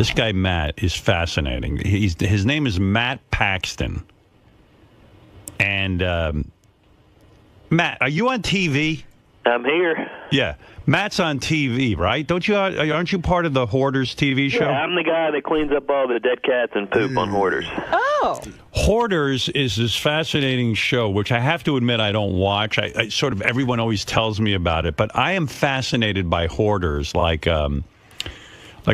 This guy, Matt, is fascinating. His name is Matt Paxton. And, Matt, are you on TV? I'm here. Yeah. Matt's on TV, right? Aren't you part of the Hoarders TV show? Yeah, I'm the guy that cleans up all the dead cats and poop on Hoarders. Oh. Hoarders is this fascinating show, which I have to admit I don't watch. I sort of, everyone always tells me about it, but I am fascinated by Hoarders, like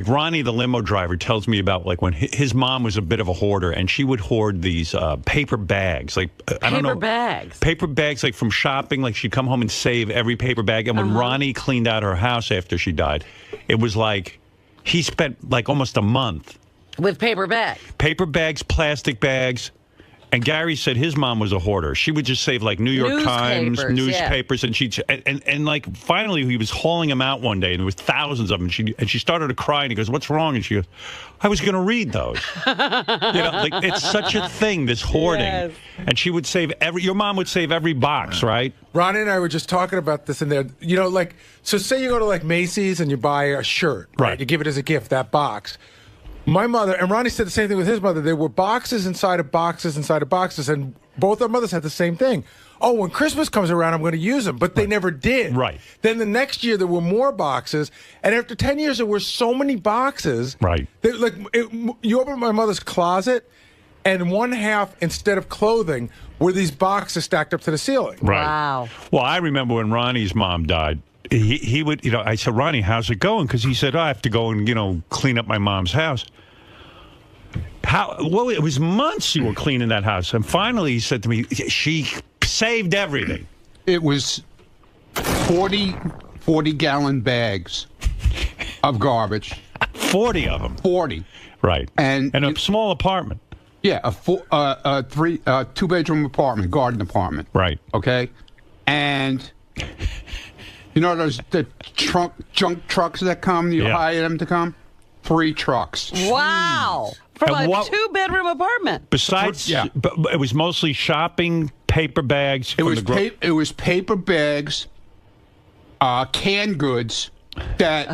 Ronnie, the limo driver, tells me about like when his mom was a bit of a hoarder, and she would hoard these paper bags, like paper bags, like from shopping. Like she'd come home and save every paper bag. And when Ronnie cleaned out her house after she died, it was like he spent like almost a month with paper bags, plastic bags. And Gary said his mom was a hoarder. She would just save like New York Times newspapers, and she'd and like finally he was hauling them out one day, and there was thousands of them. And she started to cry, and he goes, "What's wrong?" And she goes, "I was going to read those." Like it's such a thing, this hoarding. Yes. And she would save your mom would save every box, right? Ronnie and I were just talking about this in there. Like, so say you go to like Macy's and you buy a shirt, right? You give it as a gift, that box. My mother, and Ronnie said the same thing with his mother, there were boxes inside of boxes inside of boxes, and both our mothers had the same thing. Oh, when Christmas comes around, I'm going to use them, but they never did. Right. Then the next year, there were more boxes, and after 10 years, there were so many boxes. Right. You open my mother's closet, and one half, instead of clothing, were these boxes stacked up to the ceiling. Right. Wow. Well, I remember when Ronnie's mom died, he would, I said, "Ronnie, how's it going?" Because he said, I have to go and, clean up my mom's house. Well, it was months you were cleaning that house. And finally he said to me, she saved everything. It was 40-gallon bags of garbage. 40 of them. 40. Right. And a small apartment. Yeah, a two-bedroom apartment, garden apartment. Right. Okay? And... the junk trucks that come, you hire them to come? 3 trucks. Wow. From a 2-bedroom apartment. Besides, but it was mostly shopping, paper bags. It was paper bags, canned goods that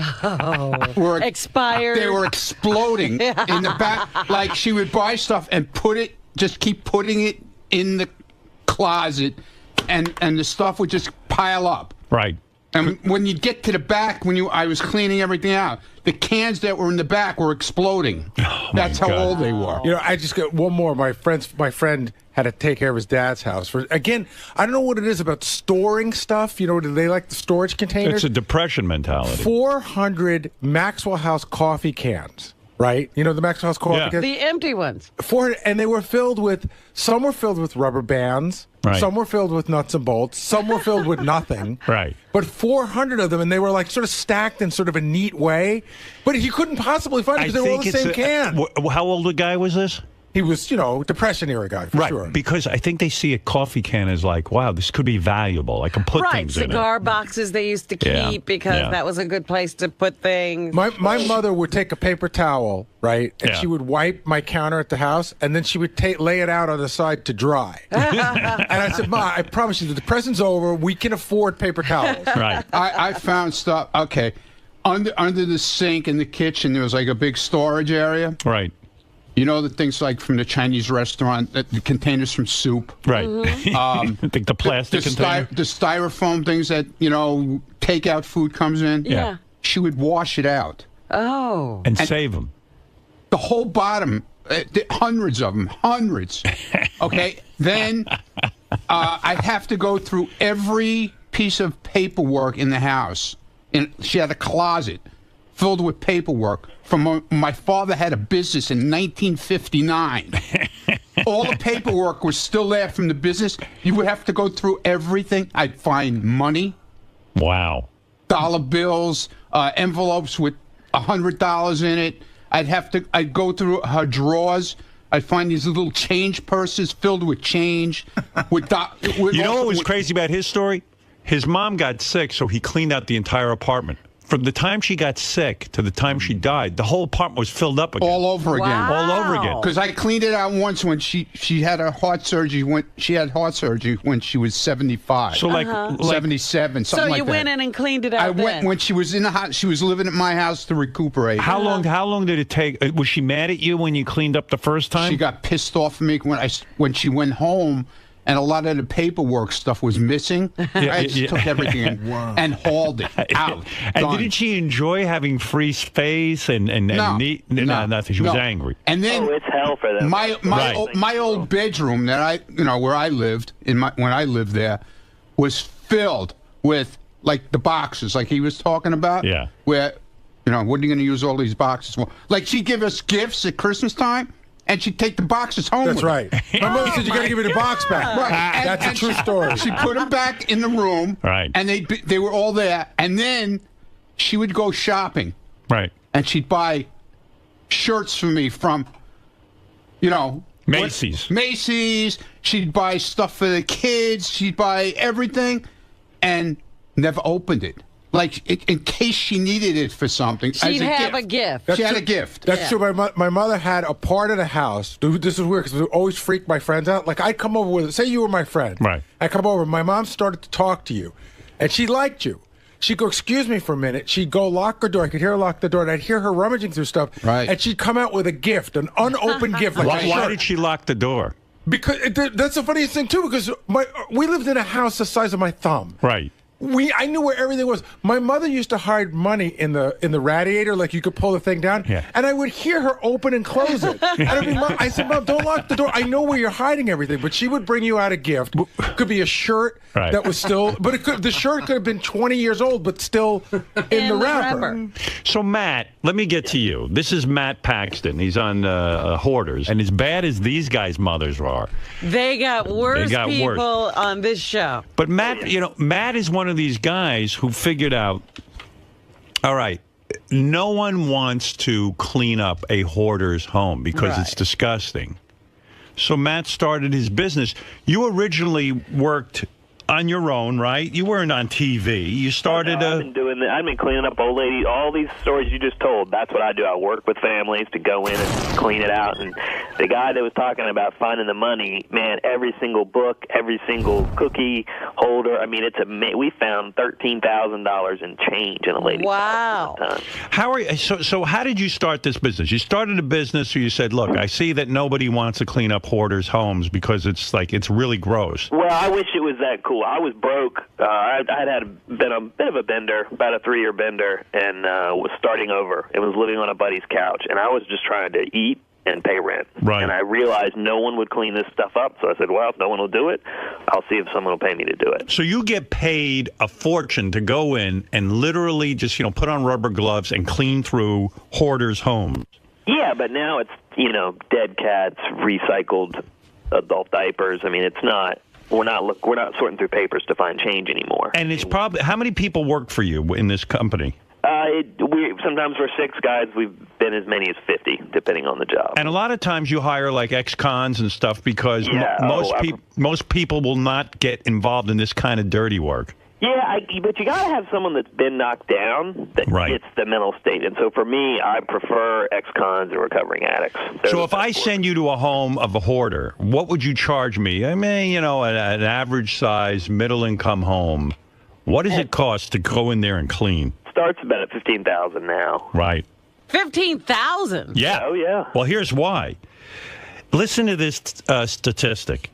were expired. They were exploding in the back. Like she would buy stuff and just keep putting it in the closet, and the stuff would just pile up. Right. And when you get to the back, I was cleaning everything out, the cans that were in the back were exploding. That's how old they were. I just got one more. My friend had to take care of his dad's house. Again, I don't know what it is about storing stuff. Do they like the storage containers? It's a depression mentality. 400 Maxwell House coffee cans. Right? The Maxwell House coffee cans? The empty ones. 400, and they were some were filled with rubber bands. Right. Some were filled with nuts and bolts. Some were filled with nothing. Right. But 400 of them, and they were like sort of stacked in sort of a neat way. But you couldn't possibly find it because they were all the same can. How old a guy was this? He was, Depression era guy, for sure. Because I think they see a coffee can as like, wow, this could be valuable. I can put things in it. Cigar boxes they used to keep because that was a good place to put things. My mother would take a paper towel, right, and she would wipe my counter at the house, and then she would lay it out on the side to dry. And I said, Ma, I promise you, the depression's over. We can afford paper towels. Right. I found stuff, under the sink in the kitchen, there was like a big storage area. Right. The things like from the Chinese restaurant, the containers from soup. Right. I think the plastic container. The styrofoam things that, takeout food comes in. Yeah. She would wash it out. Oh. And save them. The whole bottom, hundreds of them, hundreds. Okay. Then I'd have to go through every piece of paperwork in the house. And she had a closet filled with paperwork from my father had a business in 1959. All the paperwork was still there from the business. You would have to go through everything. I'd find money. Wow. Dollar bills, envelopes with $100 in it. I'd go through her drawers. I'd find these little change purses filled with change. What was crazy about his story? His mom got sick, so he cleaned out the entire apartment. from the time she got sick to the time she died, the whole apartment was filled up again. All over again. All over again. Because I cleaned it out once when she had a heart surgery. She had heart surgery when she was 75. So like 77, something like that. So you went in and cleaned it out. I went when she was in the house. She was living at my house to recuperate. How long did it take? Was she mad at you when you cleaned up the first time? She got pissed off at me when she went home. And a lot of the paperwork stuff was missing. I just took everything and hauled it out. And didn't she enjoy having free space and neat? No, nothing. She was angry. And then it's hell for them. My old bedroom that where I lived when I lived there was filled with like the boxes, like he was talking about. Yeah. Where, what are you going to use all these boxes for? Like she'd give us gifts at Christmas time. And she'd take the boxes home. That's right. My mother said you got to give me the box back. Right. That's a true story. She put them back in the room. Right. And they were all there. And then she would go shopping. Right. And she'd buy shirts for me from, Macy's. Macy's. She'd buy stuff for the kids. She'd buy everything, and never opened it. Like, in case she needed it for something. She'd have a gift. She had a gift. That's true. My mother had a part of the house. This is weird because it always freaked my friends out. Like, I'd come over with, say you were my friend. Right. I'd come over. My mom started to talk to you, and she liked you. She'd go, excuse me for a minute. She'd go lock her door. I could hear her lock the door, and I'd hear her rummaging through stuff. Right. And she'd come out with a gift, an unopened gift. Like Why did she lock the door? Because that's the funniest thing, too, because we lived in a house the size of my thumb. Right. I knew where everything was. My mother used to hide money in the radiator, like you could pull the thing down. Yeah. And I would hear her open and close it. And I said, Mom, don't lock the door. I know where you're hiding everything. But she would bring you out a gift. Could be a shirt that was still, but the shirt could have been 20 years old, but still in the wrapper. So Matt, let me get to you. This is Matt Paxton. He's on Hoarders, and as bad as these guys' mothers are, they got worse people on this show. But Matt, Matt is one of these guys who figured out, all right, no one wants to clean up a hoarder's home because it's disgusting. So Matt started his business. You originally worked on your own, right? You weren't on TV. You started I've been doing that. I've been cleaning up old lady. All these stories you just told. That's what I do. I work with families to go in and clean it out. And the guy that was talking about finding the money, man, every single book, every single cookie holder. I mean, we found $13,000 in change in a lady's house. Wow. How are you? So how did you start this business? You started a business, or you said, "Look, I see that nobody wants to clean up hoarders' homes because it's really gross." Well, I wish it was that cool. I was broke. I'd been a bit of a bender, about a 3-year bender, and was starting over. And was living on a buddy's couch, and I was just trying to eat and pay rent. Right. And I realized no one would clean this stuff up, so I said, well, if no one will do it, I'll see if someone will pay me to do it. So you get paid a fortune to go in and literally just, put on rubber gloves and clean through hoarders' homes. Yeah, but now it's, dead cats, recycled adult diapers. I mean, it's not... We're not sorting through papers to find change anymore. And it's probably, how many people work for you in this company? Sometimes we're 6 guys. We've been as many as 50, depending on the job. And a lot of times you hire like ex-cons and stuff because most people will not get involved in this kind of dirty work. Yeah, but you got to have someone that's been knocked down that gets the mental state. And so for me, I prefer ex-cons and recovering addicts. So if I send you to a home of a hoarder, what would you charge me? I mean, an average size, middle-income home. What does it cost to go in there and clean? Starts about at $15,000 now. Right. $15,000? Yeah. Oh, yeah. Well, here's why. Listen to this statistic.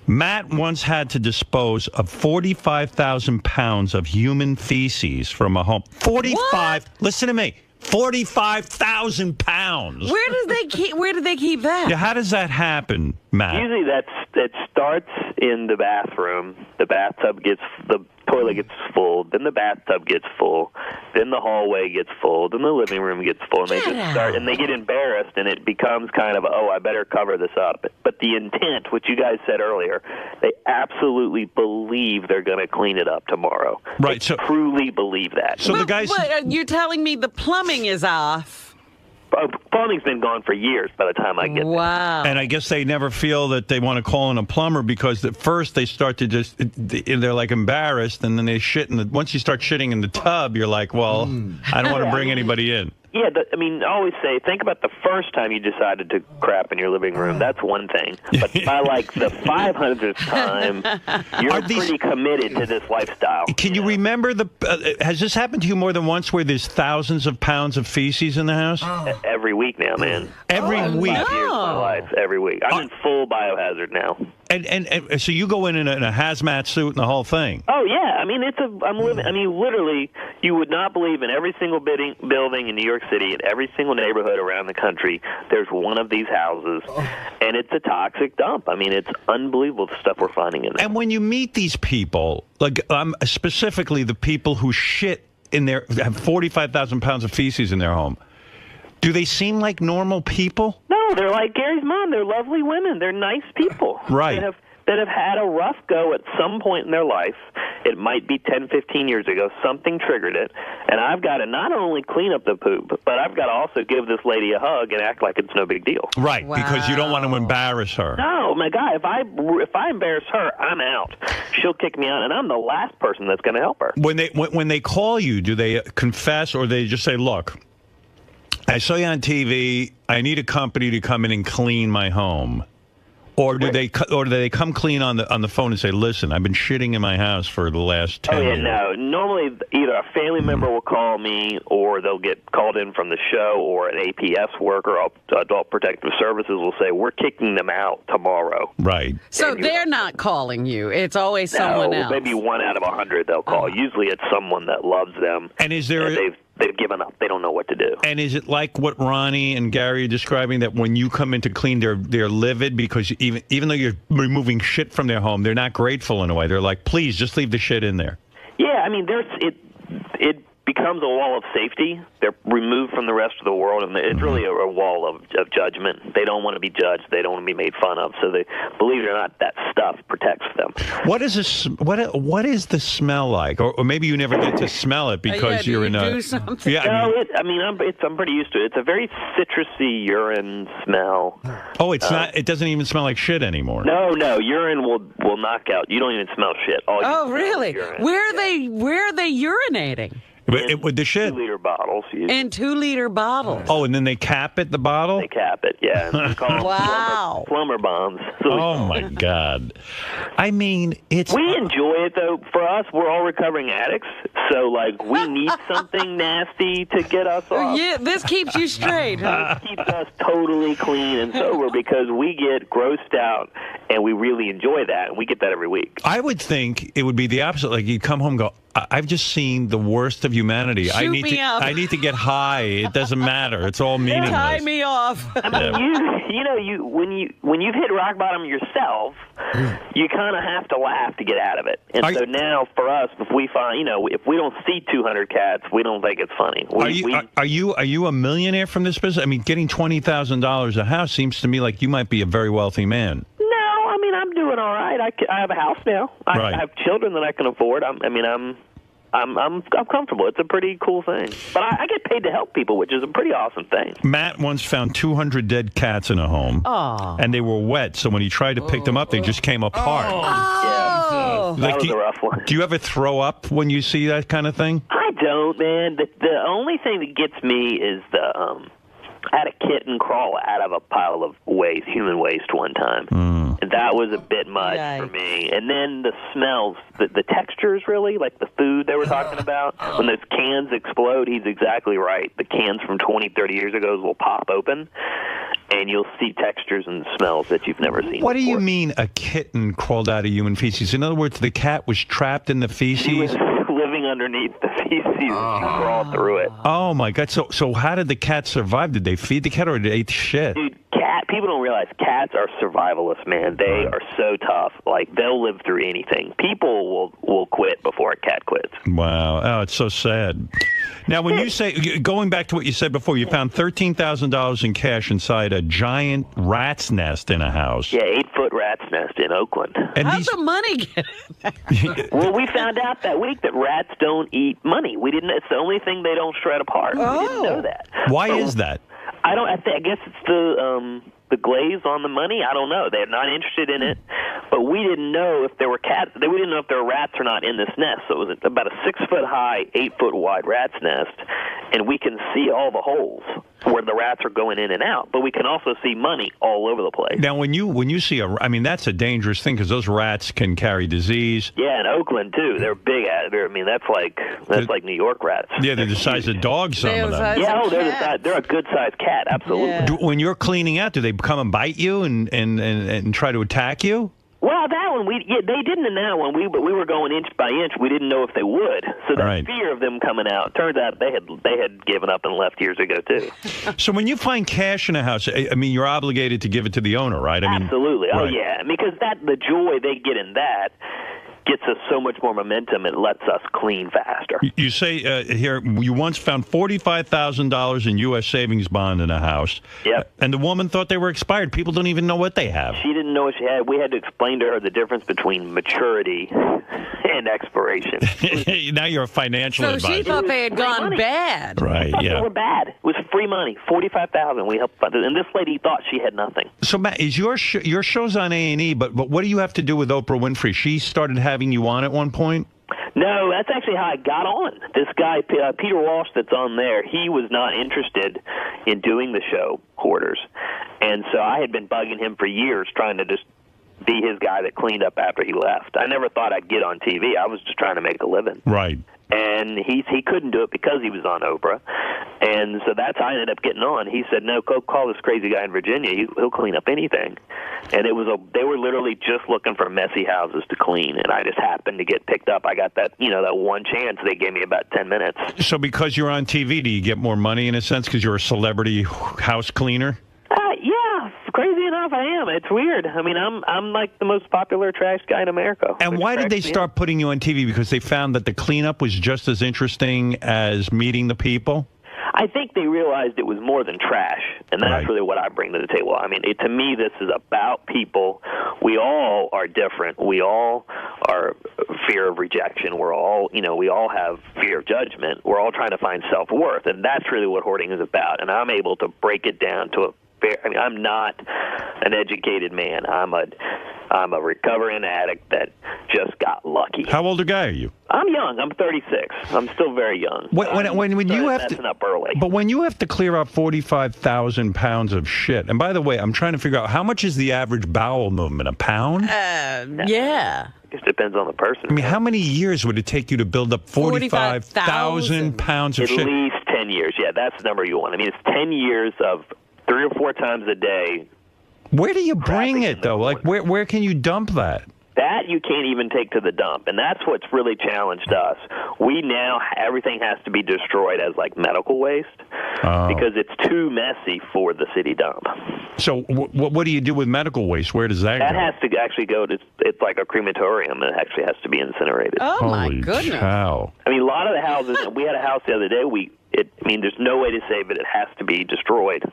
Matt once had to dispose of 45,000 pounds of human feces from a home. 45. Listen to me. 45,000 pounds. Where do they keep that? Yeah, how does that happen, Matt? Usually that starts in the bathroom. The toilet gets full, then the bathtub gets full, then the hallway gets full, then the living room gets full, and they get embarrassed, and it becomes kind of, I better cover this up. But the intent, which you guys said earlier, they absolutely believe they're going to clean it up tomorrow. Right. They truly believe that. So the guys... But you're telling me the plumbing is off. plumbing's been gone for years by the time I get there. Wow. And I guess they never feel that they want to call in a plumber because at first they start to just, they're like embarrassed, and then they shit once you start shitting in the tub, you're like, well, I don't want to bring anybody in. Yeah, I always say, think about the first time you decided to crap in your living room. That's one thing. But by like the 500th time, you're pretty committed to this lifestyle. Can you remember has this happened to you more than once where there's thousands of pounds of feces in the house? Every week now, man. Every week? 5 years of my life, every week. I'm in full biohazard now. And so you go in a hazmat suit and the whole thing? Oh, yeah. Literally, you would not believe in every single building in New York City, in every single neighborhood around the country, there's one of these houses, and it's a toxic dump. I mean, it's unbelievable the stuff we're finding in there. And when you meet these people, like specifically the people who shit in their, have 45,000 pounds of feces in their home, do they seem like normal people? No, they're like Gary's mom. They're lovely women. They're nice people. Right. That have had a rough go at some point in their life. It might be 10, 15 years ago. Something triggered it. And I've got to not only clean up the poop, but I've got to also give this lady a hug and act like it's no big deal. Right, wow. Because you don't want to embarrass her. No, my God, if I embarrass her, I'm out. She'll kick me out, and I'm the last person that's going to help her. When they call you, do they confess, or they just say, look, I saw you on TV, I need a company to come in and clean my home? Or do they come clean on the phone and say, listen, I've been shitting in my house for the last 10 years? No. Normally, either a family member will call me, or they'll get called in from the show, or an APS worker, Adult Protective Services, will say, we're kicking them out tomorrow. Right. So they're not calling you. It's always someone else. Maybe 1 out of 100 they'll call. Usually it's someone that loves them. And is there... They've given up. They don't know what to do. And is it like what Ronnie and Gary are describing, that when you come in to clean, they're livid because even though you're removing shit from their home, they're not grateful in a way. They're like, please, just leave the shit in there. Yeah, I mean, it becomes a wall of safety. They're removed from the rest of the world, and it's really a wall of judgment. They don't want to be judged. They don't want to be made fun of. So they, believe it or not, that stuff protects them. What is the smell like? Or maybe you never get to smell it because you're in a... Do something? Yeah, I'm pretty used to it. It's a very citrusy urine smell. Oh, it's not. It doesn't even smell like shit anymore. No, urine will knock out. You don't even smell shit. Really? Where are they urinating? With the shit? 2-liter bottles. In 2-liter bottles. Oh, and then they cap it, the bottle? They cap it, yeah. It's called plumber bombs. Oh, my God. I mean, it's... We enjoy it, though. For us, we're all recovering addicts, so, like, we need something nasty to get us off. Yeah, this keeps you straight, huh? It keeps us totally clean and sober because we get grossed out, and we really enjoy that, and we get that every week. I would think it would be the opposite. Like, you'd come home and go, I've just seen the worst of humanity. I need to get high. It doesn't matter. It's all meaningless. Tie me off. I mean, when you've hit rock bottom yourself, you kind of have to laugh to get out of it. And so now for us, if we find, if we don't see 200 cats, we don't think it's funny. Are you a millionaire from this business? I mean, getting $20,000 a house seems to me like you might be a very wealthy man. I mean, I'm doing all right. I have a house now. I have children that I can afford. I'm comfortable. It's a pretty cool thing. But I get paid to help people, which is a pretty awesome thing. Matt once found 200 dead cats in a home, and they were wet. So when he tried to pick them up, they just came apart. Yeah, that was a rough one. Do you ever throw up when you see that kind of thing? I don't, man. The only thing that gets me is I had a kitten crawl out of a pile of human waste one time. And that was a bit much for me. And then the smells, the textures really, like the food they were talking about. When those cans explode, he's exactly right. The cans from 20, 30 years ago will pop open, and you'll see textures and smells that you've never seen What before. do you mean a kitten crawled out of human feces? In other words, the cat was trapped in the feces? She was living underneath the feces and she crawled through it. Oh, my God. So how did the cat survive? Did they feed the cat or did they eat shit? Dude, people don't realize cats are survivalists, man. They are so tough. Like, they'll live through anything. People will quit before a cat quits. Wow. Oh, it's so sad. Now, when you say, going back to what you said before, you found $13,000 in cash inside a giant rat's nest in a house. Yeah, 8-foot rat's nest in Oakland. And how'd the money get in there? Well, we found out that week that rats don't eat money. We didn't. It's the only thing they don't shred apart. We didn't know that. Why is that? I guess it's the glaze on the money. I don't know. They're not interested in it, but we didn't know if there were cats. We didn't know if there were rats or not in this nest. So it was about a 6-foot high, 8-foot wide rat's nest, and we can see all the holes where the rats are going in and out. But we can also see money all over the place. Now, when you see I mean, that's a dangerous thing because those rats can carry disease. Yeah, in Oakland too. They're big. I mean, that's like New York rats. Yeah, they're the size of dogs. Some of them. Yeah, they're a good sized cat. Absolutely. Yeah. When you're cleaning out, do they come and bite you and try to attack you? Well, that one they didn't in that one. But we were going inch by inch. We didn't know if they would. So that fear of them coming out. Turns out they had given up and left years ago too. So when you find cash in a house, I mean, you're obligated to give it to the owner, right? Absolutely. Right. Oh yeah, because the joy they get in that gets us so much more momentum. It lets us clean faster. You say here you once found $45,000 in U.S. savings bond in a house. Yep. And the woman thought they were expired. People don't even know what they have. She didn't know what she had. We had to explain to her the difference between maturity and expiration. Now you're a financial advisor. So she thought they had gone bad. Right, yeah. They were bad. It was free money, $45,000. We helped fund it. And this lady thought she had nothing. So, Matt, is your show's on A&E, but what do you have to do with Oprah Winfrey? She started having you on at one point? No, that's actually how I got on. This guy, Peter Walsh, that's on there, he was not interested in doing the show, Hoarders. And so I had been bugging him for years trying to just be his guy that cleaned up after he left. I never thought I'd get on TV. I was just trying to make a living. Right. And he couldn't do it because he was on Oprah. And so that's how I ended up getting on. He said, no, go call this crazy guy in Virginia. He'll clean up anything. And they were literally just looking for messy houses to clean. And I just happened to get picked up. I got that one chance. They gave me about 10 minutes. So because you're on TV, do you get more money in a sense because you're a celebrity house cleaner? Yeah, crazy enough, I am. It's weird. I mean, I'm like the most popular trash guy in America. And why did they start putting you on TV? Because they found that the cleanup was just as interesting as meeting the people? I think they realized it was more than trash, and that's really what I bring to the table. I mean, to me, this is about people. We all are different. We all are fear of rejection. We're all, we all have fear of judgment. We're all trying to find self-worth, and that's really what hoarding is about. And I'm able to break it down to I'm not an educated man. I'm a recovering addict that just got lucky. How old a guy are you? I'm young. I'm 36. I'm still very young. When you have to, up early. But when you have to clear out 45,000 pounds of shit, and by the way, I'm trying to figure out how much is the average bowel movement? A pound? Yeah. It just depends on the person. I mean, how many years would it take you to build up 45,000 pounds of shit? At least 10 years. Yeah, that's the number you want. I mean, it's 10 years of 3 or 4 times a day. Where do you bring it, though? Like, where can you dump that? That you can't even take to the dump, and that's what's really challenged us. Everything has to be destroyed as, like, medical waste because it's too messy for the city dump. So what do you do with medical waste? Where does that go? That has to actually go to, it's like a crematorium. It actually has to be incinerated. Oh, my goodness. Cow. I mean, a lot of the houses, we had a house the other day, there's no way to save it. It has to be destroyed.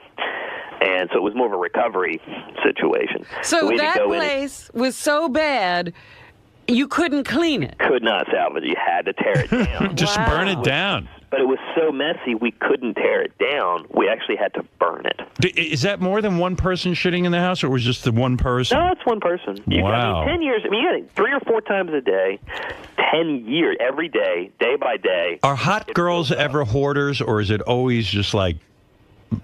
And so it was more of a recovery situation. So that place was so bad, you couldn't clean it. Could not salvage it. You had to tear it down. Just burn it down. But it was so messy, we couldn't tear it down. We actually had to burn it. Is that more than one person shitting in the house, or was just the one person? No, it's one person. Wow. 10 years. I mean, you got 3 or 4 times a day, 10 years, every day, day by day. Are hot girls ever hoarders, or is it always just like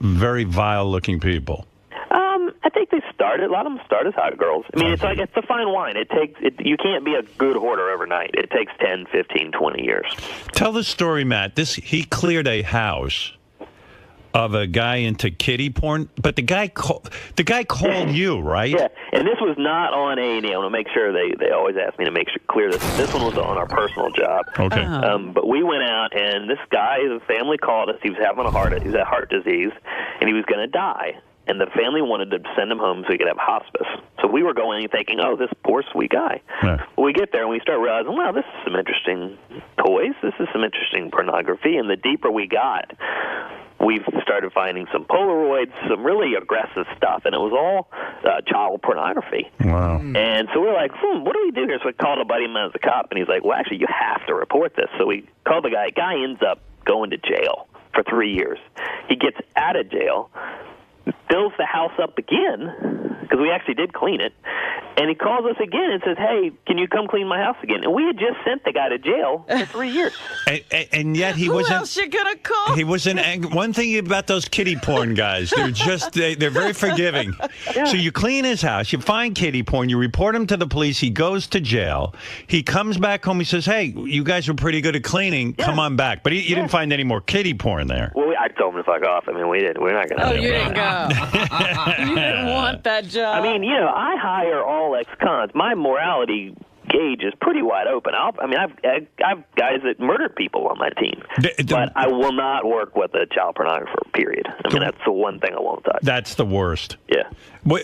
very vile-looking people? I think they started. A lot of them start as hot girls. I mean, it's a fine wine. You can't be a good hoarder overnight. It takes 10, 15, 20 years. Tell the story, Matt. He cleared a house of a guy into kiddie porn, but the guy called you, right? Yeah, and this was not on A&E. I want to make sure they always ask me to clear this. This one was on our personal job. Okay. But we went out, and this guy, the family called us. He was having he had heart disease, and he was going to die. And the family wanted to send him home so he could have hospice. So we were going and thinking, oh, this poor sweet guy. Yeah. Well, we get there and we start realizing, well, this is some interesting toys. This is some interesting pornography. And the deeper we got, we started finding some Polaroids, some really aggressive stuff, and it was all child pornography. Wow. And so we're like, what do we do here? So we called a buddy of mine as a cop, and he's like, well, actually, you have to report this. So we called the guy. The guy ends up going to jail for 3 years. He gets out of jail, fills the house up again, because we actually did clean it, and he calls us again and says, hey, can you come clean my house again? And we had just sent the guy to jail for 3 years. And yet he wasn't... Who else you gonna call? He wasn't angry. One thing about those kitty porn guys, they're very forgiving. Yeah. So you clean his house, you find kitty porn, you report him to the police, he goes to jail, he comes back home, he says, hey, you guys were pretty good at cleaning, come on back. But you didn't find any more kitty porn there. Well, I told him to fuck off. I mean, we didn't. We're not going to. Oh, you didn't go. You didn't want that job. I mean, I hire all ex-cons. My morality gauge is pretty wide open. I've guys that murder people on my team, but I will not work with a child pornographer. Period. I mean, that's the one thing I won't touch. That's the worst. Yeah. Well,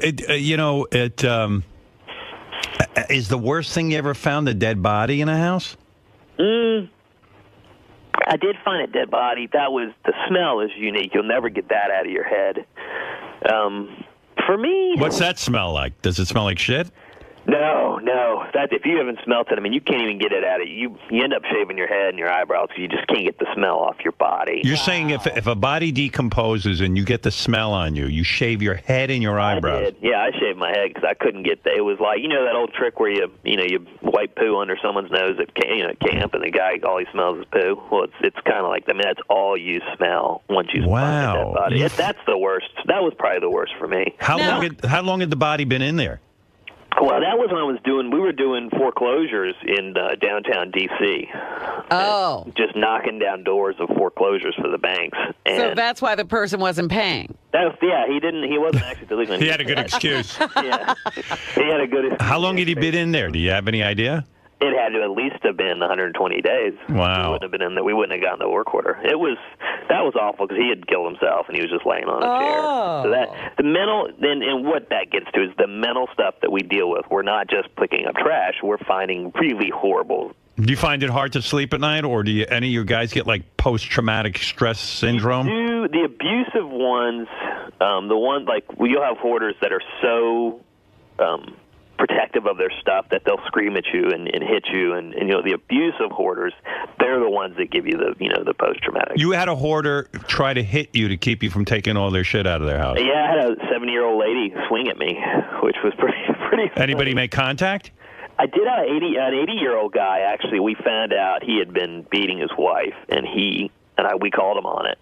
is the worst thing you ever found a dead body in a house? I did find a dead body. The smell is unique. You'll never get that out of your head. For me... What's that smell like? Does it smell like shit? No. If you haven't smelt it, I mean, you can't even get it out of you. You end up shaving your head and your eyebrows because you just can't get the smell off your body. You're saying if a body decomposes and you get the smell on you, you shave your head and your eyebrows? I did. Yeah, I shaved my head because I couldn't get it. Was like, that old trick where you wipe poo under someone's nose at camp and the guy, all he smells is poo? Well, it's kind of like, that's all you smell once you find a dead body. That's the worst. That was probably the worst for me. How long had the body been in there? Well, that was when we were doing foreclosures in downtown D.C. Oh. Just knocking down doors of foreclosures for the banks. And so that's why the person wasn't paying. He wasn't actually delinquent. He had a good excuse. Yeah. He had a good excuse. How long had he been in there? Do you have any idea? It had to at least have been 120 days. Wow. We wouldn't have been in there. We wouldn't have gotten the work order. That was awful because he had killed himself and he was just laying on a chair. So the mental, and what that gets to is the mental stuff that we deal with. We're not just picking up trash. We're finding really horrible. Do you find it hard to sleep at night, or do any of your guys get like post-traumatic stress syndrome? The abusive ones, the ones like you'll have hoarders that are so protective of their stuff that they'll scream at you and hit you, and the abusive hoarders, they're the ones that give you the post-traumatic. You had a hoarder try to hit you to keep you from taking all their shit out of their house. Yeah, I had a 70-year-old lady swing at me, which was pretty funny. Anybody make contact? I did have an 80-year-old guy, actually. We found out he had been beating his wife, and we called him on it,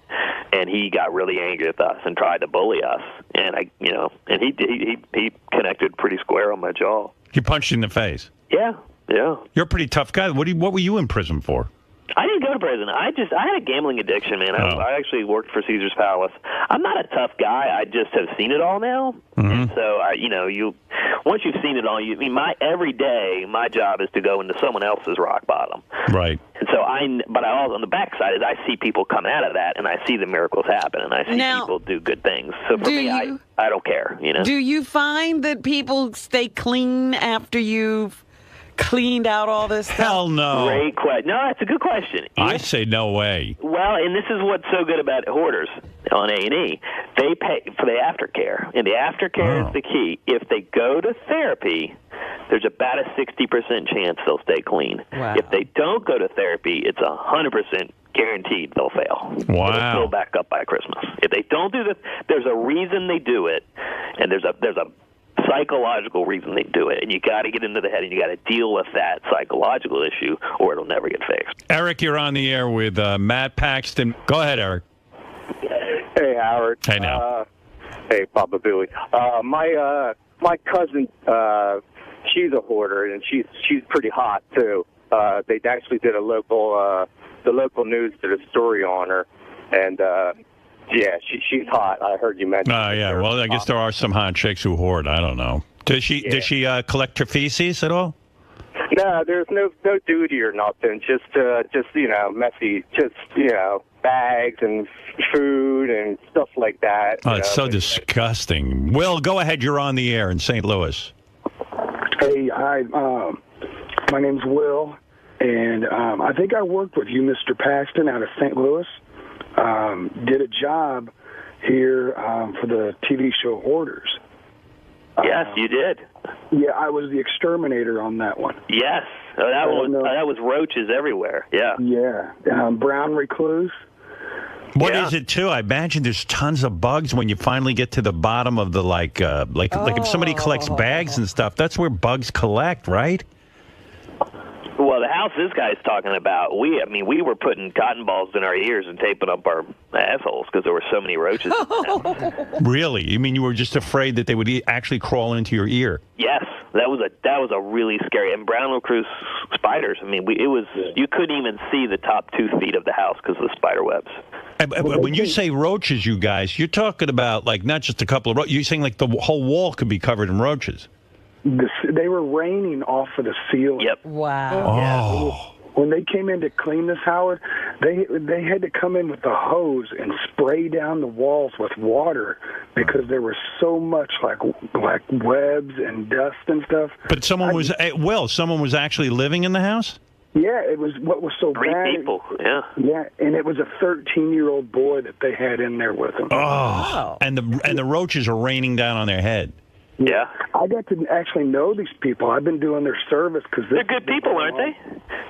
and he got really angry with us and tried to bully us, and he connected pretty square on my jaw. He punched you in the face. Yeah. You're a pretty tough guy. What were you in prison for? I didn't go to prison. I had a gambling addiction, man. I actually worked for Caesar's Palace. I'm not a tough guy. I just have seen it all now. Mm-hmm. And so once you've seen it all, every day my job is to go into someone else's rock bottom. Right. And so but I also on the backside is I see people come out of that, and I see the miracles happen, and I see people do good things. So for me, I don't care. Do you find that people stay clean after you've cleaned out all this stuff? Hell no. Great question. No, that's a good question. I say no way. Well, and this is what's so good about hoarders on A&E. They pay for the aftercare, and the aftercare is the key. If they go to therapy, there's about a 60% chance they'll stay clean. Wow. If they don't go to therapy, it's 100% guaranteed they'll fail. Wow. It'll fill back up by Christmas. If they don't do this, there's a reason they do it, and there's a psychological reason they do it, and you got to get into the head and you got to deal with that psychological issue or it'll never get fixed. Eric, you're on the air with Matt Paxton. Go ahead, Eric. Hey, Howard. Hey, now. Hey, Papa Billy. My cousin, she's a hoarder, and she's pretty hot too. They actually did the local news did a story on her, and yeah, she's hot. I heard you mention. Oh, yeah. Well, I guess there are some hot chicks who hoard. I don't know. Does she collect her feces at all? No, there's no duty or nothing. Just messy. Just bags and food and stuff like that. Oh, it's so disgusting. Will, go ahead. You're on the air in St. Louis. Hey, hi. My name's Will, and I think I worked with you, Mr. Paxton, out of St. Louis. Did a job here for the TV show Hoarders. Yes, you did. Yeah, I was the exterminator on that one. Yes, that was roaches everywhere. Yeah. Yeah, brown recluse. What is it too? I imagine there's tons of bugs when you finally get to the bottom of the like if somebody collects bags and stuff. That's where bugs collect, right? Well, the house this guy's talking about, we were putting cotton balls in our ears and taping up our assholes because there were so many roaches. Really? You mean you were just afraid that they would actually crawl into your ear? Yes, that was a really scary. And brown recluse spiders. I mean, you couldn't even see the top 2 feet of the house because of the spider webs. When you say roaches, you guys, you're talking about like not just a couple of roaches. You're saying like the whole wall could be covered in roaches. They were raining off of the ceiling. Yep. Wow. Oh. When they came in to clean this, Howard, they had to come in with a hose and spray down the walls with water because there was so much like webs and dust and stuff. But someone was actually living in the house? Yeah, it was what was so 3 bad. people, yeah. Yeah, and it was a 13-year-old boy that they had in there with them. Oh, Wow. and the roaches are raining down on their head. Yeah. I got to actually know these people. I've been doing their service because They're good people, aren't they?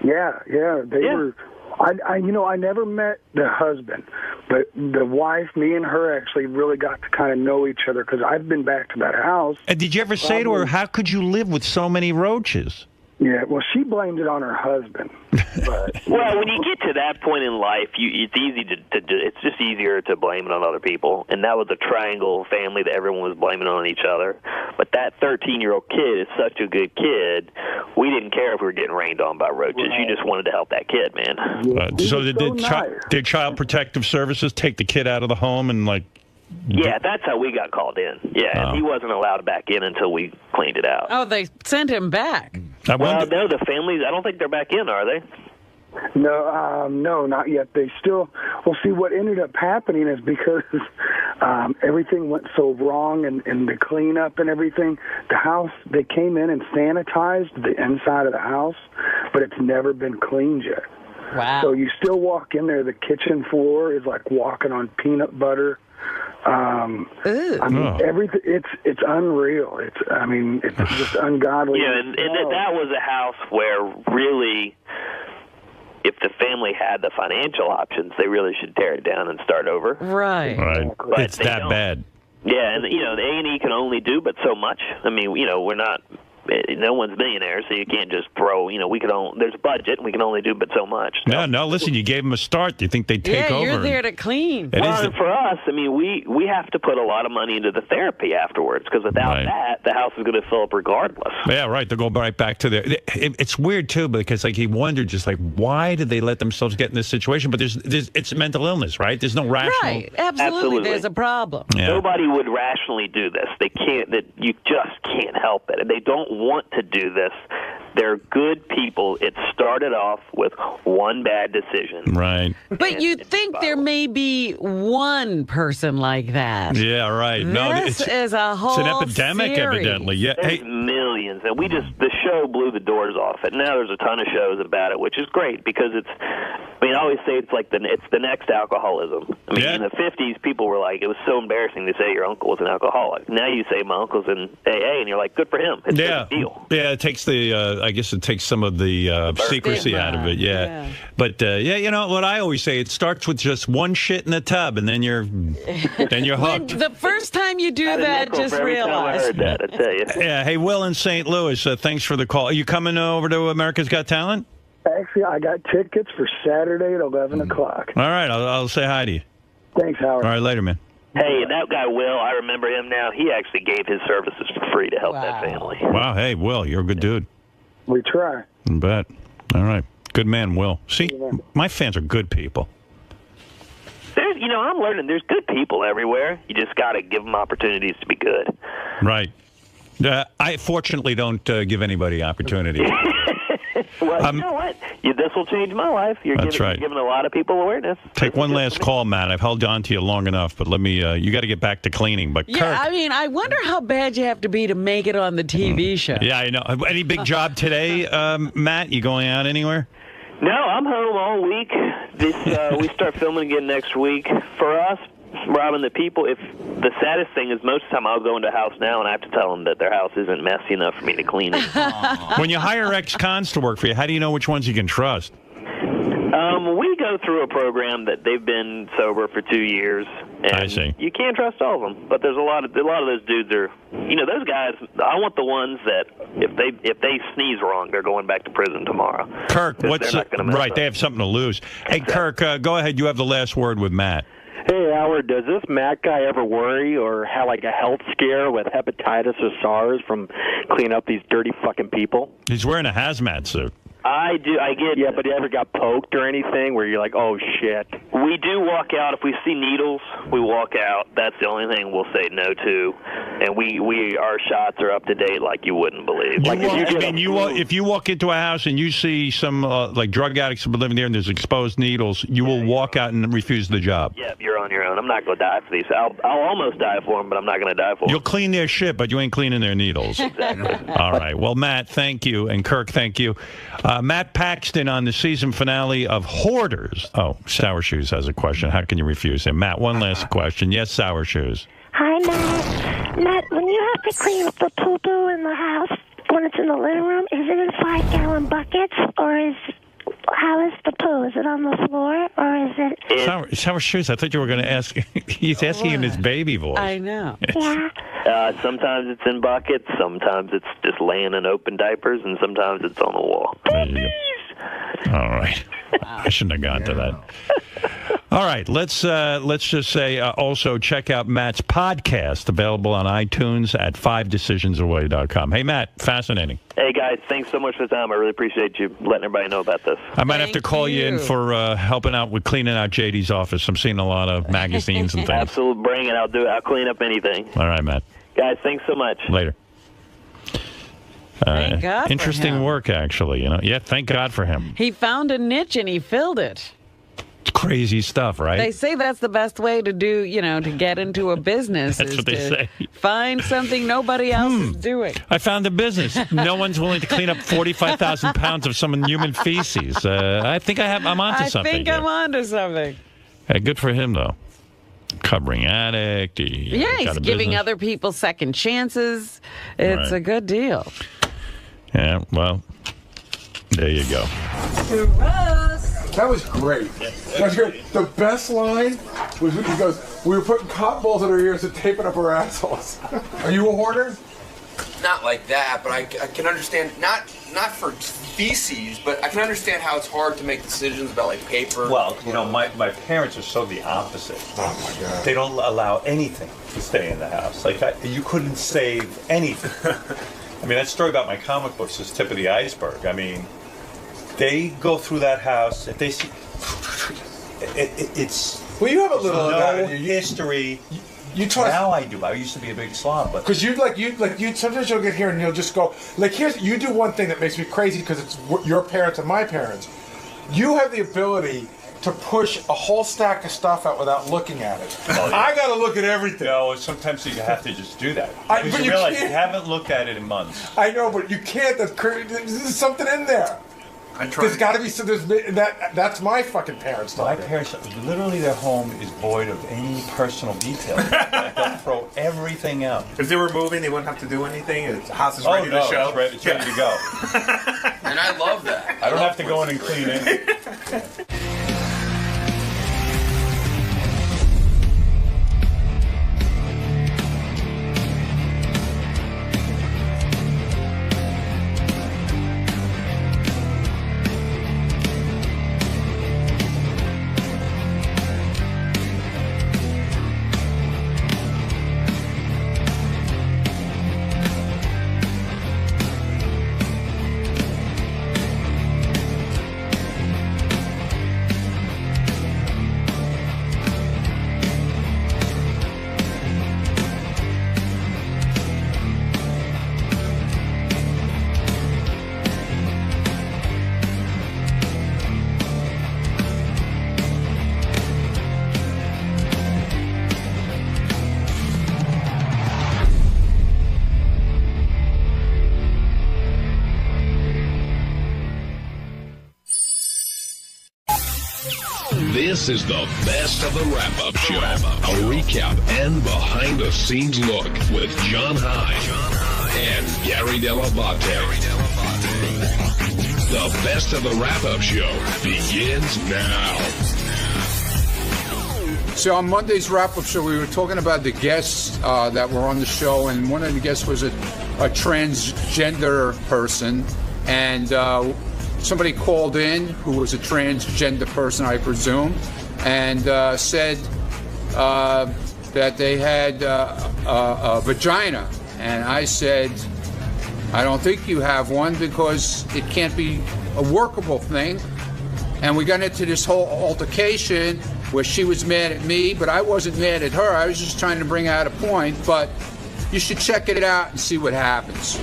Yeah, they were. I never met the husband, but the wife, me and her actually really got to kind of know each other because I've been back to that house. And did you ever say to her, how could you live with so many roaches? Yeah, well, she blamed it on her husband. But, Well, when you get to that point in life, it's easy to it's just easier to blame it on other people. And that was a triangle family that everyone was blaming on each other. But that 13-year-old kid is such a good kid. We didn't care if we were getting rained on by roaches. You just wanted to help that kid, man. So was did Child Protective Services take the kid out of the home and like? Yeah, that's how we got called in. Yeah, and he wasn't allowed back in until we cleaned it out. Oh, they sent him back. Well, no, the families, I don't think they're back in, are they? No, not yet. They still. Well, see, what ended up happening is because everything went so wrong and the cleanup and everything. The house, they came in and sanitized the inside of the house, but it's never been cleaned yet. Wow. So you still walk in there. The kitchen floor is like walking on peanut butter. Everything. It's unreal. It's just ungodly. Yeah, and that was a house where really, if the family had the financial options, they really should tear it down and start over. Right. But It's that bad. Yeah, and the A&E can only do but so much. I mean, we're not. No one's millionaire, so you can't just throw. There's a budget, and we can only do but so much. So. No. Listen, you gave them a start. Do you think they'd take over? Yeah, you're there to clean. And for us, I mean, we have to put a lot of money into the therapy afterwards because without that, the house is going to fill up regardless. Yeah, right. They'll go right back to their. It's weird too because he wondered just like why did they let themselves get in this situation? But it's mental illness, right? There's no rational. Right. Absolutely. There's a problem. Yeah. Nobody would rationally do this. They can't. That you just can't help it, and they don't want to do this. They're good people. It started off with one bad decision. Right. But you'd think there may be one person like that. Yeah, right. This is a whole It's an epidemic, series. evidently. Yeah. There's millions, and the show blew the doors off it. Now there's a ton of shows about it, which is great because I always say it's like it's the next alcoholism. I mean, in the 50s, people were like, it was so embarrassing to say your uncle was an alcoholic. Now you say my uncle's in AA, and you're like, good for him. It's a big deal. Yeah, it takes I guess it takes some of the secrecy out of it. Yeah. But what I always say, it starts with just one shit in the tub, and then you're hooked. The first time you do that, just realize. I heard that, I tell you. Yeah. Hey, Will in St. Louis, thanks for the call. Are you coming over to America's Got Talent? Actually, I got tickets for Saturday at 11 o'clock. All right, I'll say hi to you. Thanks, Howard. All right, later, man. Hey, that guy Will, I remember him now. He actually gave his services for free to help that family. Wow. Hey, Will, you're a good dude. We try. I bet. All right. Good man, Will. See, my fans are good people. I'm learning there's good people everywhere. You just got to give them opportunities to be good. Right. I fortunately don't give anybody opportunity. Well, you know what? This will change my life. You're giving a lot of people awareness. Take one last call, Matt. I've held on to you long enough, but let me. You got to get back to cleaning. But Yeah, Kirk, I wonder how bad you have to be to make it on the TV show. Yeah, I know. Any big job today, Matt? You going out anywhere? No, I'm home all week. We start filming again next week. For us, Robin, the people, the saddest thing is most of the time I'll go into a house now and I have to tell them that their house isn't messy enough for me to clean it. When you hire ex-cons to work for you, how do you know which ones you can trust? We go through a program that they've been sober for 2 years. And I see. You can't trust all of them, but there's a lot of those dudes are, those guys. I want the ones that if they sneeze wrong, they're going back to prison tomorrow. Kirk, what's not gonna mess right? up. They have something to lose. Hey, Kirk, go ahead. You have the last word with Matt. Hey, Howard, does this Matt guy ever worry or have like a health scare with hepatitis or SARS from cleaning up these dirty fucking people? He's wearing a hazmat suit. I do. I get. Yeah, but you ever got poked or anything where you're like, oh, shit? We do walk out. If we see needles, we walk out. That's the only thing we'll say no to. And our shots are up to date like you wouldn't believe. If you walk into a house and you see some like drug addicts living there and there's exposed needles, you will walk out and refuse the job. Yeah, you're on your own. I'm not going to die for these. I'll almost die for them, but I'm not going to die for them. You'll clean their shit, but you ain't cleaning their needles. Exactly. All right. Well, Matt, thank you. And Kirk, thank you. Matt Paxton on the season finale of Hoarders. Oh, Sour Shoes has a question. How can you refuse him? Matt, one last question. Yes, Sour Shoes. Hi, Matt. Matt, when you have to clean up the poo-poo in the house when it's in the living room, is it in 5-gallon buckets, or how is the poo? Is it on the floor, or is it... Sour Shoes, I thought you were going to ask... He's asking in his baby voice. I know. Yeah. Sometimes it's in buckets, sometimes it's just laying in open diapers, and sometimes it's on the wall. There you go. All right. I shouldn't have gone to that. All right. Let's just say also check out Matt's podcast, available on iTunes at 5decisionsaway.com. Hey, Matt, fascinating. Hey, guys, thanks so much for the time. I really appreciate you letting everybody know about this. I might have to call you in for helping out with cleaning out JD's office. I'm seeing a lot of magazines and things. Absolutely. Bring it. I'll do it. I'll clean up anything. All right, Matt. Guys, thanks so much. Later. Thank God for interesting him. work, actually. Yeah, thank God for him. He found a niche and he filled it. It's crazy stuff, right? They say that's the best way to do, to get into a business. That's is what they to say. Find something nobody else is doing. I found a business. No one's willing to clean up 45,000 pounds of some human feces. I think I'm onto something. I think I'm onto something. Hey, good for him, though. Covering addict. He's giving other people second chances. It's a good deal. Yeah, well, there you go. That was great. That was great. The best line was when he goes, we were putting cotton balls in our ears and taping up our assholes. Are you a hoarder? Not like that, but I can understand, not for feces, but I can understand how it's hard to make decisions about, like, paper. Well, my parents are so the opposite. Oh, my God. They don't allow anything to stay in the house. Like, you couldn't save anything. I mean, that story about my comic books is tip of the iceberg. I mean, they go through that house, if they see... It's... Well, you have a little of that no history... You trust now I do. I used to be a big slob, but because you sometimes you'll get here and you'll just go like you do one thing that makes me crazy because it's your parents and my parents. You have the ability to push a whole stack of stuff out without looking at it. Oh, yeah. I got to look at everything. No, sometimes you have to just do that because you realize you haven't looked at it in months. I know, but you can't. There's something in there. There's got to be some. That's my fucking parents. My parents, literally, their home is void of any personal detail. They'll throw everything out. If they were moving, they wouldn't have to do anything. The house is ready to show. It's ready to go. And I love that. I don't have to go in and clean it. This is the best of the wrap-up show. A recap and behind-the-scenes look with John High and Gary 𝗛𝗏𝗏. The best of the wrap-up show begins now. So on Monday's wrap-up show, we were talking about the guests that were on the show, and one of the guests was a transgender person, and somebody called in who was a transgender person, I presume, and said that they had a vagina, and I said, I don't think you have one because it can't be a workable thing. And we got into this whole altercation where she was mad at me, but I wasn't mad at her. I was just trying to bring out a point. But you should check it out and see what happens.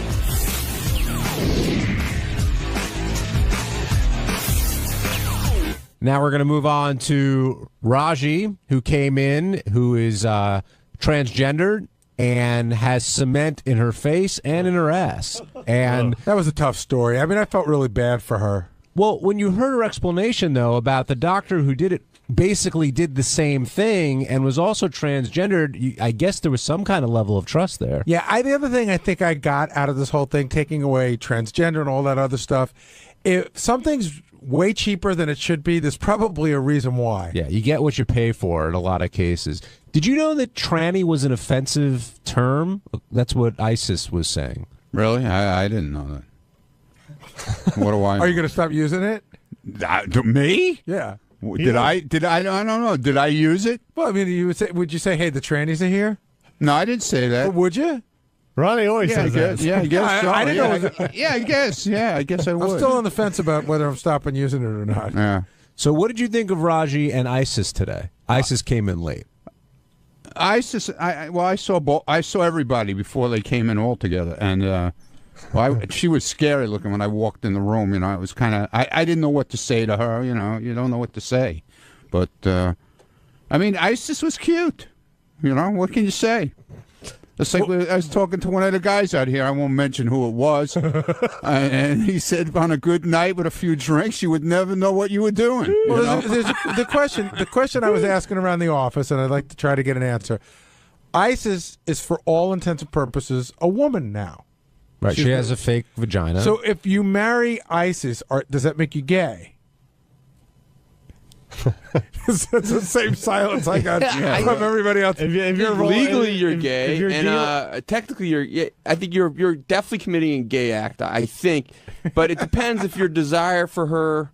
Now we're going to move on to Raji, who came in, who is transgendered and has cement in her face and in her ass. And that was a tough story. I mean, I felt really bad for her. Well, when you heard her explanation, though, about the doctor who did it, basically did the same thing and was also transgendered, I guess there was some kind of level of trust there. Yeah, the other thing I think I got out of this whole thing, taking away transgender and all that other stuff, if something's way cheaper than it should be, there's probably a reason why. Yeah, you get what you pay for in a lot of cases. Did you know that tranny was an offensive term? That's what ISIS was saying. Really? I didn't know that. What do I know? Are you going to stop using it? Me? Yeah. Did I? I don't know. Did I use it? Well, I mean, would you say, hey, the trannies are here? No, I didn't say that. But would you? Ronnie always says that. Yeah, I guess so. I didn't know. I guess. Yeah, I guess I would. I'm still on the fence about whether I'm stopping using it or not. Yeah. So what did you think of Raji and ISIS today? ISIS came in late. ISIS. I saw everybody before they came in all together, and she was scary looking when I walked in the room. You know, it was kind of. I didn't know what to say to her. You know, you don't know what to say, but I mean, ISIS was cute. You know, what can you say? It's like I was talking to one of the guys out here. I won't mention who it was, and he said, "On a good night with a few drinks, you would never know what you were doing." Well, the question I was asking around the office, and I'd like to try to get an answer. ISIS is, for all intents and purposes, a woman now. Right, she has a fake vagina. So if you marry ISIS, does that make you gay? It's the same silence I got from everybody else. If you're legally, you're gay, and technically, you're. I think you're definitely committing a gay act. I think, but it depends if your desire for her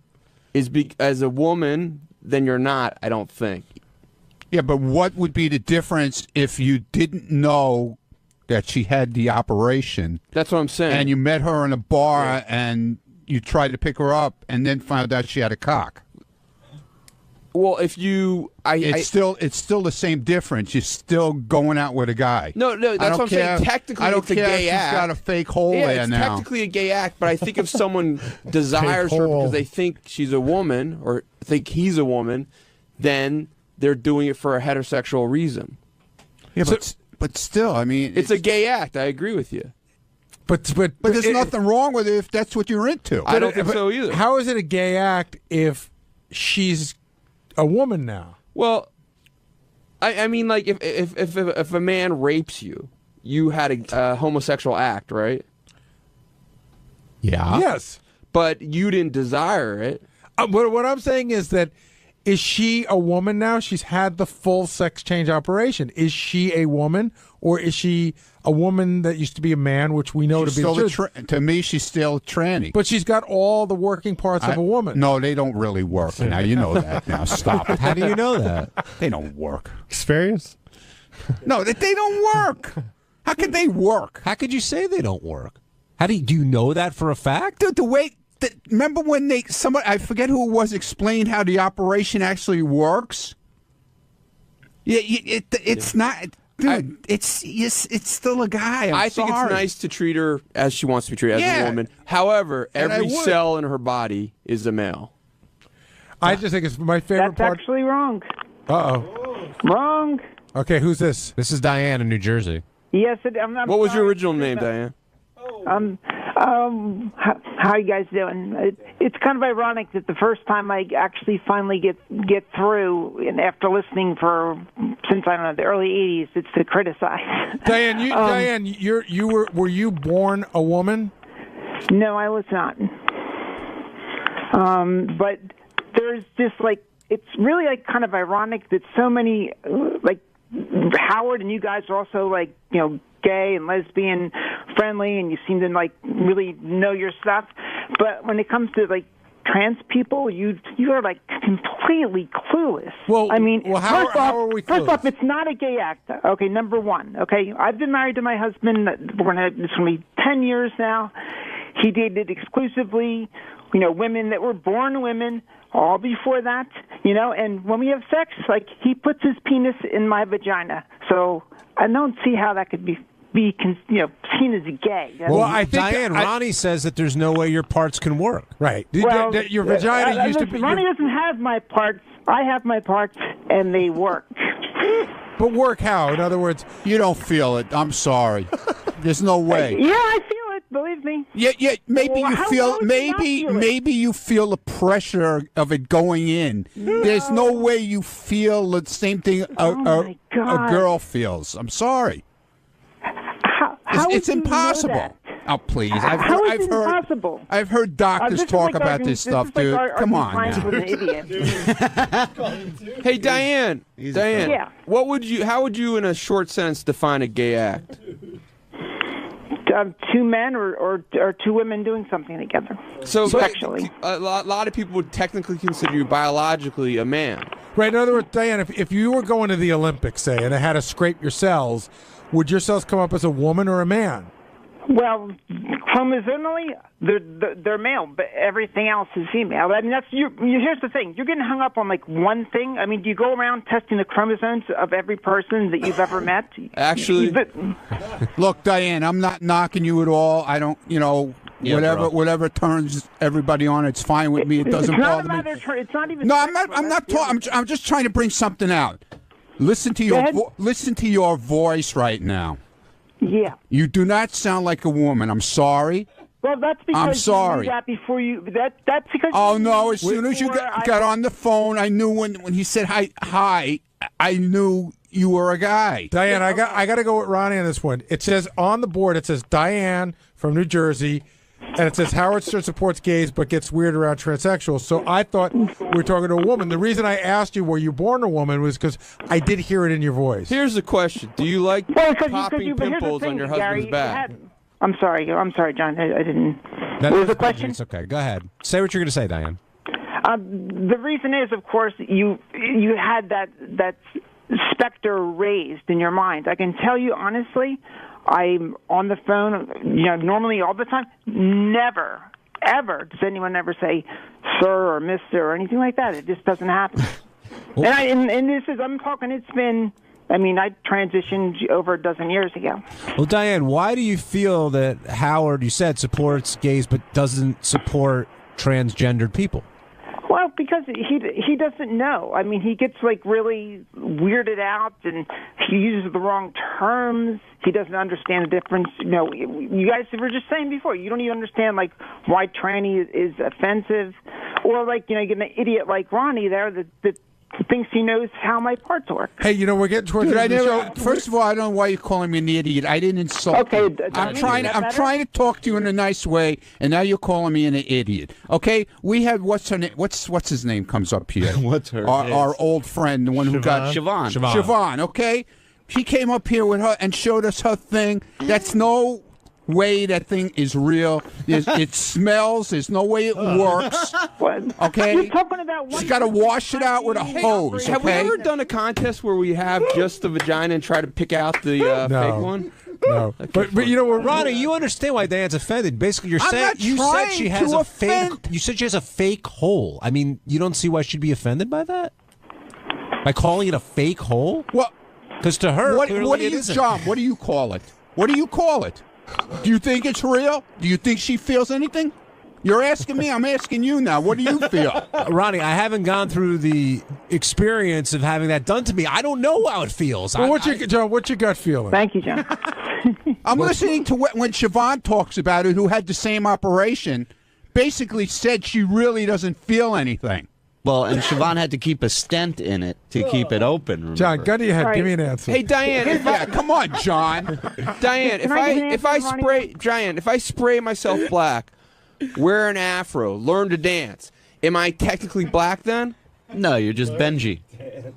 is as a woman. Then you're not. I don't think. Yeah, but what would be the difference if you didn't know that she had the operation? That's what I'm saying. And you met her in a bar and you tried to pick her up, and then found out she had a cock. Well, if you, it's still the same difference. You're still going out with a guy. No, that's what I'm saying. Technically, it's a gay act. She's got a fake hole there now. Yeah, it's technically a gay act, but I think if someone desires her because they think she's a woman or think he's a woman, then they're doing it for a heterosexual reason. Yeah, but still, I mean, it's a gay act. I agree with you. But there's nothing wrong with it if that's what you're into. I don't think so either. How is it a gay act if she's a woman now? Well, I mean, like if a man rapes you, you had a homosexual act, right? Yeah. Yes. But you didn't desire it. What I'm saying is that, is she a woman now? She's had the full sex change operation. Is she a woman, or is she a woman that used to be a man, which we know to be the truth? To me, she's still a tranny. But she's got all the working parts of a woman. No, they don't really work. Now, you know that. Now, stop it. How do you know that? They don't work. Experience? No, they don't work. How could they work? How could you say they don't work? Do you know that for a fact? Dude, remember when somebody, I forget who it was, explained how the operation actually works? Yeah, it's not... Dude, it's still a guy. I think it's nice to treat her as she wants to be treated, as a woman. However, every cell in her body is a male. I just think it's my favorite part. That's actually wrong. Uh-oh. Wrong. Okay, who's this? This is Diane in New Jersey. Yes, what was your original name, Diane? How you guys doing? It's kind of ironic that the first time I actually finally get through, and after listening since I don't know the early '80s, it's to criticize. Diane, were you born a woman? No, I was not. But there's just like, it's really like kind of ironic that so many, like Howard and you guys are also like, you know, gay and lesbian friendly, and you seem to like really know your stuff. But when it comes to like trans people, you are like completely clueless. Well, I mean, how are we clueless? First off, it's not a gay act. Okay, number one. Okay, I've been married to my husband. It's going to be 10 years now. He dated exclusively, you know, women that were born women. All before that, you know, and when we have sex, like, he puts his penis in my vagina. So I don't see how that could be seen as gay. Well, I think Diane, Ronnie says that there's no way your parts can work. Right. Well, your vagina used to be... Ronnie doesn't have my parts. I have my parts, and they work. But work how? In other words... You don't feel it. I'm sorry. There's no way. Yeah, I feel it. Believe me. Yeah. Maybe Well, you how feel. else do you not Maybe feel it? maybe you feel the pressure of it going in. There's no way you feel the same thing a girl feels. I'm sorry. It's impossible. Oh, please. I've heard impossible? I've heard doctors This is talk like about arguing- this stuff, is like dude. arguing Come on. science Now. with an idiot. Hey, Diane. Diane. Yeah. How would you, in a short sentence, define a gay act? Two men or two women doing something together. So sexually. A lot of people would technically consider you biologically a man. Right. In other words, Diane, if you were going to the Olympics, say, and it had to scrape your cells, would your cells come up as a woman or a man? Well, chromosomally, they're male, but everything else is female. I mean, here's the thing. You're getting hung up on, like, one thing. I mean, do you go around testing the chromosomes of every person that you've ever met? Actually. Look, Diane, I'm not knocking you at all. I don't, whatever turns everybody on, it's fine with me. It doesn't bother me. It's not even. No, I'm not talking. I'm just trying to bring something out. Listen to your voice right now. Yeah. You do not sound like a woman. I'm sorry. Well, that's because I'm sorry. you knew that before you. That's because. Oh no! As soon as you got on the phone, I knew when he said hi, I knew you were a guy. Diane, I got to go with Ronnie on this one. It says on the board, it says Diane from New Jersey, and it says Howard Stern supports gays but gets weird around transsexuals. So I thought we were talking to a woman. The reason I asked you, were you born a woman, was because I did hear it in your voice. Here's the question: do you like popping but here's the pimples thing, on your husband's Gary, back? I'm sorry, John. I didn't. What was the question? It's okay. Go ahead. Say what you're going to say, Diane. The reason is, of course, you had that specter raised in your mind. I can tell you honestly, I'm on the phone, normally all the time. Never, ever does anyone ever say sir or mister or anything like that. It just doesn't happen. And this is, I'm talking, it's been, I transitioned over a dozen years ago. Well, Diane, why do you feel that Howard, you said, supports gays but doesn't support transgendered people? Well, because he doesn't know. I mean, he gets like really weirded out, and he uses the wrong terms. He doesn't understand the difference. You guys were just saying before, you don't even understand like why tranny is offensive, or like you get an idiot like Ronnie there that thinks he knows how my parts work. Hey, we're getting towards Dude, the show. First of all, I don't know why you're calling me an idiot. I didn't insult you. I'm trying to talk to you in a nice way, and now you're calling me an idiot. Okay? We had what's her name? What's his name comes up here? What's her? Our old friend, the one who got Siobhan. Okay? She came up here with her and showed us her thing. That's no way that thing is real. It smells. There's no way it works. Okay? You're talking about She's got to wash it out with a hose. Have we ever done a contest where we have just the vagina and try to pick out the fake one? No, but Ronnie, you understand why Diane's offended. Basically, you're saying you said she has a fake. You said she has a fake hole. I mean, you don't see why she'd be offended by that? By calling it a fake hole? Well, because to her, what do you, John? What do you call it? What do you call it? Do you think it's real? Do you think she feels anything? You're asking me. I'm asking you now. What do you feel? Ronnie, I haven't gone through the experience of having that done to me. I don't know how it feels. Well, what's your gut feeling? Thank you, John. I'm listening to when Siobhan talks about it, who had the same operation, basically said she really doesn't feel anything. Well, and Siobhan had to keep a stent in it to keep it open. Remember? John, gun to your head. Give me an answer. Hey, Diane. Come on, John. Diane, if I spray myself black, wear an afro, learn to dance, am I technically black then? No, you're just Benji.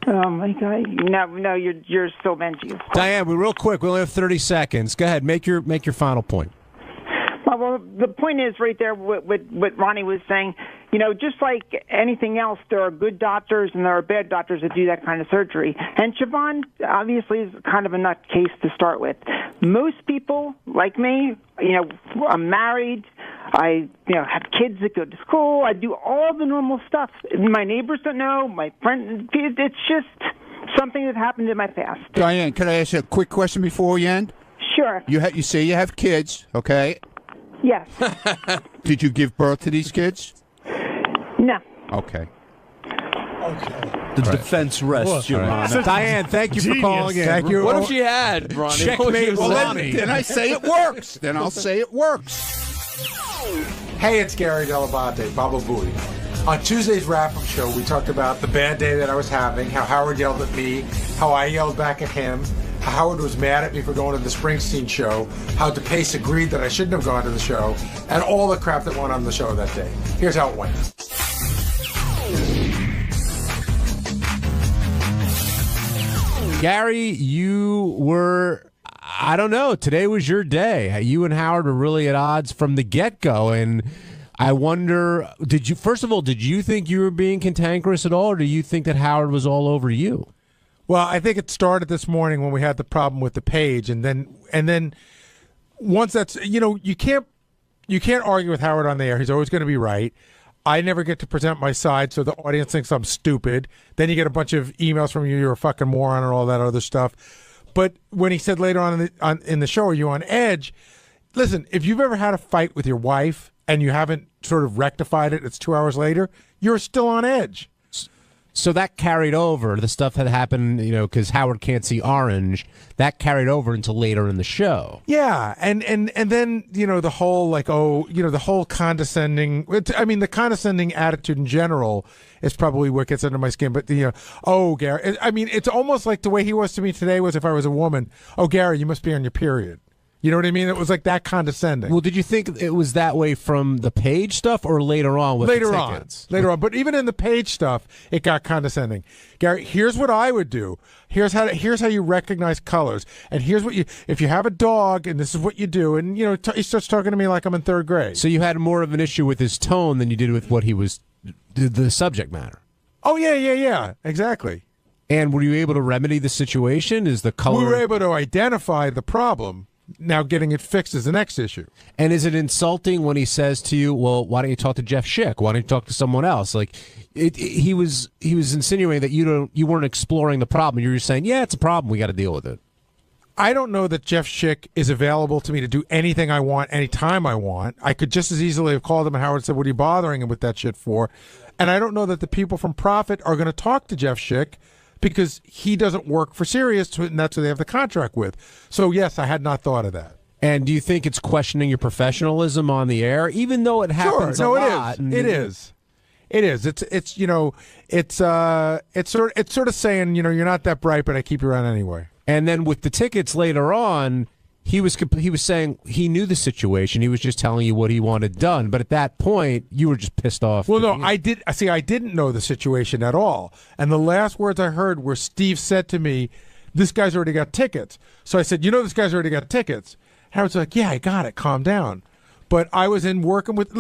Oh my God! No, you're still Benji. Diane, real quick, we only have 30 seconds. Go ahead, make your final point. Well, the point is right there what Ronnie was saying. Just like anything else, there are good doctors and there are bad doctors that do that kind of surgery. And Siobhan obviously is kind of a nutcase to start with. Most people, like me, I'm married. I have kids that go to school. I do all the normal stuff. My neighbors don't know. My friends. It's just something that happened in my past. Diane, can I ask you a quick question before we end? Sure. You say you have kids, okay? Yes. Did you give birth to these kids? No. Okay. The defense rests, Your Honor. Diane, thank you for calling in. Thank you. What if she had, Ronnie? Checkmate, Ronnie. Then I say it works. Then I'll say it works. Hey, it's 𝗛𝗄𝗿𝗱, Baba Booey. On Tuesday's wrap-up show, we talked about the bad day that I was having, how Howard yelled at me, how I yelled back at him, how Howard was mad at me for going to the Springsteen show, how 𝗛𝗿𝗱 agreed that I shouldn't have gone to the show, and all the crap that went on the show that day. Here's how it went. Gary, you were, I don't know, today was your day. You and Howard were really at odds from the get-go, and I wonder, first of all, did you think you were being cantankerous at all, or do you think that Howard was all over you? Well, I think it started this morning when we had the problem with the page, and then once that's, you can't argue with Howard on the air. He's always going to be right. I never get to present my side, so the audience thinks I'm stupid. Then you get a bunch of emails from you, you're a fucking moron, and all that other stuff. But when he said later on in the show, are you on edge? Listen, if you've ever had a fight with your wife and you haven't sort of rectified it, it's 2 hours later, you're still on edge. So that carried over, the stuff that happened, because Howard can't see orange, that carried over until later in the show. Yeah, and then, the whole, the whole condescending, the condescending attitude in general is probably what gets under my skin. But, oh, Gary, it's almost like the way he was to me today was if I was a woman, oh, Gary, you must be on your period. You know what I mean? It was like that condescending. Well, did you think it was that way from the Page stuff or later on with the tickets? Later on. But even in the Page stuff, it got condescending. Gary, here's what I would do. Here's how you recognize colors. And here's what if you have a dog and this is what you do. And, he starts talking to me like I'm in third grade. So you had more of an issue with his tone than you did with what he was, the subject matter. Oh, yeah. Exactly. And were you able to remedy the situation? Is the color... We were able to identify the problem. Now getting it fixed is the next issue. And is it insulting when he says to you, well, why don't you talk to 𝗛𝗃? Why don't you talk to someone else? Like, he was insinuating that you weren't exploring the problem. You were saying, yeah, it's a problem. We got to deal with it. I don't know that 𝗛𝗃 is available to me to do anything I want anytime I want. I could just as easily have called him and Howard said, what are you bothering him with that shit for? And I don't know that the people from Profit are going to talk to 𝗛𝗃 because he doesn't work for Sirius, and that's who they have the contract with. So, yes, I had not thought of that. And do you think it's questioning your professionalism on the air, even though it happens a lot? It is. It's sort of saying, you're not that bright, but I keep you around anyway. And then with the tickets later on, he was saying he knew the situation. He was just telling you what he wanted done. But at that point, you were just pissed off. Well, no, I didn't know the situation at all. And the last words I heard were Steve said to me, this guy's already got tickets. So I said, this guy's already got tickets. Howard's like, yeah, I got it. Calm down. But I was in working with,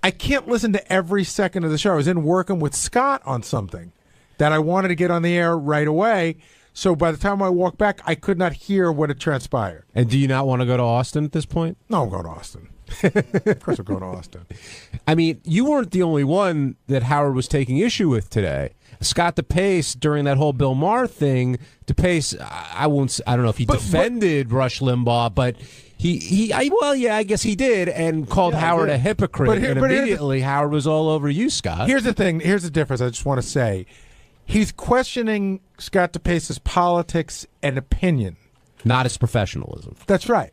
I can't listen to every second of the show. I was in working with Scott on something that I wanted to get on the air right away. So by the time I walked back, I could not hear what had transpired. And do you not want to go to Austin at this point? No, I'm going to Austin. Of course I'm going to Austin. I mean, you weren't the only one that Howard was taking issue with today. Scott 𝗛𝗃, during that whole Bill Maher thing, 𝗛𝗃, I don't know if he defended Rush Limbaugh, but I guess he did, and called Howard a hypocrite. And immediately Howard was all over you, Scott. Here's the thing. Here's the difference I just want to say. He's questioning Scott 𝗛𝗃's politics and opinion. Not his professionalism. That's right.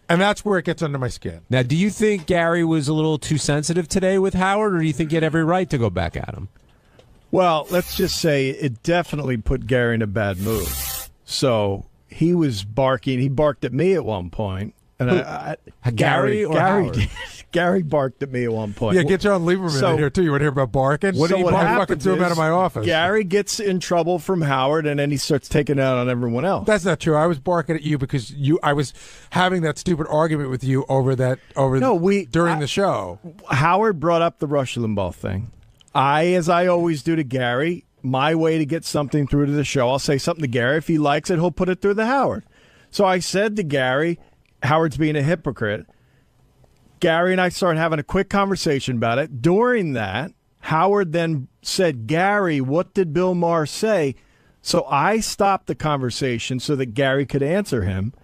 And that's where it gets under my skin. Now, do you think Gary was a little too sensitive today with Howard, or do you think he had every right to go back at him? Well, let's just say it definitely put Gary in a bad mood. So he was barking. He barked at me at one point. And Gary or Howard? Gary barked at me at one point. Yeah, get John Lieberman in here, too. You want to hear about barking? What fucking threw him out of my office? Gary gets in trouble from Howard, and then he starts taking it out on everyone else. That's not true. I was barking at you because I was having that stupid argument with you during the show. Howard brought up the Rush Limbaugh thing. As I always do to Gary, my way to get something through to the show, I'll say something to Gary. If he likes it, he'll put it through to Howard. So I said to Gary, Howard's being a hypocrite. Gary and I started having a quick conversation about it. During that, Howard then said, Gary, what did Bill Maher say? So I stopped the conversation so that Gary could answer him.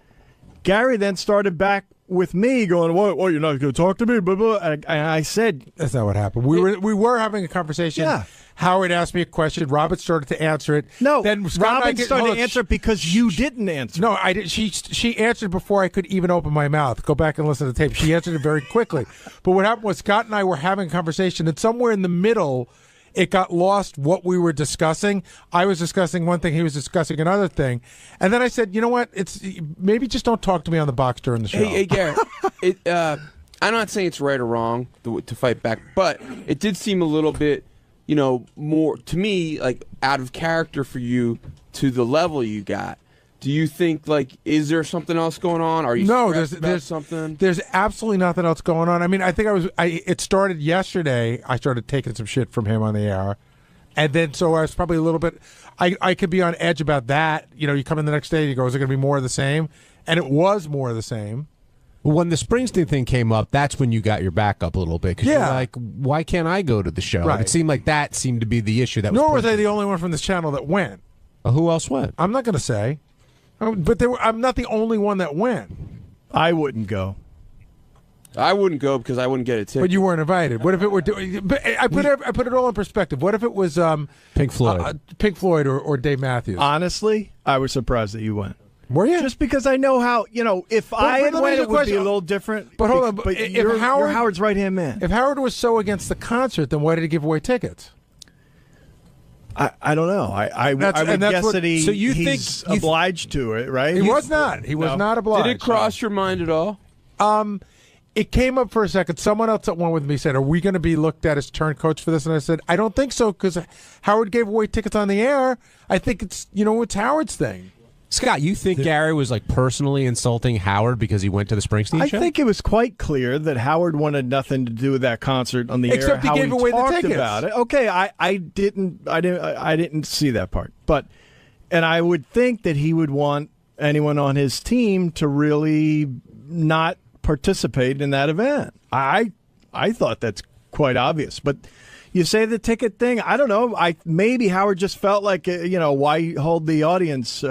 Gary then started back with me going, what, you're not going to talk to me? Blah, blah. And I said... That's not what happened. We were having a conversation. Yeah. Howard asked me a question. Robin started to answer it. No, then Robin started to answer it because you didn't answer. No, I did. She answered before I could even open my mouth. Go back and listen to the tape. She answered it very quickly. But what happened was Scott and I were having a conversation, and somewhere in the middle, it got lost what we were discussing. I was discussing one thing. He was discussing another thing. And then I said, you know what? Maybe just don't talk to me on the box during the show. Hey, Gary. I'm not saying it's right or wrong to fight back, but it did seem a little bit... more to me, like out of character for you to the level you got. Do you think, is there something else going on? Are you there's something? There's absolutely nothing else going on. I mean, I think it started yesterday. I started taking some shit from him on the air. And then, so I was probably a little bit, I could be on edge about that. You come in the next day and you go, is it going to be more of the same? And it was more of the same. When the Springsteen thing came up, that's when you got your back up a little bit. Because you're like, why can't I go to the show? Right. It seemed like that seemed to be the issue. Nor was I the only one from this channel that went. Who else went? I'm not going to say. But I'm not the only one that went. I wouldn't go. I wouldn't go because I wouldn't get a ticket. But you weren't invited. What if it were I put it all in perspective. What if it was Pink Floyd? Pink Floyd or Dave Matthews? Honestly, I was surprised that you went. Were you? Just because I know how, if I had went, it would be a little different. But hold on. But you're Howard's right-hand man. If Howard was so against the concert, then why did he give away tickets? I don't know. I would guess that he's obliged to it, right? He was not. He was not obliged. Did it cross your mind at all? It came up for a second. Someone else that went with me said, are we going to be looked at as turncoats for this? And I said, I don't think so, because Howard gave away tickets on the air. I think it's Howard's thing. Scott, you think Gary was personally insulting Howard because he went to the Springsteen show? I think it was quite clear that Howard wanted nothing to do with that concert on the air. Except he gave away the tickets about it. Okay, I didn't see that part, and I would think that he would want anyone on his team to really not participate in that event. I thought that's quite obvious, but. You say the ticket thing. I don't know. Maybe Howard just felt like why hold the audience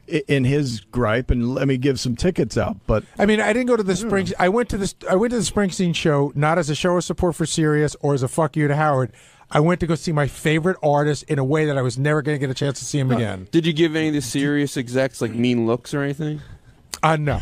in his gripe and let me give some tickets out. But I mean, I didn't go to the Springsteen. I went to the Springsteen show not as a show of support for Sirius or as a fuck you to Howard. I went to go see my favorite artist in a way that I was never going to get a chance to see him again. Did you give any of the Sirius execs mean looks or anything? No.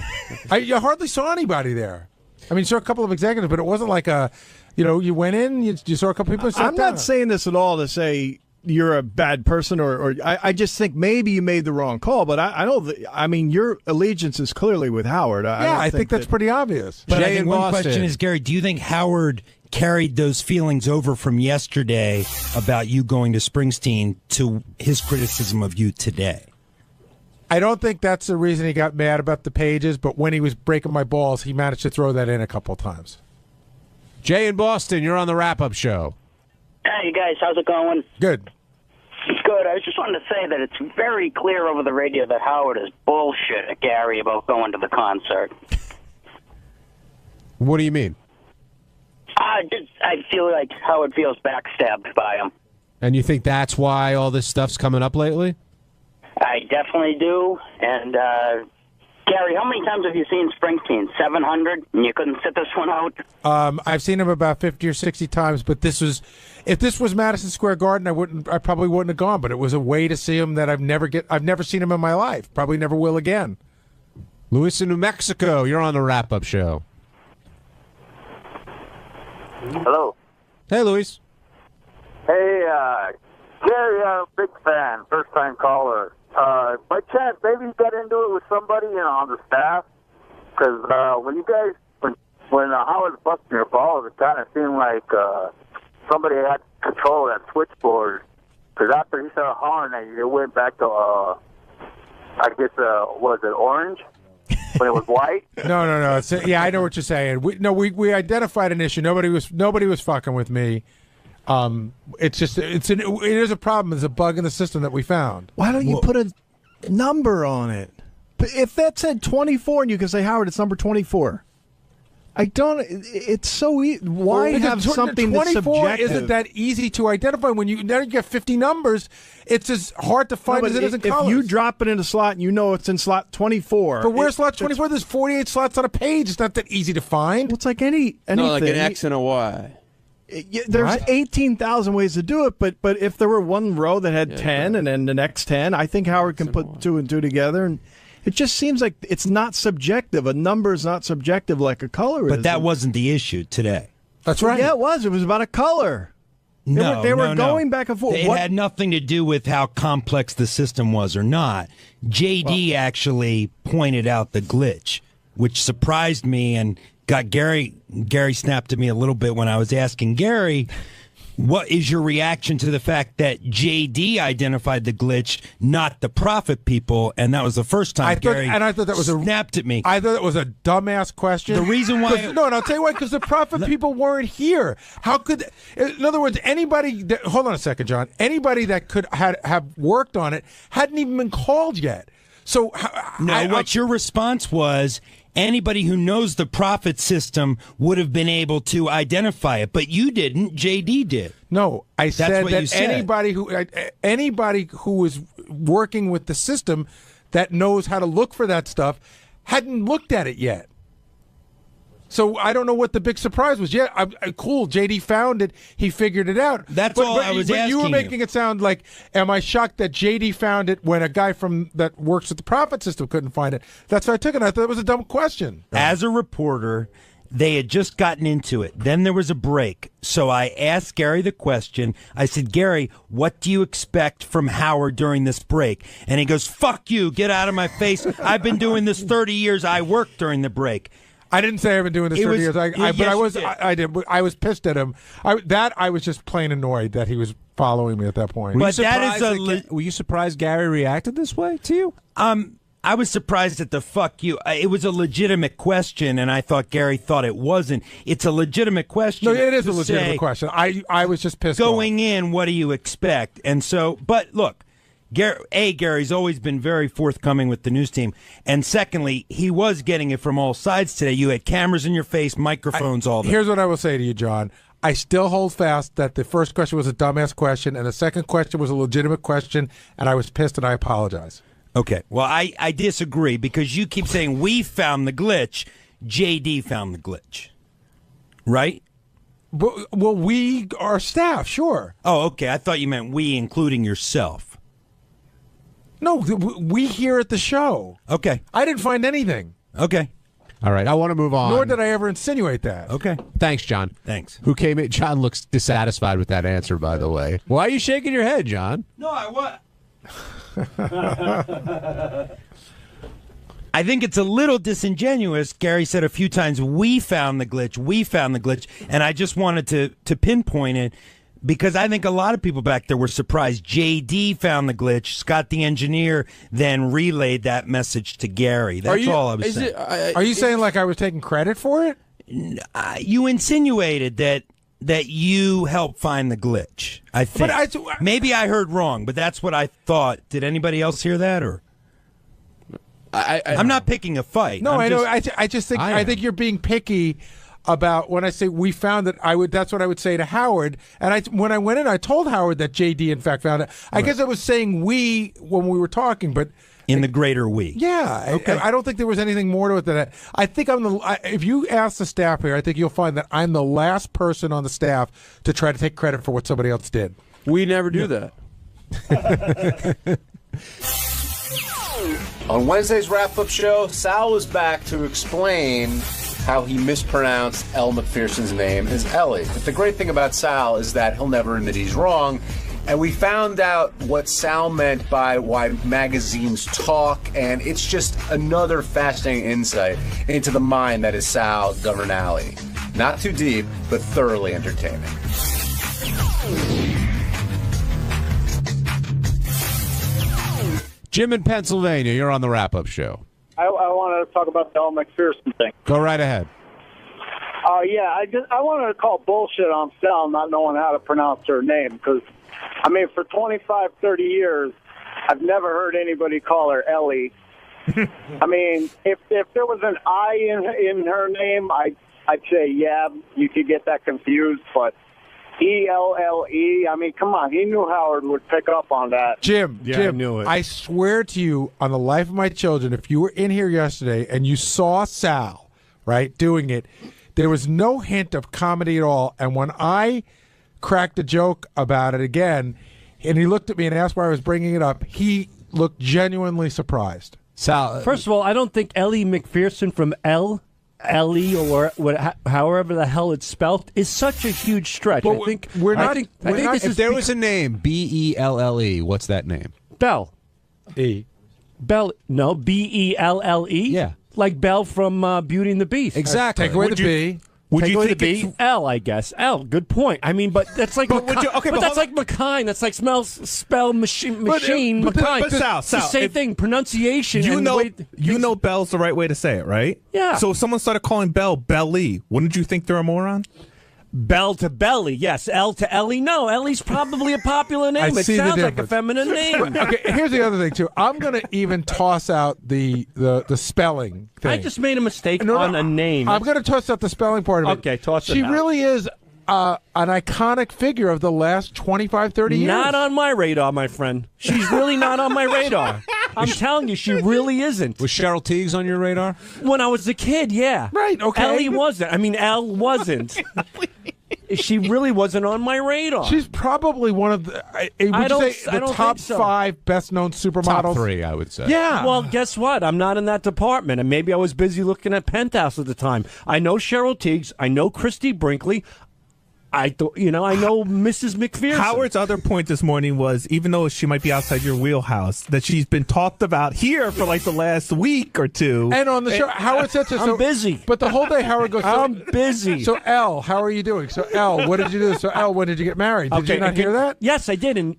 I hardly saw anybody there. I mean, saw a couple of executives, but it wasn't like a. You went in, you saw a couple people. I'm not saying this at all to say you're a bad person, or I just think maybe you made the wrong call. But I don't. I mean, your allegiance is clearly with Howard. I think that's pretty obvious. But I think one question is, Gary, do you think Howard carried those feelings over from yesterday about you going to Springsteen to his criticism of you today? I don't think that's the reason he got mad about the pages. But when he was breaking my balls, he managed to throw that in a couple of times. Jay in Boston, you're on the wrap-up show. Hey, you guys, how's it going? Good. Good. I was just wanting to say that it's very clear over the radio that Howard is bullshit at Gary about going to the concert. What do you mean? I feel like Howard feels backstabbed by him. And you think that's why all this stuff's coming up lately? I definitely do. And, Gary, how many times have you seen Springsteen? 700? And you couldn't sit this one out? I've seen him about 50 or 60 times, but if this was Madison Square Garden, I probably wouldn't have gone, but it was a way to see him that I've never seen him in my life. Probably never will again. Luis in New Mexico, you're on the wrap-up show. Hello. Hey, Luis. Hey, Gary, I'm a big fan, first-time caller. By chance, maybe you got into it with somebody on the staff? Because when you guys, when Howard was busting your balls, it kind of seemed like somebody had control of that switchboard. Because after he started hollering at you, it went back to, I guess, was it orange? When it was white? No. Yeah, I know what you're saying. We identified an issue. Nobody was fucking with me. It is a problem. There's a bug in the system that we found. Why don't you put a number on it? If that said 24, and you can say, Howard, it's number 24. I don't. It's so easy. Why have something that's 24 subjective? isn't that easy to identify. When you get 50 numbers, it's as hard to find as it is in colors. If you drop it in a slot and you know it's in slot 24. But where's slot 24? There's 48 slots on a page. It's not that easy to find. Well, it's like anything. No, like an X and a Y. There's 18,000 ways to do it, but if there were one row that had 10 and then the next 10, I think Howard can put 2 and 2 together, and it just seems like it's not subjective. A number is not subjective like a color is. But that wasn't the issue today. That's right. Yeah, it was. It was about a color. They were going back and forth. It had nothing to do with how complex the system was or not. JD actually pointed out the glitch, which surprised me and got Gary snapped at me a little bit when I was asking Gary, what is your reaction to the fact that JD identified the glitch, not the Prophet people? And that was the first time Gary snapped at me. I thought it was a dumbass question. The reason why... No, and I'll tell you why, because the Prophet people weren't here. How could... In other words, anybody... Hold on a second, John. Anybody that could have worked on it hadn't even been called yet. So... what your response was... Anybody who knows the Prophet system would have been able to identify it, but you didn't. JD did. No, I said what you said. Anybody who is working with the system that knows how to look for that stuff hadn't looked at it yet. So I don't know what the big surprise was. Yeah, cool. JD found it. He figured it out. That's all I was asking you were making it sound like, am I shocked that JD found it when a guy that works at the Prophet system couldn't find it? That's what I took it. I thought it was a dumb question. As a reporter, they had just gotten into it. Then there was a break. So I asked Gary the question. I said, Gary, what do you expect from Howard during this break? And he goes, fuck you. Get out of my face. I've been doing this 30 years. I worked during the break. I didn't say I've been doing this 30 years. I did. I was pissed at him. I was just plain annoyed that he was following me at that point. Were you surprised Gary reacted this way to you? I was surprised at the fuck you. It was a legitimate question, and I thought Gary thought it wasn't. It's a legitimate question. No, it is a legitimate question. I was just pissed going in, what do you expect? And so, but look. Gary's always been very forthcoming with the news team. And secondly, he was getting it from all sides today. You had cameras in your face, microphones, all that. Here's what I will say to you, John. I still hold fast that the first question was a dumbass question and the second question was a legitimate question, and I was pissed and I apologize. Okay. Well, I disagree because you keep saying we found the glitch. JD found the glitch. Right? Well, we are staff, sure. Oh, okay. I thought you meant we, including yourself. No, we here at the show. Okay. I didn't find anything. Okay. All right, I want to move on. Nor did I ever insinuate that. Okay. Thanks, John. Thanks. Who came in? John looks dissatisfied with that answer, by the way. Why are you shaking your head, John? No, I think it's a little disingenuous. Gary said a few times, we found the glitch, and I just wanted to pinpoint it because I think a lot of people back there were surprised. JD found the glitch. Scott, the engineer, then relayed that message to Gary. That's all I was saying. Are you saying like I was taking credit for it? You insinuated that you helped find the glitch, I think. But maybe I heard wrong, but that's what I thought. Did anybody else hear that? Or I'm not picking a fight. No, I know. I just think I think you're being picky about when I say we found it. That's what I would say to Howard. And when I went in, I told Howard that JD in fact found it. I guess I was saying we when we were talking, but in the greater we. Yeah. Okay. I don't think there was anything more to it than that. I think if you ask the staff here, I think you'll find that I'm the last person on the staff to try to take credit for what somebody else did. We never do that. On Wednesday's wrap-up show, Sal was back to explain how he mispronounced Elle Macpherson's name as Ellie. But the great thing about Sal is that he'll never admit he's wrong. And we found out what Sal meant by why magazines talk, and it's just another fascinating insight into the mind that is Sal Governale. Not too deep, but thoroughly entertaining. Jim in Pennsylvania, you're on the wrap-up show. I want to talk about the _McPherson thing. Go right ahead. Yeah, I wanted to call bullshit on Sal not knowing how to pronounce her name, because, I mean, for 25, 30 years, I've never heard anybody call her Ellie. I mean, if there was an I in her name, I'd say, yeah, you could get that confused, but ELLE, I mean, come on, he knew Howard would pick up on that. Jim, I knew it. I swear to you, on the life of my children, if you were in here yesterday and you saw Sal, right, doing it, there was no hint of comedy at all. And when I cracked a joke about it again, and he looked at me and asked why I was bringing it up, he looked genuinely surprised. Sal, first of all, I don't think Ellie McPherson from Ellie or however the hell it's spelled is such a huge stretch. But I think we're not. If there was a name, Belle, what's that name? Belle. E. Belle. No, Belle. Yeah. Like Belle from Beauty and the Beast. Exactly. Take away the B. Would you think the B? L, I guess. L. Good point. I mean, but that's like. but that's like McKine. That's like spell machine. McKine. But Sal, it's the same thing. Pronunciation. You know, Belle's the right way to say it, right? Yeah. So if someone started calling Belle Belly, wouldn't you think they're a moron? Belle to Belly, yes. L to Ellie, no. Ellie's probably a popular name. It sounds like a feminine name. Okay, here's the other thing too. I'm going to even toss out the spelling thing. I just made a mistake on a name. I'm going to toss out the spelling part of it. Okay, toss it She out. really is an iconic figure of the last 25, 30 years. Not on my radar, my friend. She's really not on my radar. I'm telling you, she really isn't. Was Cheryl Tiegs on your radar? When I was a kid, yeah. Right, okay. Ellie wasn't. I mean, Elle wasn't. She really wasn't on my radar. She's probably one of the, the top 5 best-known supermodels. Top 3, I would say. Yeah. Well, guess what? I'm not in that department, and maybe I was busy looking at Penthouse at the time. I know Cheryl Tiegs. I know Christy Brinkley. I know Mrs. McPherson. Howard's other point this morning was, even though she might be outside your wheelhouse, that she's been talked about here for like the last week or two. And on the show, Howard said to I'm busy. But the whole day, Howard goes, I'm busy. So, Elle, how are you doing? So, Elle, what did you do? So, Elle, when did you get married? Did you not hear that? Yes, I did. And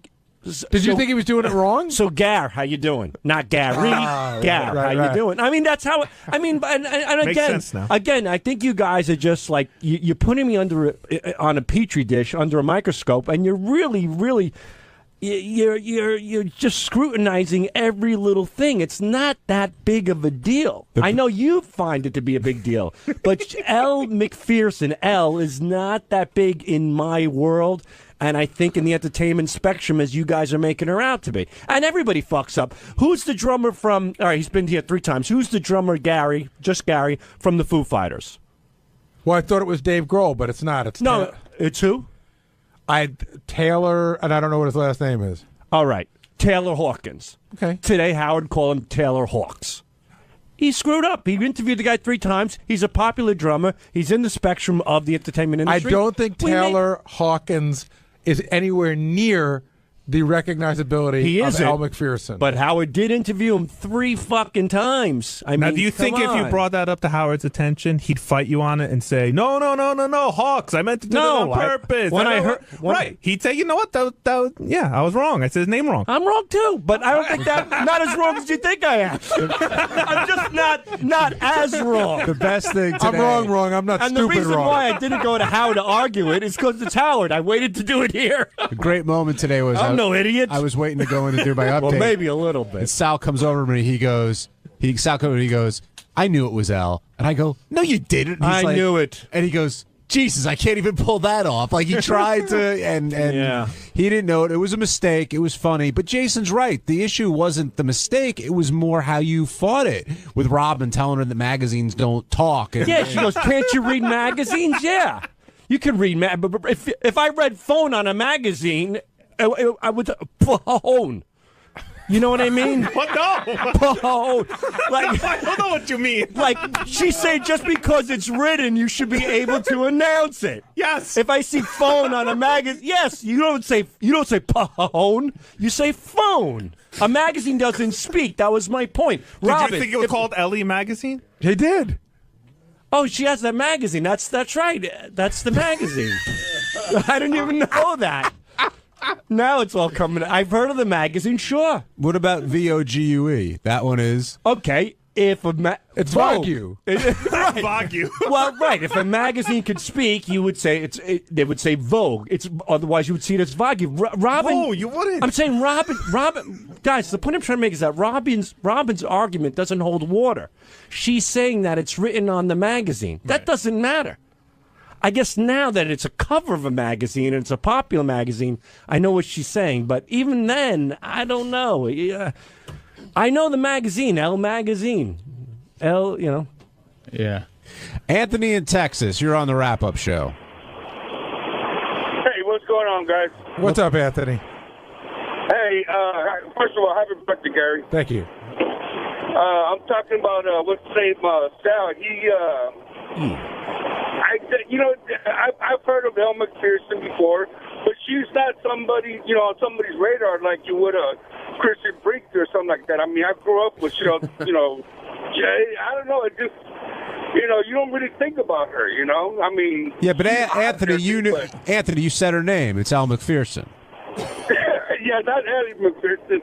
did you think he was doing it wrong? So, Gar, how you doing? Not Gary. Gar, how you doing? I mean, that's how. I mean, and Makes again, sense now. I think you guys are just like you're putting me on a petri dish under a microscope, and you're really. You're just scrutinizing every little thing. It's not that big of a deal. I know you find it to be a big deal, but Elle McPherson, Elle, is not that big in my world. And I think in the entertainment spectrum, as you guys are making her out to be. And everybody fucks up. Who's the drummer from... All right, he's been here 3 times. Who's the drummer, Gary, from the Foo Fighters? Well, I thought it was Dave Grohl, but it's not. It's who? Taylor, and I don't know what his last name is. All right, Taylor Hawkins. Okay. Today, Howard called him Taylor Hawks. He screwed up. He interviewed the guy 3 times. He's a popular drummer. He's in the spectrum of the entertainment industry. I don't think Taylor Hawkins is anywhere near the recognizability of Elle McPherson. But Howard did interview him 3 fucking times. I now, mean, do you think if you brought that up to Howard's attention, he'd fight you on it and say, no, Hawks, I meant to do that on purpose. He'd say, you know what, I was wrong. I said his name wrong. I'm wrong too, but I don't think not as wrong as you think I am. I'm just not as wrong. The best thing today. I'm wrong. I'm not and stupid wrong. And the reason why I didn't go to Howard to argue it is because it's Howard. I waited to do it here. The great moment today was... I'm no idiot. I was waiting to go in and do my update. Well, maybe a little bit. And Sal comes over to me. He goes, I knew it was Elle. And I go, no, you didn't. And I knew it. And he goes, Jesus, I can't even pull that off. Like, he tried to, and yeah. He didn't know it. It was a mistake. It was funny. But Jason's right. The issue wasn't the mistake. It was more how you fought it with Robin telling her that magazines don't talk. And, yeah, she goes, can't you read magazines? Yeah. You can read but if I read phone on a magazine... I would phone. You know what I mean? What? No. Phone. Like, I don't know what you mean. Like, she's saying just because it's written, you should be able to announce it. Yes. If I see phone on a magazine, yes, you don't say phone. You say phone. A magazine doesn't speak. That was my point. Did Robin, you think it was called Elle magazine? They did. Oh, she has that magazine. That's right. That's the magazine. I didn't even know that. Now it's all coming. I've heard of the magazine, sure. What about VOGUE? That one is okay. If it's Vogue. Right. Vogue. Well, right. If a magazine could speak, you would say they would say Vogue. Otherwise you would see it as Vogue. Robin. No, you wouldn't. I'm saying Robin. Guys, the point I'm trying to make is that Robin's argument doesn't hold water. She's saying that it's written on the magazine. That doesn't matter. I guess now that it's a cover of a magazine and it's a popular magazine, I know what she's saying. But even then, I don't know. I know the magazine, Elle magazine. Elle, you know. Yeah. Anthony in Texas, you're on the wrap-up show. Hey, what's going on, guys? What's up, Anthony? Hey, first of all, happy birthday, Gary. Thank you. I'm talking about what's the name, Sal. I've heard of 𝗦𝗵cie_𝗿𝗱 before, but she's not somebody, on somebody's radar like you would a Chrissy Freak or something like that. I mean, I grew up with, I don't know, it just, you don't really think about her, I mean. Yeah, but Anthony, you said her name. It's 𝗦𝗵cie_𝗿𝗱. Yeah, not Elle McPherson.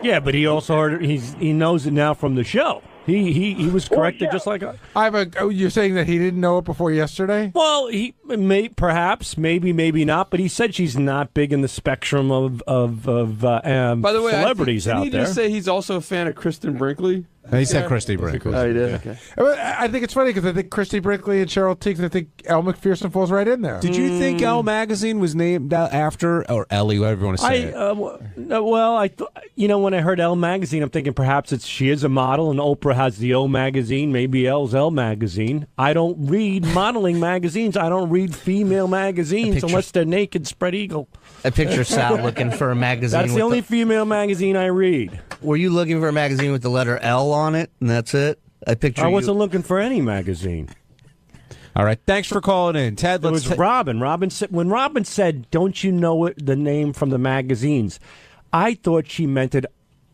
Yeah, but he also heard it. He knows it now from the show. He was corrected just like you're saying that he didn't know it before yesterday? Well, he perhaps, maybe not, but he said she's not big in the spectrum of By the way, celebrities out there. Did he there. just say he's also a fan of Kristen Brinkley? He said Christy Brinkley. Oh, he did? Okay. I think it's funny because I think Christy Brinkley and Cheryl Teagues, I think Elle falls right in there. Did you think Elle magazine was named after, or Ellie, whatever you want to say? When I heard Elle magazine, I'm thinking perhaps she is a model and Oprah has the O magazine. Maybe Elle's Elle magazine. I don't read modeling magazines. I don't read female magazines unless they're naked spread eagle. I picture Sal looking for a magazine. That's the only female magazine I read. Were you looking for a magazine with the letter L on it, and that's it? I wasn't looking for any magazine. All right, thanks for calling in, Ted. It was Robin. When Robin said, "Don't you know the name from the magazines?" I thought she meant it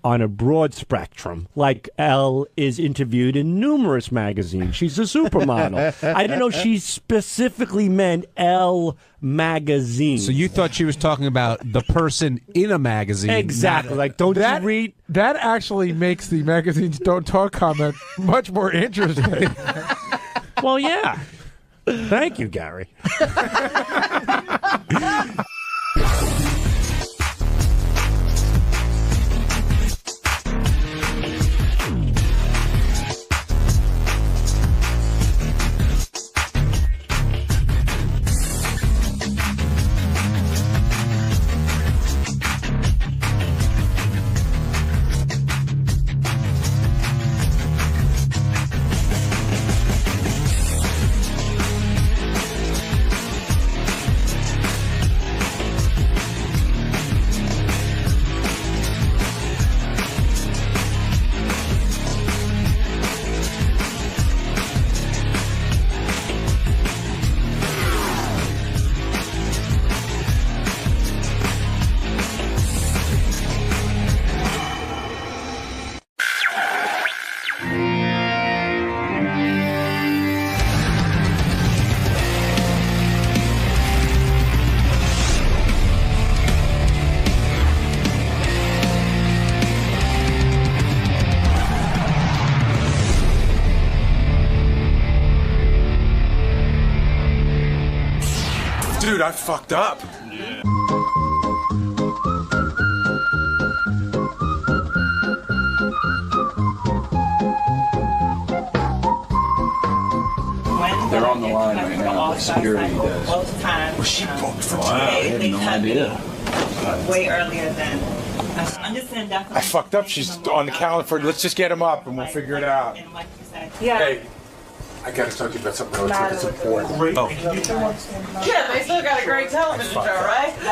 on a broad spectrum, like Elle is interviewed in numerous magazines. She's a supermodel. I didn't know she specifically meant Elle magazine. So you thought she was talking about the person in a magazine. Exactly. Like, don't you read? That actually makes the magazines don't talk comment much more interesting. Well, yeah. Thank you, Gary. Dude, I fucked up. They're on the line right now. The security does. Was she booked for today? I had no idea. Way earlier than. I'm just saying definitely. I fucked up. She's on the calendar for. Let's just get him up and we'll figure it out. Yeah. Hey, I got to talk to you about something else that's important. Oh. Yeah, they still got a great television show, right? We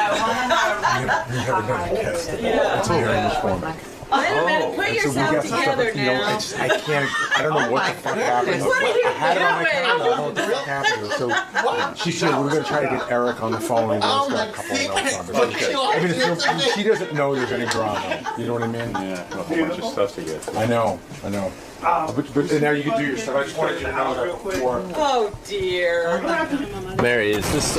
have another guest. That's Mary McCormick. Wait a minute, put yourself together now. I don't know what the fuck happened. I had it on my calendar. I don't know what the fuck happened. So she said we're going to try to get Eric on the phone. And we're got a couple of notes on. I mean, she doesn't know there's any drama. You know what I mean? Yeah, a whole bunch of stuff to get. I know. But now you can do your stuff. I just wanted you to know that before. Oh dear. Mary, is this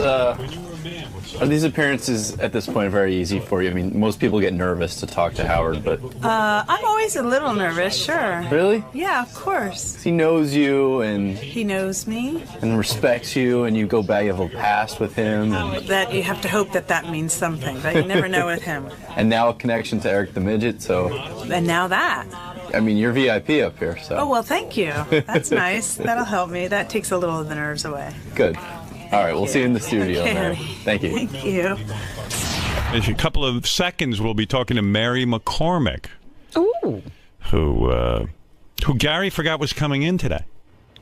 are these appearances at this point very easy for you? I mean, most people get nervous to talk to Howard, but I'm always a little nervous, sure. Really? Yeah, of course. he knows you and He knows me. respects you, and you go back, you have a past with him, That you have to hope that means something, but you never know with him. and now a connection to Eric the Midget. So, And now that. I mean, you're VIP up here, so Oh, well, thank you. That's nice. That'll help me. That takes a little of the nerves away. good. All right, we'll see you in the studio, Okay. Mary. Thank you. Thank you. In a couple of seconds, we'll be talking to 𝗦𝗵cie𝘄𝗿𝗍. Ooh. Who Gary forgot was coming in today.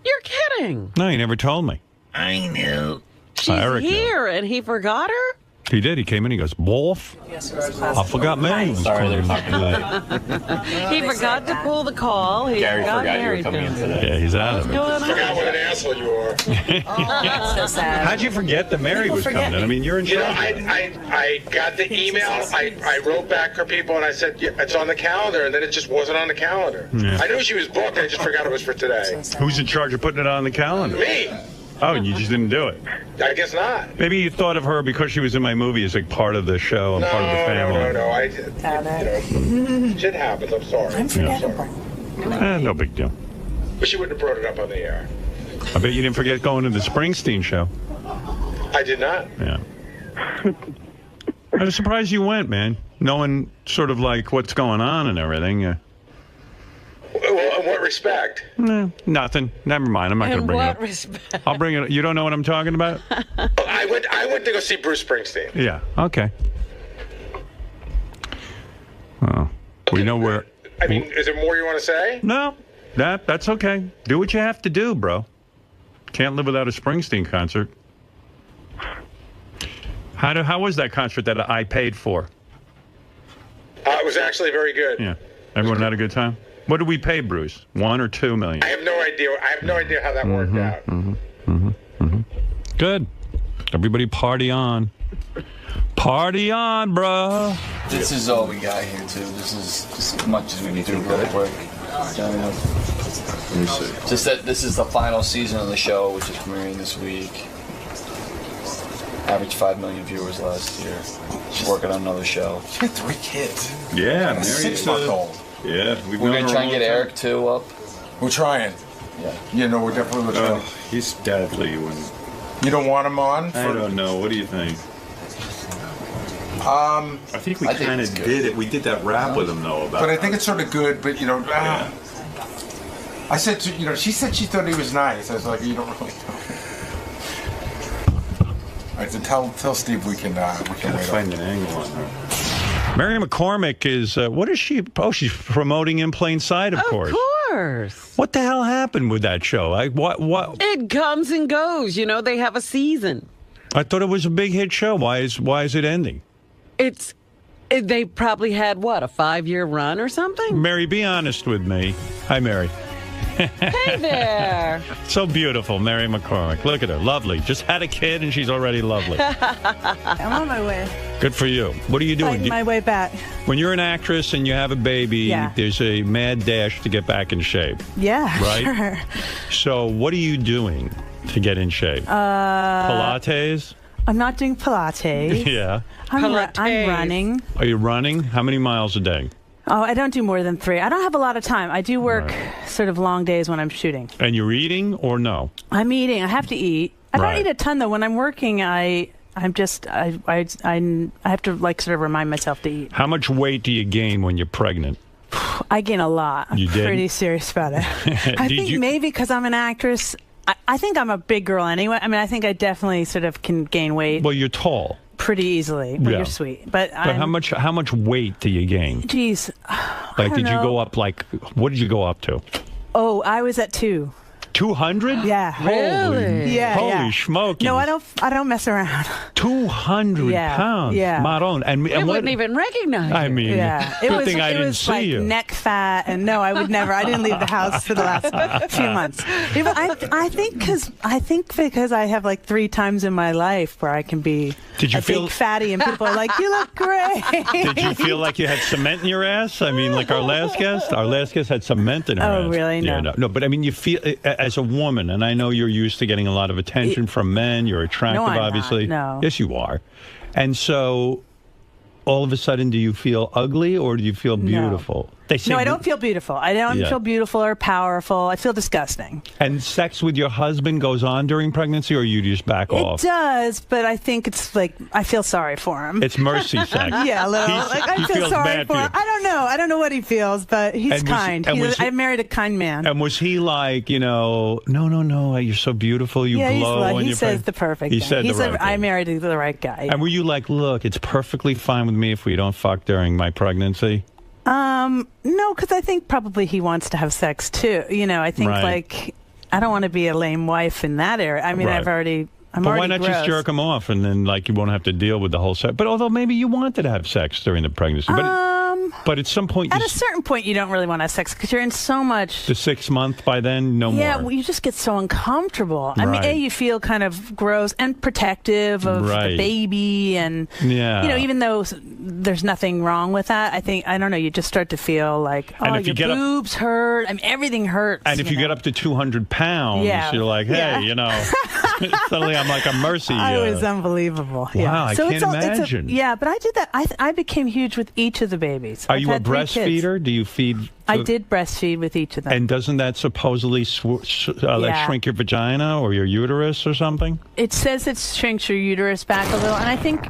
You're kidding. No, he never told me. I knew. She's Eric knew. here, and he forgot her? He did. He came in. He goes, Wolf. I forgot Mary was Sorry, they're coming talking today. He forgot to pull the call. He Gary forgot you were married coming in him. today. Yeah, he's out of it. Forgot what an asshole you are. That's so sad. How'd you forget that Mary was coming in? I mean, you're in You know, charge. I got the email. I wrote back her people and I said, yeah, it's on the calendar, and then it just wasn't on the calendar. Yeah. I knew she was booked. I just forgot it was for today. Who's in charge of putting it on the calendar? Me. Oh, and you just didn't do it. I guess not. Maybe you thought of her because she was in my movie as like part of the show and part of the family. No. I did. You know, shit happens. I'm sorry. I'm sorry. No big deal. But she wouldn't have brought it up on the air. I bet you didn't forget going to the Springsteen show. I did not. Yeah. I was surprised you went, man. Knowing sort of like what's going on and everything. Well, in what respect? Nothing. Never mind. I'm not going to bring it up. In what respect? I'll bring it. You don't know what I'm talking about? I went to go see Bruce Springsteen. Yeah. Okay. Oh, we know where. I mean, is there more you want to say? No, that's okay. Do what you have to do, bro. Can't live without a Springsteen concert. How was that concert that I paid for? It was actually very good. Yeah. Everyone had a good time? What did we pay, Bruce? $1 or $2 million? I have no idea. I have no idea how that worked out. Good. Everybody party on. Party on, bro. This is all we got here, too. This is just as much as we can do real quick. Let me see. Just that this is the final season of the show, which is premiering this week. Average 5 million viewers last year. She's working on another show. She had 3 kids. Yeah, Like a Mary's 6-month-old. Yeah, we're gonna try and get Eric too up. We're trying. Yeah. Yeah, no, we're definitely trying. He's deadly. You don't want him on? I don't know. What do you think? I think we kind of did it. We did that rap with him, though. About But I think it's sort of good, but, you know, I said to, you know, she said she thought he was nice. I was like, you don't really know. All right, so tell Steve we can wait find an angle on her. 𝗦𝗵cie𝘄𝗿𝗍 is, what is she? Oh, she's promoting In Plain Sight, of course. Of course. What the hell happened with that show? What? It comes and goes. You know, they have a season. I thought it was a big hit show. Why is it ending? They probably had, what, a 5-year run or something? Mary, be honest with me. Hi, Mary. Hey there. So beautiful, 𝗦𝗵cie𝘄𝗿𝗍. Look at her. Lovely. Just had a kid and she's already lovely. I'm on my way. Good for you. What are you doing? Fighting my way back. When you're an actress and you have a baby, there's a mad dash to get back in shape. Yeah, right? sure. So what are you doing to get in shape? Pilates? I'm not doing Pilates. Yeah. I'm running. Are you running? How many miles a day? Oh, I don't do more than 3. I don't have a lot of time. I do work sort of long days when I'm shooting. And you're eating or no? I'm eating. I have to eat. I don't eat a ton though. When I'm working, I have to like sort of remind myself to eat. How much weight do you gain when you're pregnant? I gain a lot. I'm You did? pretty serious about it. I think maybe because I'm an actress, I think I'm a big girl anyway. I mean, I think I definitely sort of can gain weight. Well, you're tall. Pretty easily. But Yeah. you're sweet. But how much weight do you gain? Geez. Like, I did don't you go know. up, like, what did you go up to? Oh, I was at 2. 200? Yeah. Holy, Yeah. holy smokes. No, I don't mess around. 200 pounds. Yeah. Maron. And They what, wouldn't even recognize you. I mean, Yeah, good thing I didn't see like you. neck fat, and no, I would never. I didn't leave the house for the last few months. I think because I have like 3 times in my life where I can be Did you a feel big fatty, and people are like, "You look great." Did you feel like you had cement in your ass? I mean, like our last guest? Our last guest had cement in her ass. Oh, really? Yeah, No. no, but I mean, you feel, as a woman, and I know you're used to getting a lot of attention from men. You're attractive, I'm not, obviously. no. Yes, you are. And so, all of a sudden, do you feel ugly or do you feel beautiful? They say No, I don't feel beautiful. I don't feel beautiful or powerful. I feel disgusting. And sex with your husband goes on during pregnancy, or you just back off? It does, but I think it's like I feel sorry for him. It's mercy sex. Yeah, a little. I he feel feels sorry bad for for him. you. I don't know. I don't know what he feels, but he's kind. I married a kind man. And was he like, no, you're so beautiful, you yeah, glow. he says the perfect He thing. said He the said, right I thing. married the right guy. And were you like, look, it's perfectly fine with me if we don't fuck during my pregnancy? No, because I think probably he wants to have sex too. I think like I don't want to be a lame wife in that area. I mean, Right. I'm but already why not gross. just jerk him off and then like you won't have to deal with the whole sex? But although maybe you wanted to have sex during the pregnancy, but at some point, At a certain point, you don't really want to have sex because you're in so much. the 6 month by then, no Yeah, more. well, you just get so uncomfortable. I mean, Right. you feel kind of gross and protective of Right. the baby, and Yeah. even though there's nothing wrong with that, I don't know, you just start to feel like, And oh, if you your get up- boobs hurt. I mean, everything hurts. And if you get up to 200 pounds, Yeah. you're like, hey, Yeah. suddenly I'm like a mercy. It was unbelievable. Yeah. Wow, I so can't imagine. yeah, but I did that. I became huge with each of the babies. Are I've you a had 3 kids. breastfeeder? Do you feed? I did breastfeed with each of them. And doesn't that supposedly Yeah. shrink your vagina or your uterus or something? It says it shrinks your uterus back a little, and I think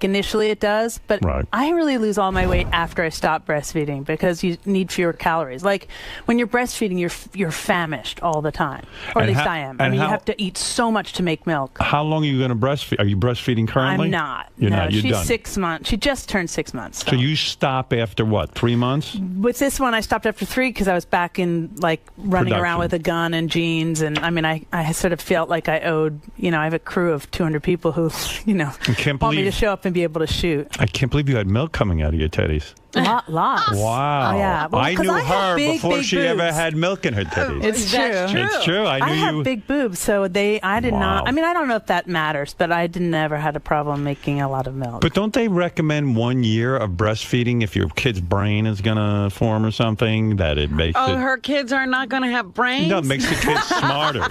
initially it does, but I really lose all my weight after I stop breastfeeding because you need fewer calories. Like when you're breastfeeding, you're famished all the time, or at And least how- I am. and I mean, how- you have to eat so much to make milk. How long are you going to breastfeed? Are you breastfeeding currently? I'm not. You're no, not. You're she's done. 6 months. She just turned 6 months. So you stop after what? 3 months? With this one, I stopped after 3 because I was back in running around Production. with a gun and jeans, and I mean, I sort of felt like I owed. I have a crew of 200 people who, can't want me to believe- show up and be able to shoot. I can't believe you had milk coming out of your titties. Lots. Wow. Oh, yeah. Well, I 'cause knew I have her big, before big she ever boobs. had milk in her titties. It's true. It's true. I knew have you. big boobs, so I did not. I mean, I don't know if that matters, but I never had a problem making a lot of milk. But don't they recommend 1 year of breastfeeding if your kid's brain is going to form or something? That it makes Oh, it. her kids are not going to have brains? No, it makes the kids smarter.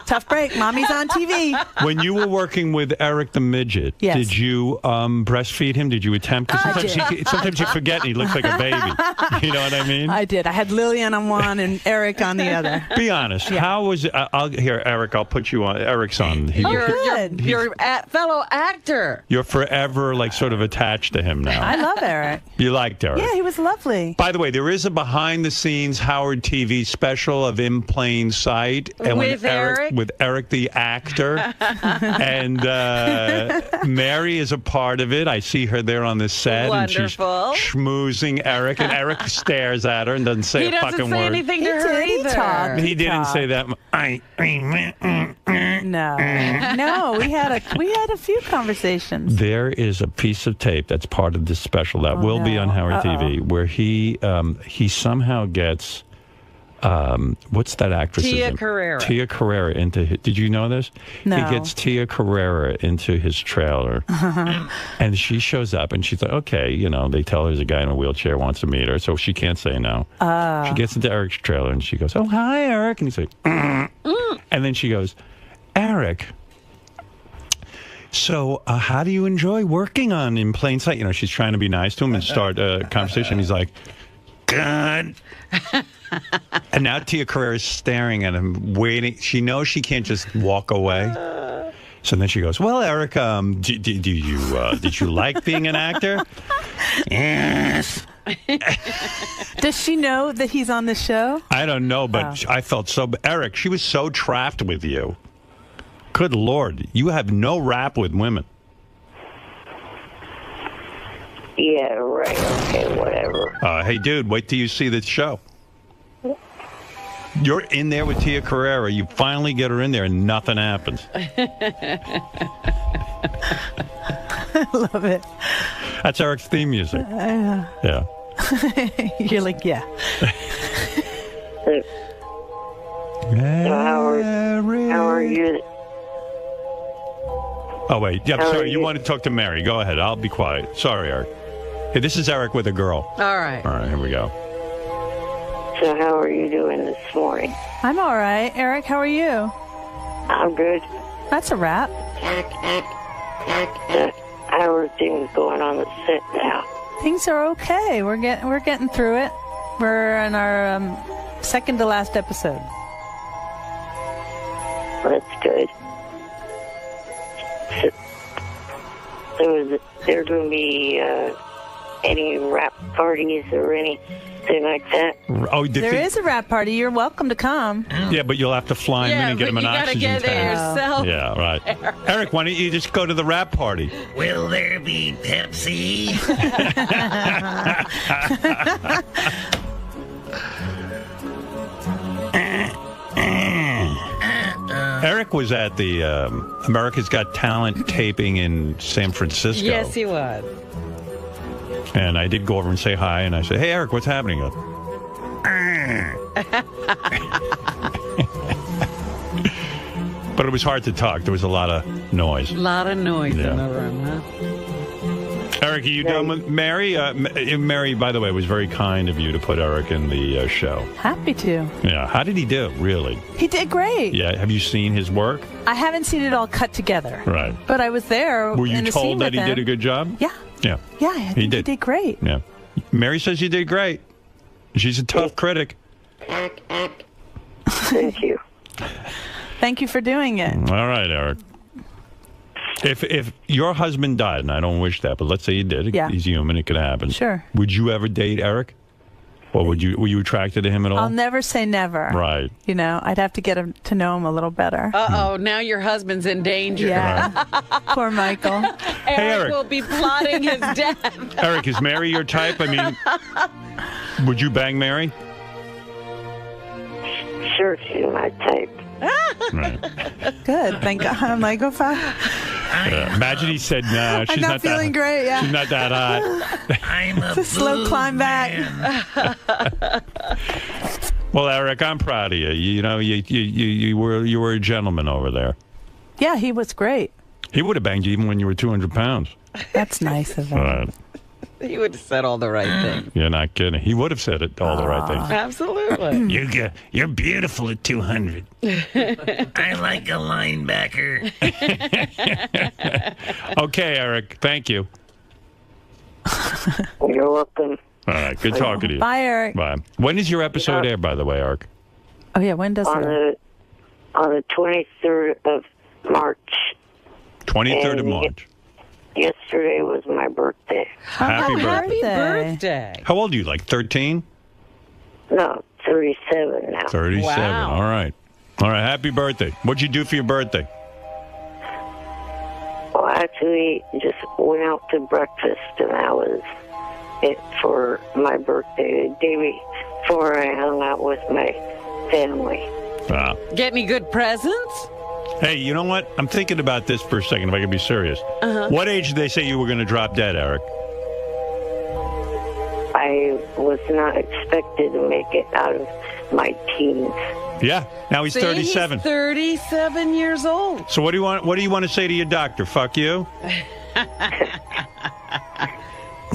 Tough break. Mommy's on TV. When you were working with Eric the Midget, Yes. did you breastfeed him? Did you attempt? Because I sometimes you forget and he looks like a baby. You know what I mean? I did. I had Lillian on one and Eric on the other. Be honest. How was it? Eric, I'll put you on. Eric's on. You're a fellow actor. You're forever sort of attached to him now. I love Eric. You liked Eric. Yeah, he was lovely. By the way, there is a behind-the-scenes Howard TV special of In Plain Sight With Eric? with Eric the actor, and Mary is a part of it. I see her there on the set, Wonderful. and she's schmoozing Eric, and Eric stares at her and doesn't say He a doesn't fucking say word. anything to her either. He didn't say that. No, we had a few conversations. There is a piece of tape that's part of this special that will be on Howard TV, where he somehow gets what's that actress? Tia Carrera. Tia Carrera into his, did you know this? No. He gets Tia Carrera into his trailer, and she shows up, and she's like, okay, they tell her there's a guy in a wheelchair wants to meet her, so she can't say no. She gets into Eric's trailer, and she goes, oh, hi, Eric, and he's like, and then she goes, Eric, so how do you enjoy working on In Plain Sight? She's trying to be nice to him and start a conversation. He's like, good. And now Tia Carrera is staring at him, waiting. She knows she can't just walk away. So then she goes, well, Eric, did you like being an actor? Yes. Does she know that he's on the show? I don't know, but I felt so... Eric, she was so trapped with you. Good Lord. You have no rap with women. Yeah, right. Okay, whatever. Hey, dude, wait till you see this show. You're in there with 𝗻◄𝗃𝗍𝗄. You finally get her in there, and nothing happens. I love it. That's Eric's theme music. Yeah. You're like, yeah. How are you? Oh, wait. Yeah, I'm sorry. You want to talk to Mary. Go ahead. I'll be quiet. Sorry, Eric. Hey, this is Eric with a girl. All right. All right, here we go. So how are you doing this morning? I'm all right. Eric, how are you? I'm good. That's a wrap. How are things going on the set now? Things are okay. We're getting through it. We're in our second to last episode. That's good. So is there going to be any rap parties or anything like that? Oh, there is a rap party. You're welcome to come. Yeah, but you'll have to fly him in and get him an oxygen tank. You gotta get there yourself. Yeah, right. Eric, why don't you just go to the rap party? Will there be Pepsi? Eric was at the America's Got Talent taping in San Francisco. Yes, he was. And I did go over and say hi, and I said, "Hey, Eric, what's happening?" He goes, but it was hard to talk. There was a lot of noise. A lot of noise Yeah. in the room, huh? Eric, are you done with Mary? Mary, by the way, was very kind of you to put Eric in the show. Happy to. Yeah. How did he do, really? He did great. Yeah. Have you seen his work? I haven't seen it all cut together. Right. But I was there. Were you in the scene told that with he him. did a good job? Yeah. Yeah. Yeah, I think he did great. Yeah. Mary says you did great. She's a tough critic. Thank you. Thank you for doing it. All right, Eric. If your husband died, and I don't wish that, but let's say you did, Yeah. he's human, it could happen. Sure. Would you ever date Eric? Or were you attracted to him at all? I'll never say never. Right. You know, I'd have to get him to know him a little better. Uh-oh, now your husband's in danger. Yeah. Poor Michael. Eric will be plotting his death. Eric, is Mary your type? I mean, would you bang Mary? Sure, she's my type. Right. Good. Thank God. I'm like, oh, fuck. Yeah. Imagine he said, no, she's I'm not feeling that, great. Yeah. She's not that hot. I'm It's a slow climb back. Well, Eric, I'm proud of you. You know, you were a gentleman over there. Yeah, he was great. He would have banged you even when you were 200 pounds. That's nice of him. Right. He would have said all the right things. You're not kidding. He would have said it all the right things. Absolutely. You're beautiful at 200. I like a linebacker. Okay, Eric. Thank you. You're welcome. All right. Good talking to you. Bye, Eric. Bye. When does your episode air, by the way, Eric? Oh, yeah. When does it? On the 23rd of March. 23rd of March. Yesterday was my birthday. Happy birthday. How old are you? Like 13? No, 37 now. 37. Wow. All right. All right. Happy birthday. What'd you do for your birthday? Well, actually, just went out to breakfast, and that was it for my birthday. The day before, I hung out with my family. Wow. Get any good presents? Hey, you know what? I'm thinking about this for a second, if I can be serious. Uh-huh. What age did they say you were going to drop dead, Eric? I was not expected to make it out of my teens. Yeah. Now he's See, 37. He's 37 years old. So what do you want to say to your doctor? Fuck you?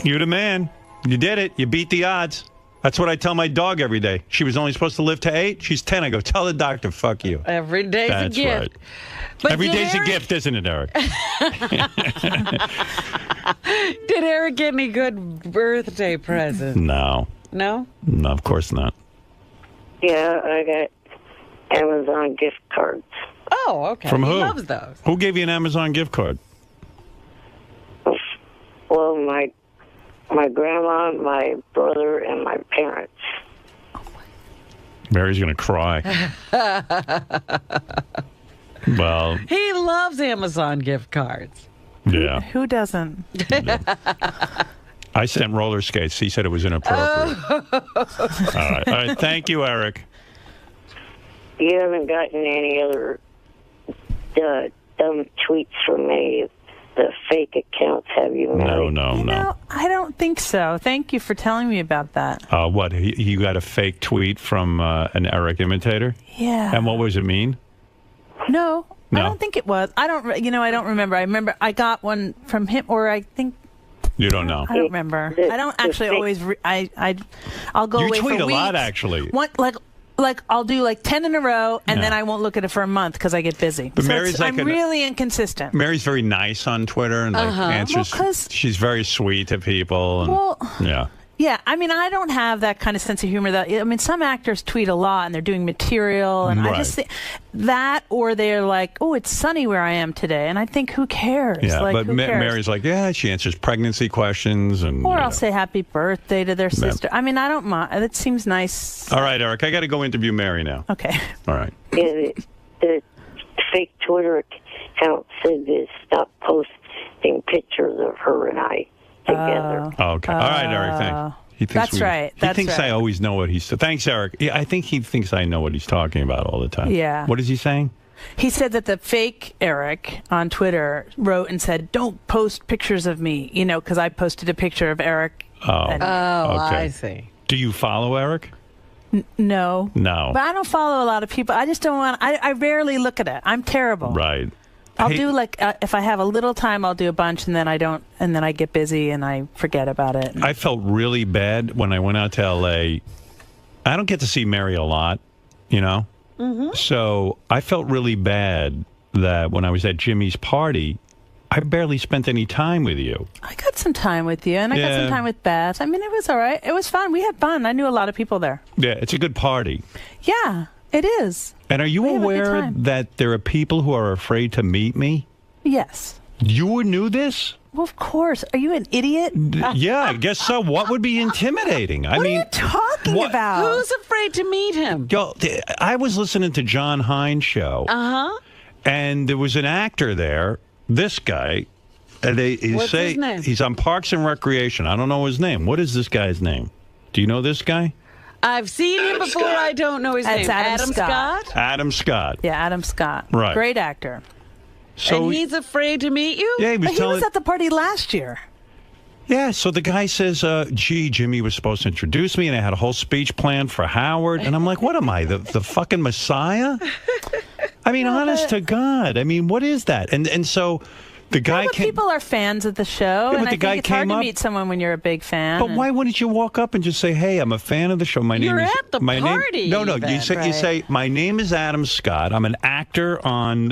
You're the man. You did it. You beat the odds. That's what I tell my dog every day. She was only supposed to live to 8. She's 10. I go, tell the doctor, fuck you. Every day's That's a gift. Right. But Every did day's Eric- a gift, isn't it, Eric? Did Eric get any good birthday presents? No. No? No, of course not. Yeah, I got Amazon gift cards. Oh, okay. From He who? loves those. Who gave you an Amazon gift card? Well, my grandma, my brother, and my parents. Mary's going to cry. Well, He loves Amazon gift cards. yeah. Who doesn't? I sent roller skates. He said it was inappropriate. All right. Thank you, Eric. you haven't gotten any other dumb tweets from any of the fake accounts, have you, Mary? No. I don't think so. Thank you for telling me about that. What? You got a fake tweet from an Eric imitator? Yeah. And what was it mean? No, I don't think it was. I don't remember. I remember I got one from him, or I think. You don't know. I don't remember. I don't actually always. I'll go you away for weeks. tweet a lot, actually. Like I'll do like 10 in a row, and then I won't look at it for a month because I get busy. But so Mary's I'm really inconsistent. Mary's very nice on Twitter and answers. Well, she's very sweet to people. And, yeah. Yeah, I mean, I don't have that kind of sense of humor. Some actors tweet a lot and they're doing material, and I just think that, or they're like, "Oh, it's sunny where I am today," and I think, who cares? Yeah, but who cares? Mary's like, yeah, she answers pregnancy questions, and or I'll say happy birthday to their sister. I mean, I don't mind. It seems nice. All right, Eric, I got to go interview Mary now. Okay. All right. Yeah, the fake Twitter account said to stop posting pictures of her and I together. Okay. All right, Eric, thanks. He thinks That's right. He thinks I always know what he's... Thanks, Eric. Yeah, I think he thinks I know what he's talking about all the time. Yeah. What is he saying? He said that the fake Eric on Twitter wrote and said, "Don't post pictures of me," because I posted a picture of Eric. Okay. I see. Do you follow Eric? No. No. But I don't follow a lot of people. I just don't want... I rarely look at it. I'm terrible. Right. I'll do if I have a little time, I'll do a bunch, and then I don't, and then I get busy and I forget about it. I felt really bad when I went out to L.A. I don't get to see Mary a lot, So I felt really bad that when I was at Jimmy's party, I barely spent any time with you. I got some time with you, and I got some time with Beth. I mean, it was all right. It was fun. We had fun. I knew a lot of people there. Yeah, it's a good party. Yeah, it is. And are you aware that there are people who are afraid to meet me? Yes. You knew this? Well, of course. Are you an idiot? Yeah, I guess so. What would be intimidating? What are you talking about? Who's afraid to meet him? Yo, I was listening to John Hines' show. And there was an actor there, this guy. What's his name? He's on Parks and Recreation. I don't know his name. What is this guy's name? Do you know this guy? I've seen him before. Scott. I don't know his name. Adam Scott. Adam Scott. Yeah, Adam Scott. Right. Great actor. So and he's afraid to meet you? Yeah, he was at the party last year. Yeah, so the guy says, gee, Jimmy was supposed to introduce me, and I had a whole speech planned for Howard. And I'm like, what am I, the fucking Messiah? I mean, honest to God. I mean, what is that? And so the guy people are fans of the show, but and the I guy think it's hard came to up- meet someone when you're a big fan. But why wouldn't you walk up and just say, "Hey, I'm a fan of the show. My name You're is at the my party name." No, even. you say, "My name is Adam Scott. I'm an actor on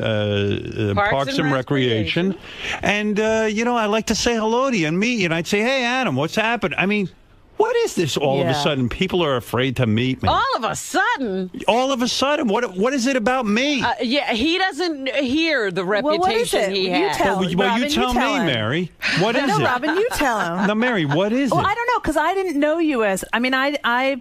Parks and Recreation, and I like to say hello to you and meet you." And I'd say, "Hey, Adam, what's happened?" I mean, what is this? All of a sudden, people are afraid to meet me. All of a sudden? All of a sudden, what is it about me? Yeah, he doesn't hear the reputation he has. You tell me, Mary. What is it? No, Robin, you tell him. No, Mary, what is it? Well, I don't know, because I didn't know you as. I mean,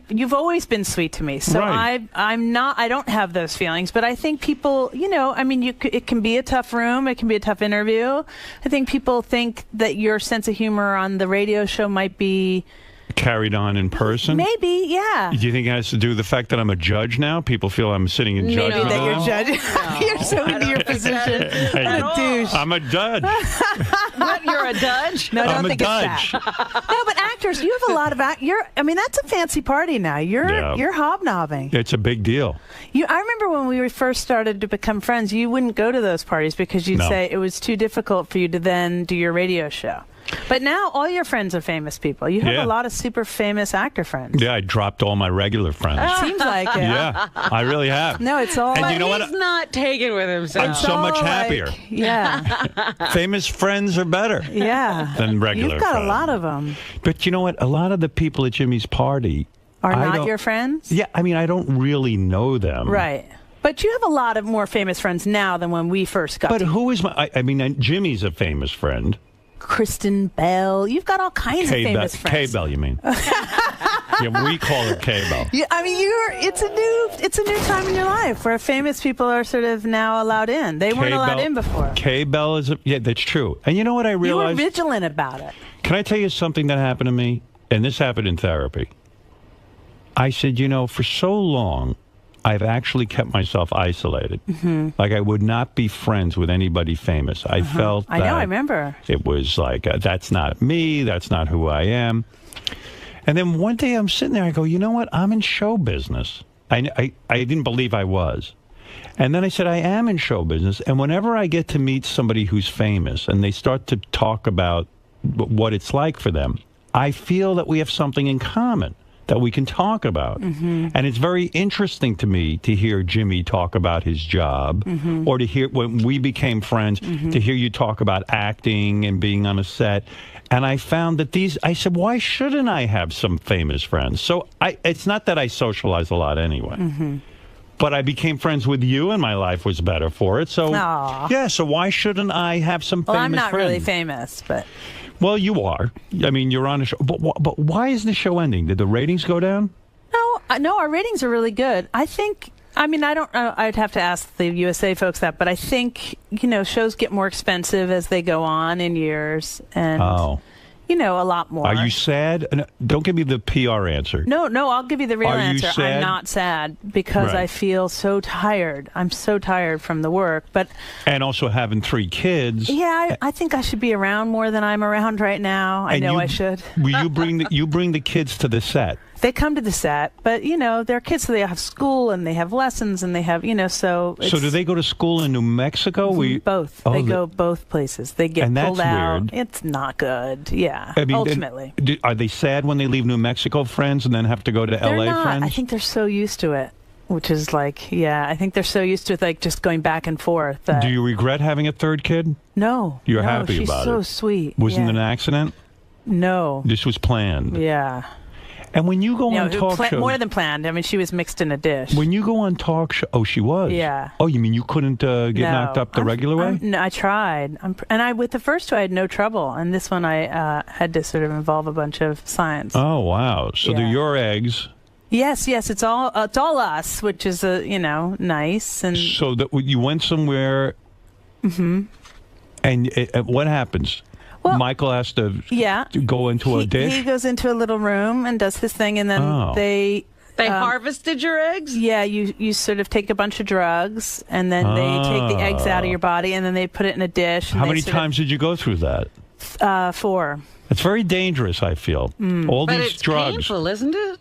you've always been sweet to me, so Right. I'm not. I don't have those feelings, but I think people, I mean, it can be a tough room. It can be a tough interview. I think people think that your sense of humor on the radio show might be carried on in person? Maybe, yeah. Do you think it has to do with the fact that I'm a judge now? People feel I'm sitting in judgment. That you're now? judging. You're so into your position. Hey, What a douche. I'm a judge. What, you're a judge? No, I'm don't a think judge. it's that. No, but actors, you have a lot of I mean, that's a fancy party now. You're hobnobbing. It's a big deal. I remember when we first started to become friends, you wouldn't go to those parties because you'd No. say it was too difficult for you to then do your radio show. But now all your friends are famous people. You have Yeah. a lot of super famous actor friends. Yeah, I dropped all my regular friends. Seems like it. Yeah, I really have. No, it's all. And you know what? He's not taken with himself. I'm so much happier. Yeah. Famous friends are better Yeah. than regular You've got friends. a lot of them. But you know what? A lot of the people at Jimmy's party Are I not don't- your friends? Yeah, I mean, I don't really know them. Right. But you have a lot of more famous friends now than when we first got But to who is my? I mean, Jimmy's a famous friend. Kristen Bell. You've got all kinds of famous friends. K-Bell, you mean? Yeah, we call her K-Bell. Yeah, I mean, it's a new time in your life where famous people are sort of now allowed in. They weren't allowed in before. K-Bell is yeah, that's true. And you know what I You were realized? vigilant about it. Can I tell you something that happened to me? And this happened in therapy. I said, for so long, I've actually kept myself isolated. Like I would not be friends with anybody famous. I felt that I know, I remember. It was like, that's not me. That's not who I am. And then one day I'm sitting there, I go, you know what? I'm in show business. I didn't believe I was. And then I said, I am in show business. And whenever I get to meet somebody who's famous and they start to talk about what it's like for them, I feel that we have something in common that we can talk about. And it's very interesting to me to hear Jimmy talk about his job, or to hear, when we became friends, to hear you talk about acting and being on a set. And I found that I said, why shouldn't I have some famous friends? So it's not that I socialize a lot anyway. But I became friends with you, and my life was better for it. So, yeah, so why shouldn't I have some famous friends? Well, I'm not really famous, but... Well, you are. I mean, you're on a show. But why is the show ending? Did the ratings go down? No, our ratings are really good. I think... I mean, I don't know. I'd have to ask the USA folks that, but I think, shows get more expensive as they go on in years. And, a lot more. Are you sad? Don't give me the PR answer. No, I'll give you the real answer. Sad? I'm not sad because I feel so tired. I'm so tired from the work. And also having 3 kids. Yeah, I think I should be around more than I'm around right now. I know I should. Will you bring the kids to the set? They come to the set, but, they're kids, so they have school, and they have lessons, and they have, so... So do they go to school in New Mexico? Both. They go both places. They get pulled out. Weird. It's not good, ultimately. Are they sad when they leave New Mexico friends and then have to go to They're LA not. friends? I think they're so used to it, which is like, I think they're so used to, like, just going back and forth. Do you regret having a 3rd kid? No. You're happy about it? She's so sweet. Wasn't it an accident? No. This was planned? Yeah. And when you go on talk shows... More than planned. I mean, she was mixed in a dish. When you go on talk shows... Oh, she was? Yeah. Oh, you mean you couldn't get knocked up the regular way? No, I tried. With the first 2, I had no trouble. And this one, I had to sort of involve a bunch of science. Oh, wow. So they're your eggs. Yes. It's all us, which is, nice. And so that you went somewhere... And what happens? Well, Michael has to go into a dish? He goes into a little room and does his thing, and then they harvested your eggs? Yeah, you sort of take a bunch of drugs, and then they take the eggs out of your body, and then they put it in a dish. How many times did you go through that? 4. It's very dangerous, I feel. All these drugs. It's painful, isn't it?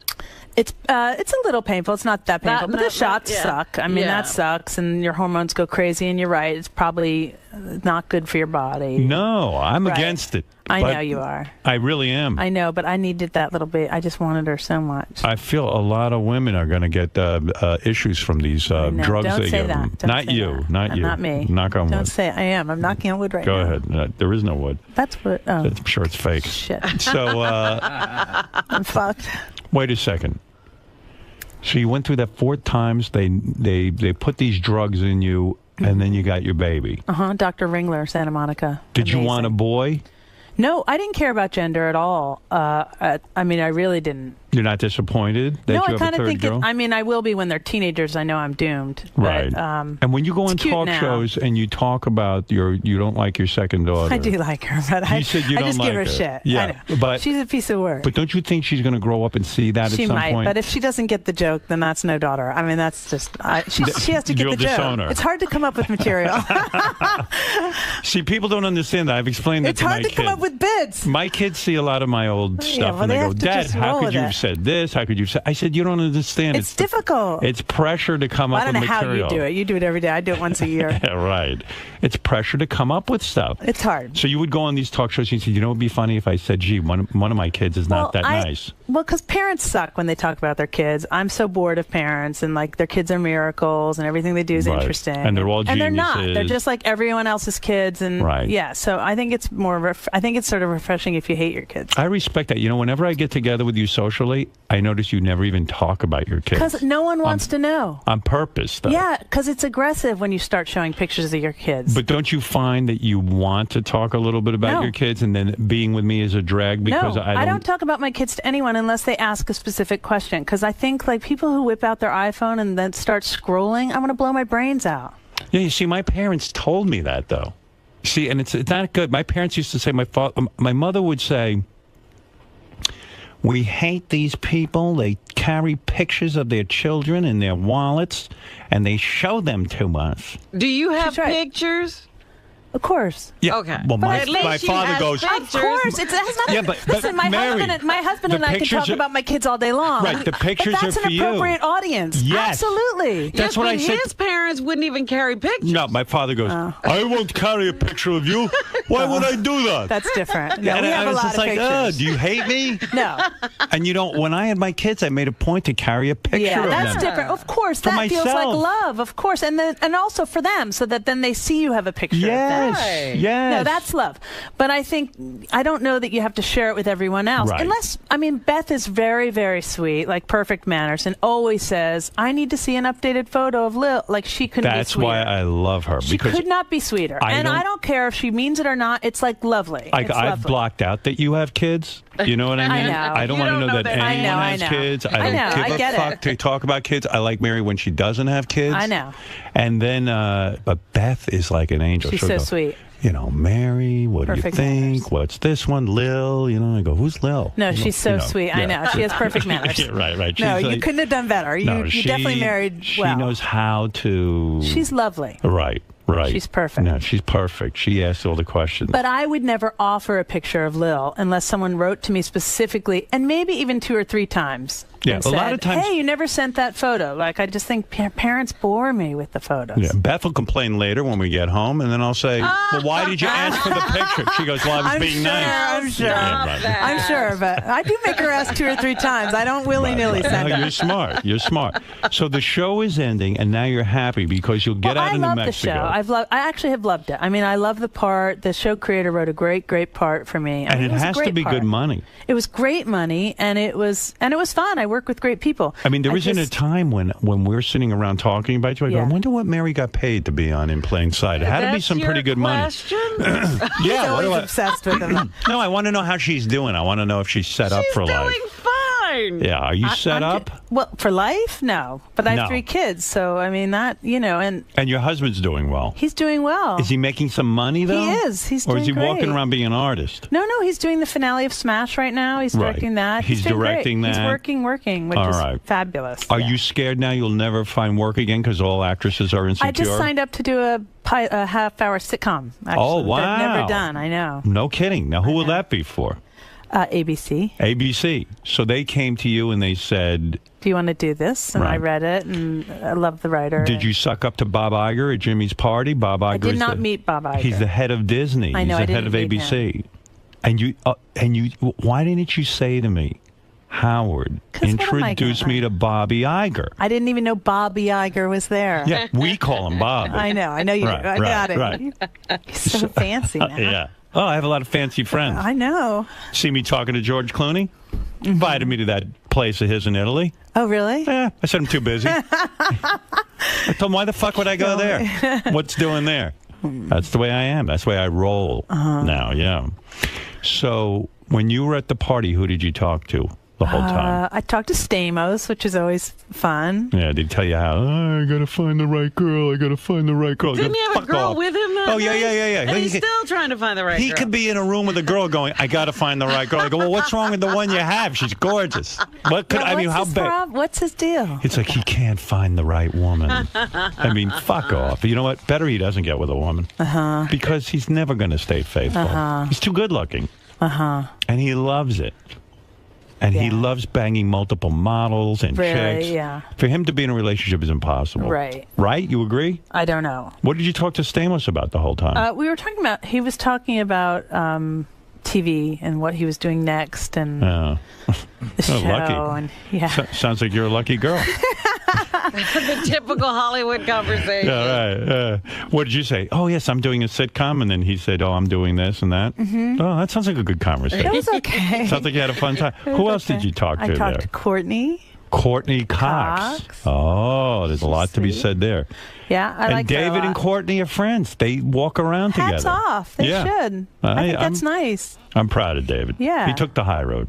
It's a little painful. It's not that painful, but the shots suck. I mean, that sucks, and your hormones go crazy, and you're right. It's probably not good for your body. No, I'm against it. I know you are. I really am. I know, but I needed that little bit. I just wanted her so much. I feel a lot of women are going to get issues from these drugs Don't they say give them. That. Not you. Not you. Not me. Knock on wood. Don't say it. I am. I'm knocking on wood right now. now. Go ahead. There is no wood. That's what... Oh. I'm sure it's fake. Shit. So... I'm fucked. Wait a second. So you went through that 4 times. They put these drugs in you, and then you got your baby. Dr. Ringler, Santa Monica. Did you want a boy? No, I didn't care about gender at all. I mean, I really didn't. You're not disappointed that no, you I have kind a of third think girl? I mean, I will be when they're teenagers. I know I'm doomed. Right. But, and when you go on talk shows and you talk about you don't like your second daughter. I do like her, but I just give her shit. Yeah, I know. but she's a piece of work. But don't you think she's going to grow up and see that she at some might, point? but if she doesn't get the joke, then that's no daughter. I mean, that's just she has to get the joke. It's hard to come up with material. See, people don't understand that. I've explained that to my kids. It's hard to come up with bits. My kids see a lot of my old stuff, and they go, "Dad, how could you have said this? How could you have said?" I said, "You don't understand. It's difficult. It's pressure to come up with material." I don't know how you do it. You do it every day. I do it once a year. Yeah, right. It's pressure to come up with stuff. It's hard. So you would go on these talk shows and you say, "You know, it would be funny if I said, gee, one of my kids is not that nice." Well, because parents suck when they talk about their kids. I'm so bored of parents, and like their kids are miracles, and everything they do is interesting. And they're all geniuses. And they're not. They're just like everyone else's kids. And yeah, so I think it's more. I think it's sort of refreshing if you hate your kids. I respect that. You know, whenever I get together with you socially, I notice you never even talk about your kids. Because no one wants to know. On purpose, though. Yeah, because it's aggressive when you start showing pictures of your kids. But don't you find that you want to talk a little bit about your kids, and then being with me is a drag? Because I don't talk about my kids to anyone unless they ask a specific question. Because I think like people who whip out their iPhone and then start scrolling, I want to blow my brains out. Yeah, you see, my parents told me that though. See, and it's not good. My parents used to say, my mother would say, We hate these people. They carry pictures of their children in their wallets, and they show them to us. Do you have pictures? Of course. Yeah. Okay. Well, But my father goes. Of course, it has nothing. Yeah, but listen, my Mary, husband and I can pictures talk are- about my kids all day long. Right, the pictures but that's are for an you. appropriate audience. Yes. Absolutely. That's what I said. His parents wouldn't even carry pictures. No, my father goes, I won't carry a picture of you. Why would I do that? That's different. No, and we I have a was lot just of like, pictures. do you hate me? No. And you know, when I had my kids, I made a point to carry a picture Yeah, of that's them. different. Of course, For that feels like myself. love. Of course, and also for them, so that then they see you have a picture Yes, of them. yes. No, that's love. But I don't know that you have to share it with everyone else. Right. Unless, Beth is very, very sweet, like perfect manners, and always says, I need to see an updated photo of Lil. Like, she couldn't be That's sweeter. why I love her. She because could not be sweeter. I don't care if she means it or not. It's like lovely. I've lovely. blocked out that you have kids. You know what I mean? I know. I don't You want to don't know know that that. anyone I has know. kids. I know. don't I give get a fuck it. to talk about kids. I like Mary when she doesn't have kids. I know. And then, but Beth is like an angel. She's She'll so go, sweet. You know, Mary, what Perfect do you think? manners. What's this one? Lil? You know, I go, who's Lil? No, You know, she's so you know, sweet. I yeah. know. She has perfect manners. Yeah, right. No, She's you like- couldn't have done better. You, No, you definitely married She well. knows how to. She's lovely. Right. She's perfect. No, she's perfect. She asks all the questions. But I would never offer a picture of Lil unless someone wrote to me specifically, and maybe even 2 or 3 times. Yeah, and a lot said, of times- Hey, you never sent that photo. Like, I just think parents bore me with the photos. Yeah, Beth will complain later when we get home, and then I'll say, well, why did you ask for the picture? She goes, well, I was I'm being sure, nice. I'm sure. Yeah, right. I'm sure, but I do make her ask 2 or 3 times. I don't willy-nilly send No, them. you're smart. You're smart. So the show is ending, and now you're happy because you'll get out I into love Mexico. the show. I actually have loved it. I love the part. The show creator wrote a great part for me. And it was a has to great be part. good money. It was great money, and it was fun. I work with great people. I mean, there isn't a time when we're sitting around talking about you. I go, Yeah. I wonder what Mary got paid to be on In Plain Sight. It had to be That's some your pretty good question? money. He's Yeah, what always do I- obsessed with them. No, I want to know how she's doing. I want to know if she's set up for life. Doing fine. Yeah, are you set I'm up? Well, for life, no. But I have No. 3 kids, so that and And your husband's doing well. he's doing well. Is he making some money though? He is. He's Or is he doing walking great. around being an artist? No, he's doing the finale of Smash right now. He's Right. directing that. He's doing great. directing that. He's working, which All is right. fabulous. Are you scared now you'll never find work again because all actresses are insecure? I just signed up to do a half-hour sitcom. Actually, Oh, that wow. I've never done. I know. No kidding. Now, who will that be for? ABC. ABC. So they came to you and they said, Do you want to do this? And I Right. read it, and I love the writer. did you suck up to Bob Iger at Jimmy's party? Bob Iger I did is not the, meet Bob Iger. He's the head of Disney. I know, He's I the head of didn't meet ABC. And you, why didn't you say to me, Howard, 'Cause what am I introduce gonna- me to Bobby Iger? I didn't even know Bobby Iger was there. Yeah, we call him Bob. I know you Right, do. I got it. right. He's so fancy now. Yeah. Oh, I have a lot of fancy friends. I know. See me talking to George Clooney? Invited me to that place of his in Italy. Oh, really? Yeah, I said I'm too busy. I told him, why the fuck would I go there? What's doing there? That's the way I am. That's the way I roll now, yeah. So when you were at the party, who did you talk to the whole time? I talked to Stamos, which is always fun. Yeah, did he tell you how, I got to find the right girl, I got to find the right girl. Didn't he have a Fuck girl off. with him? That Oh, yeah, night? yeah, yeah, yeah. And He he's could- still trying to find the right He girl. could be in a room with a girl going, I got to find the right girl. I go, well, what's wrong with the one you have? She's gorgeous. What could, I mean, how bad? What's his deal? It's like he can't find the right woman. I mean, fuck off. You know what? Better he doesn't get with a woman. Uh-huh. Because he's never going to stay faithful. Uh-huh. He's too good looking. Uh-huh. And he loves it. And he loves banging multiple models and Really, chicks. yeah. For him to be in a relationship is impossible. Right. Right? You agree? I don't know. What did you talk to Stamos about the whole time? We were talking about, he was talking about TV and what he was doing next and Oh. the show. Lucky. And, yeah. Sounds like you're a lucky girl. The typical Hollywood conversation. Yeah, right. What did you say? Oh, yes, I'm doing a sitcom. And then he said, oh, I'm doing this and that. Mhm. Oh, that sounds like a good conversation. It was okay. Sounds like you had a fun time. It was Who else okay. did you talk to I talked there? to Courtney. Courtney Cox. Oh, there's a lot to be said there. Yeah, I and like her a David lot. and Courtney are friends. They walk around Hats together. off. They Yeah. should. I think that's nice. I'm proud of David. Yeah. He took the high road.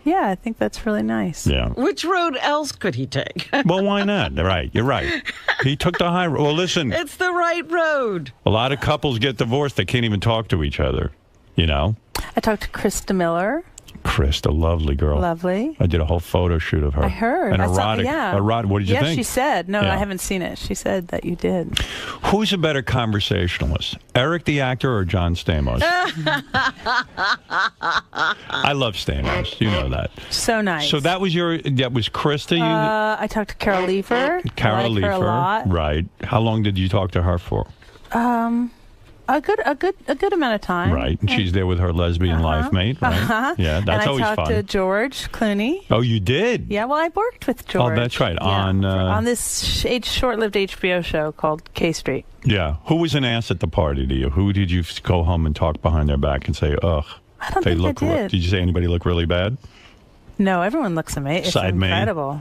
Yeah, I think that's really nice. Yeah. Which road else could he take? Well, why not? Right. You're right. He took the high road. Well, listen, It's the right road. a lot of couples get divorced. They can't even talk to each other. You know? I talked to Krista Miller. Krista, lovely girl. Lovely. I did a whole photo shoot of her. I heard. An I saw- erotic. yeah. Erotic. What did you think? Yeah, she said. No, Yeah. I haven't seen it. She said that you did. Who's a better conversationalist, Eric the actor or John Stamos? I love Stamos. You know that. So nice. So that was Krista. I talked to Carol Leifer. Carol I like her a Leifer. lot. Right. How long did you talk to her for? A good amount of time. Right. And she's there with her lesbian life mate, right? Yeah, that's always and I talked fun. to George Clooney. Oh, you did? Yeah, well, I worked with George. Oh, that's right. Yeah, on this short-lived HBO show called K Street. Yeah. Who was an ass at the party to you? Who did you go home and talk behind their back and say, ugh? I don't think I did. Did you say anybody look really bad? No, everyone looks amazing. It's Side man. incredible.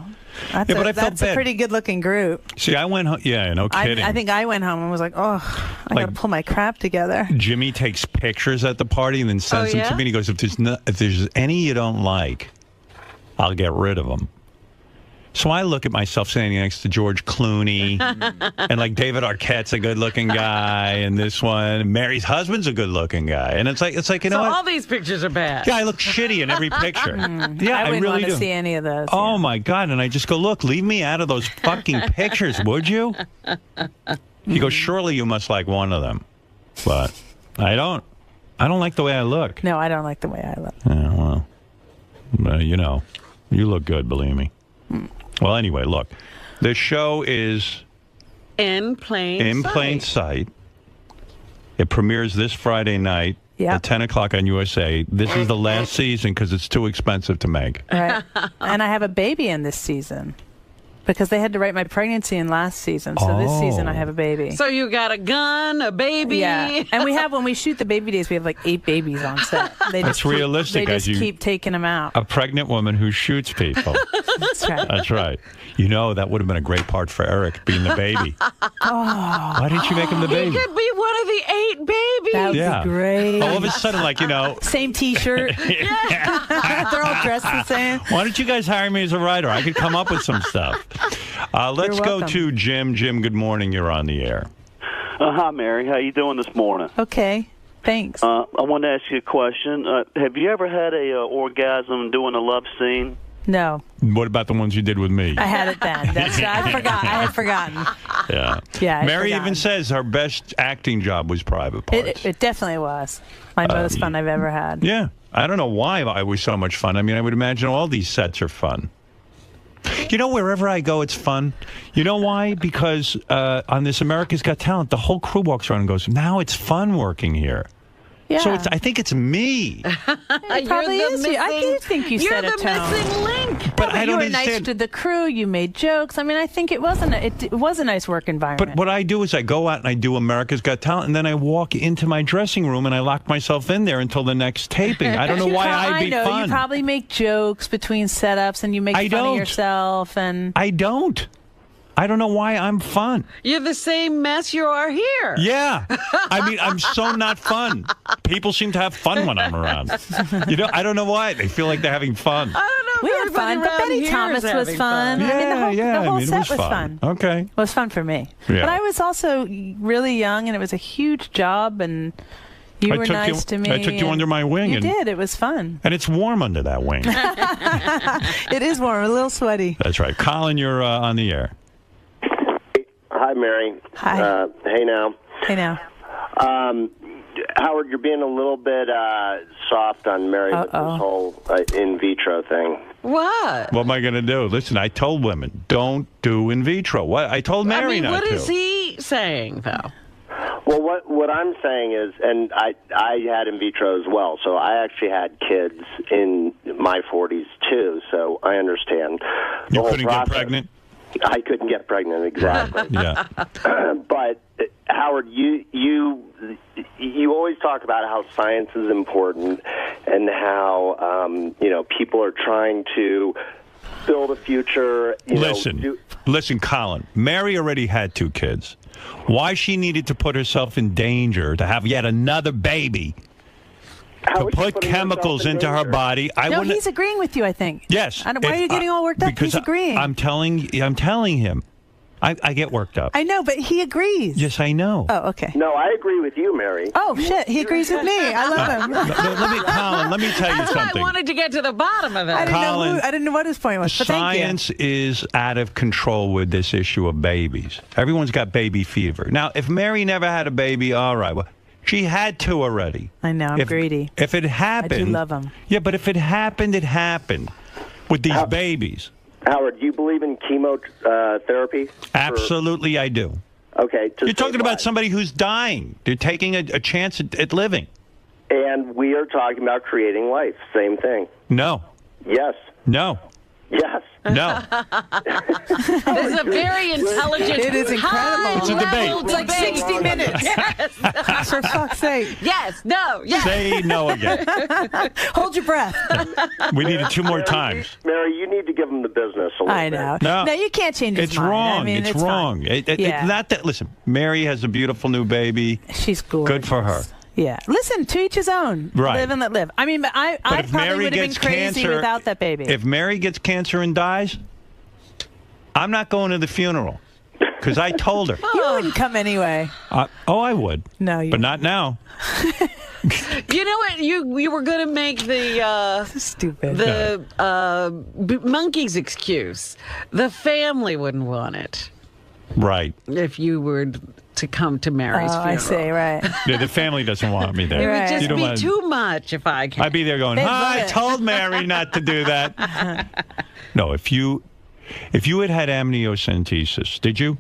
That's, Yeah, but I felt that's a bad. pretty good-looking group. See, I went home. Yeah, no kidding. I think I went home and was like, oh, I got to pull my crap together. Jimmy takes pictures at the party and then sends them to me. And he goes, if there's any you don't like, I'll get rid of them. So I look at myself standing next to George Clooney, and like David Arquette's a good-looking guy, and this one, Mary's husband's a good-looking guy, and it's like you know So what? all these pictures are bad. Yeah, I look shitty in every picture. Yeah, I I wouldn't really want to do. see any of those. Oh my God! And I just go, look, leave me out of those fucking pictures, would you? He goes, surely you must like one of them, but I don't. I don't like the way I look. No, I don't like the way I look. Yeah, well, you know, you look good, believe me. Well, anyway, look, the show is In plain sight. It premieres this Friday night Yep. at 10 o'clock on USA. This is the last season because it's too expensive to make. Right. And I have a baby in this season because they had to write my pregnancy in last season. So this season I have a baby. So you got a gun, a baby. Yeah. And when we shoot the baby days, we have like 8 babies on set. That's realistic. They as just you, keep taking them out. a pregnant woman who shoots people. That's right. That's right. You know, that would have been a great part for Eric, being the baby. Oh. Why didn't you make him the baby? He could be one of the 8 babies. That would be great. All of a sudden, like, you know. Same T-shirt. They're all dressed the same. Why don't you guys hire me as a writer? I could come up with some stuff. Let's go to Jim. Jim, good morning. You're on the air. Hi, Mary. How you doing this morning? Okay. Thanks. I wanted to ask you a question. Have you ever had a orgasm doing a love scene? No. What about the ones you did with me? I had it then. I had forgotten. Yeah. Yeah. I'd Mary forgotten. even says her best acting job was private parts. It definitely was my most fun I've ever had. Yeah. I don't know why it was so much fun. I mean, I would imagine all these sets are fun. You know, wherever I go, it's fun. You know why? Because on this America's Got Talent, the whole crew walks around and goes, now it's fun working here. Yeah. So I think it's me. It probably is you. I do think you set a tone. You're the missing link. But I don't you were nice understand. to the crew. You made jokes. I mean, I think it was a nice work environment. But what I do is I go out and I do America's Got Talent, and then I walk into my dressing room and I lock myself in there until the next taping. I don't know why I'd be I know. fun. You probably make jokes between setups, and you make fun of yourself. And I don't. I don't know why I'm fun. You're the same mess you are here. Yeah. I mean, I'm so not fun. People seem to have fun when I'm around. You know, I don't know why. They feel like they're having fun. I don't know. We had fun, but Betty Thomas was fun. Yeah, I mean, the whole it set was was fun. fun. Okay. It was fun for me. Yeah. But I was also really young, and it was a huge job, and you were nice to me. I took you under my wing. You did. It was fun. And it's warm under that wing. It is warm, a little sweaty. That's right. Colin, you're on the air. Hi, Mary. Hi. Hey now. Hey now. Howard, you're being a little bit soft on Mary with this whole in vitro thing. What? What am I going to do? Listen, I told women, don't do in vitro. What? I told Mary not what to. is he saying, though? Well, what I'm saying is, and I had in vitro as well, so I actually had kids in my 40s too, so I understand the You whole couldn't process. get pregnant? I couldn't get pregnant, exactly. Yeah. But Howard, you always talk about how science is important and how people are trying to build a future. Listen, Colin. Mary already had 2 kids. Why she needed to put herself in danger to have yet another baby? To put chemicals into her body. He's agreeing with you, I think. Yes. Why are you getting all worked up? Because He's agreeing. I'm telling him. I get worked up. I know, but he agrees. Yes, I know. Oh, okay. No, I agree with you, Mary. Oh, shit. He agrees with me. I love him. Colin, let me tell you That's why I something. wanted to get to the bottom of it. I Colin, didn't know what his point was, but thank you. Science is out of control with this issue of babies. Everyone's got baby fever. Now, if Mary never had a baby, all right. Well, she had two already. I know. I'm greedy. If it happened. I do love him. Yeah, but if it happened, it happened with these babies. Howard, do you believe in chemotherapy? Absolutely, I do. Okay. You're talking about somebody who's dying. They're taking a chance at living. And we are talking about creating life. Same thing. No. Yes. No. Yes. No. This is a very intelligent. It is incredible. It's a debate. It's like 60 minutes. Yes. For fuck's sake. Yes. No. Yes. Say no again. Hold your breath. We need it 2 more times. Mary, you need to give him the business a little I know. bit. No. You can't change his It's mind. wrong. I mean, it's wrong. fine. It's not that. Listen, Mary has a beautiful new baby. She's gorgeous. Good for her. Yeah. Listen, to each his own. Right. Live and let live. I mean, I But if probably Mary would have been gets crazy cancer, without that baby. If Mary gets cancer and dies, I'm not going to the funeral because I told her. You wouldn't come anyway. I would. No, you but not now. You know what? You were going to make the stupid monkey's excuse. The family wouldn't want it. Right. If you were to come to Mary's funeral. I see, right. Yeah, the family doesn't want me there. It would just You don't be want- too much if I came. I'd be there going, I told Mary not to do that. No, if you had amniocentesis, did you?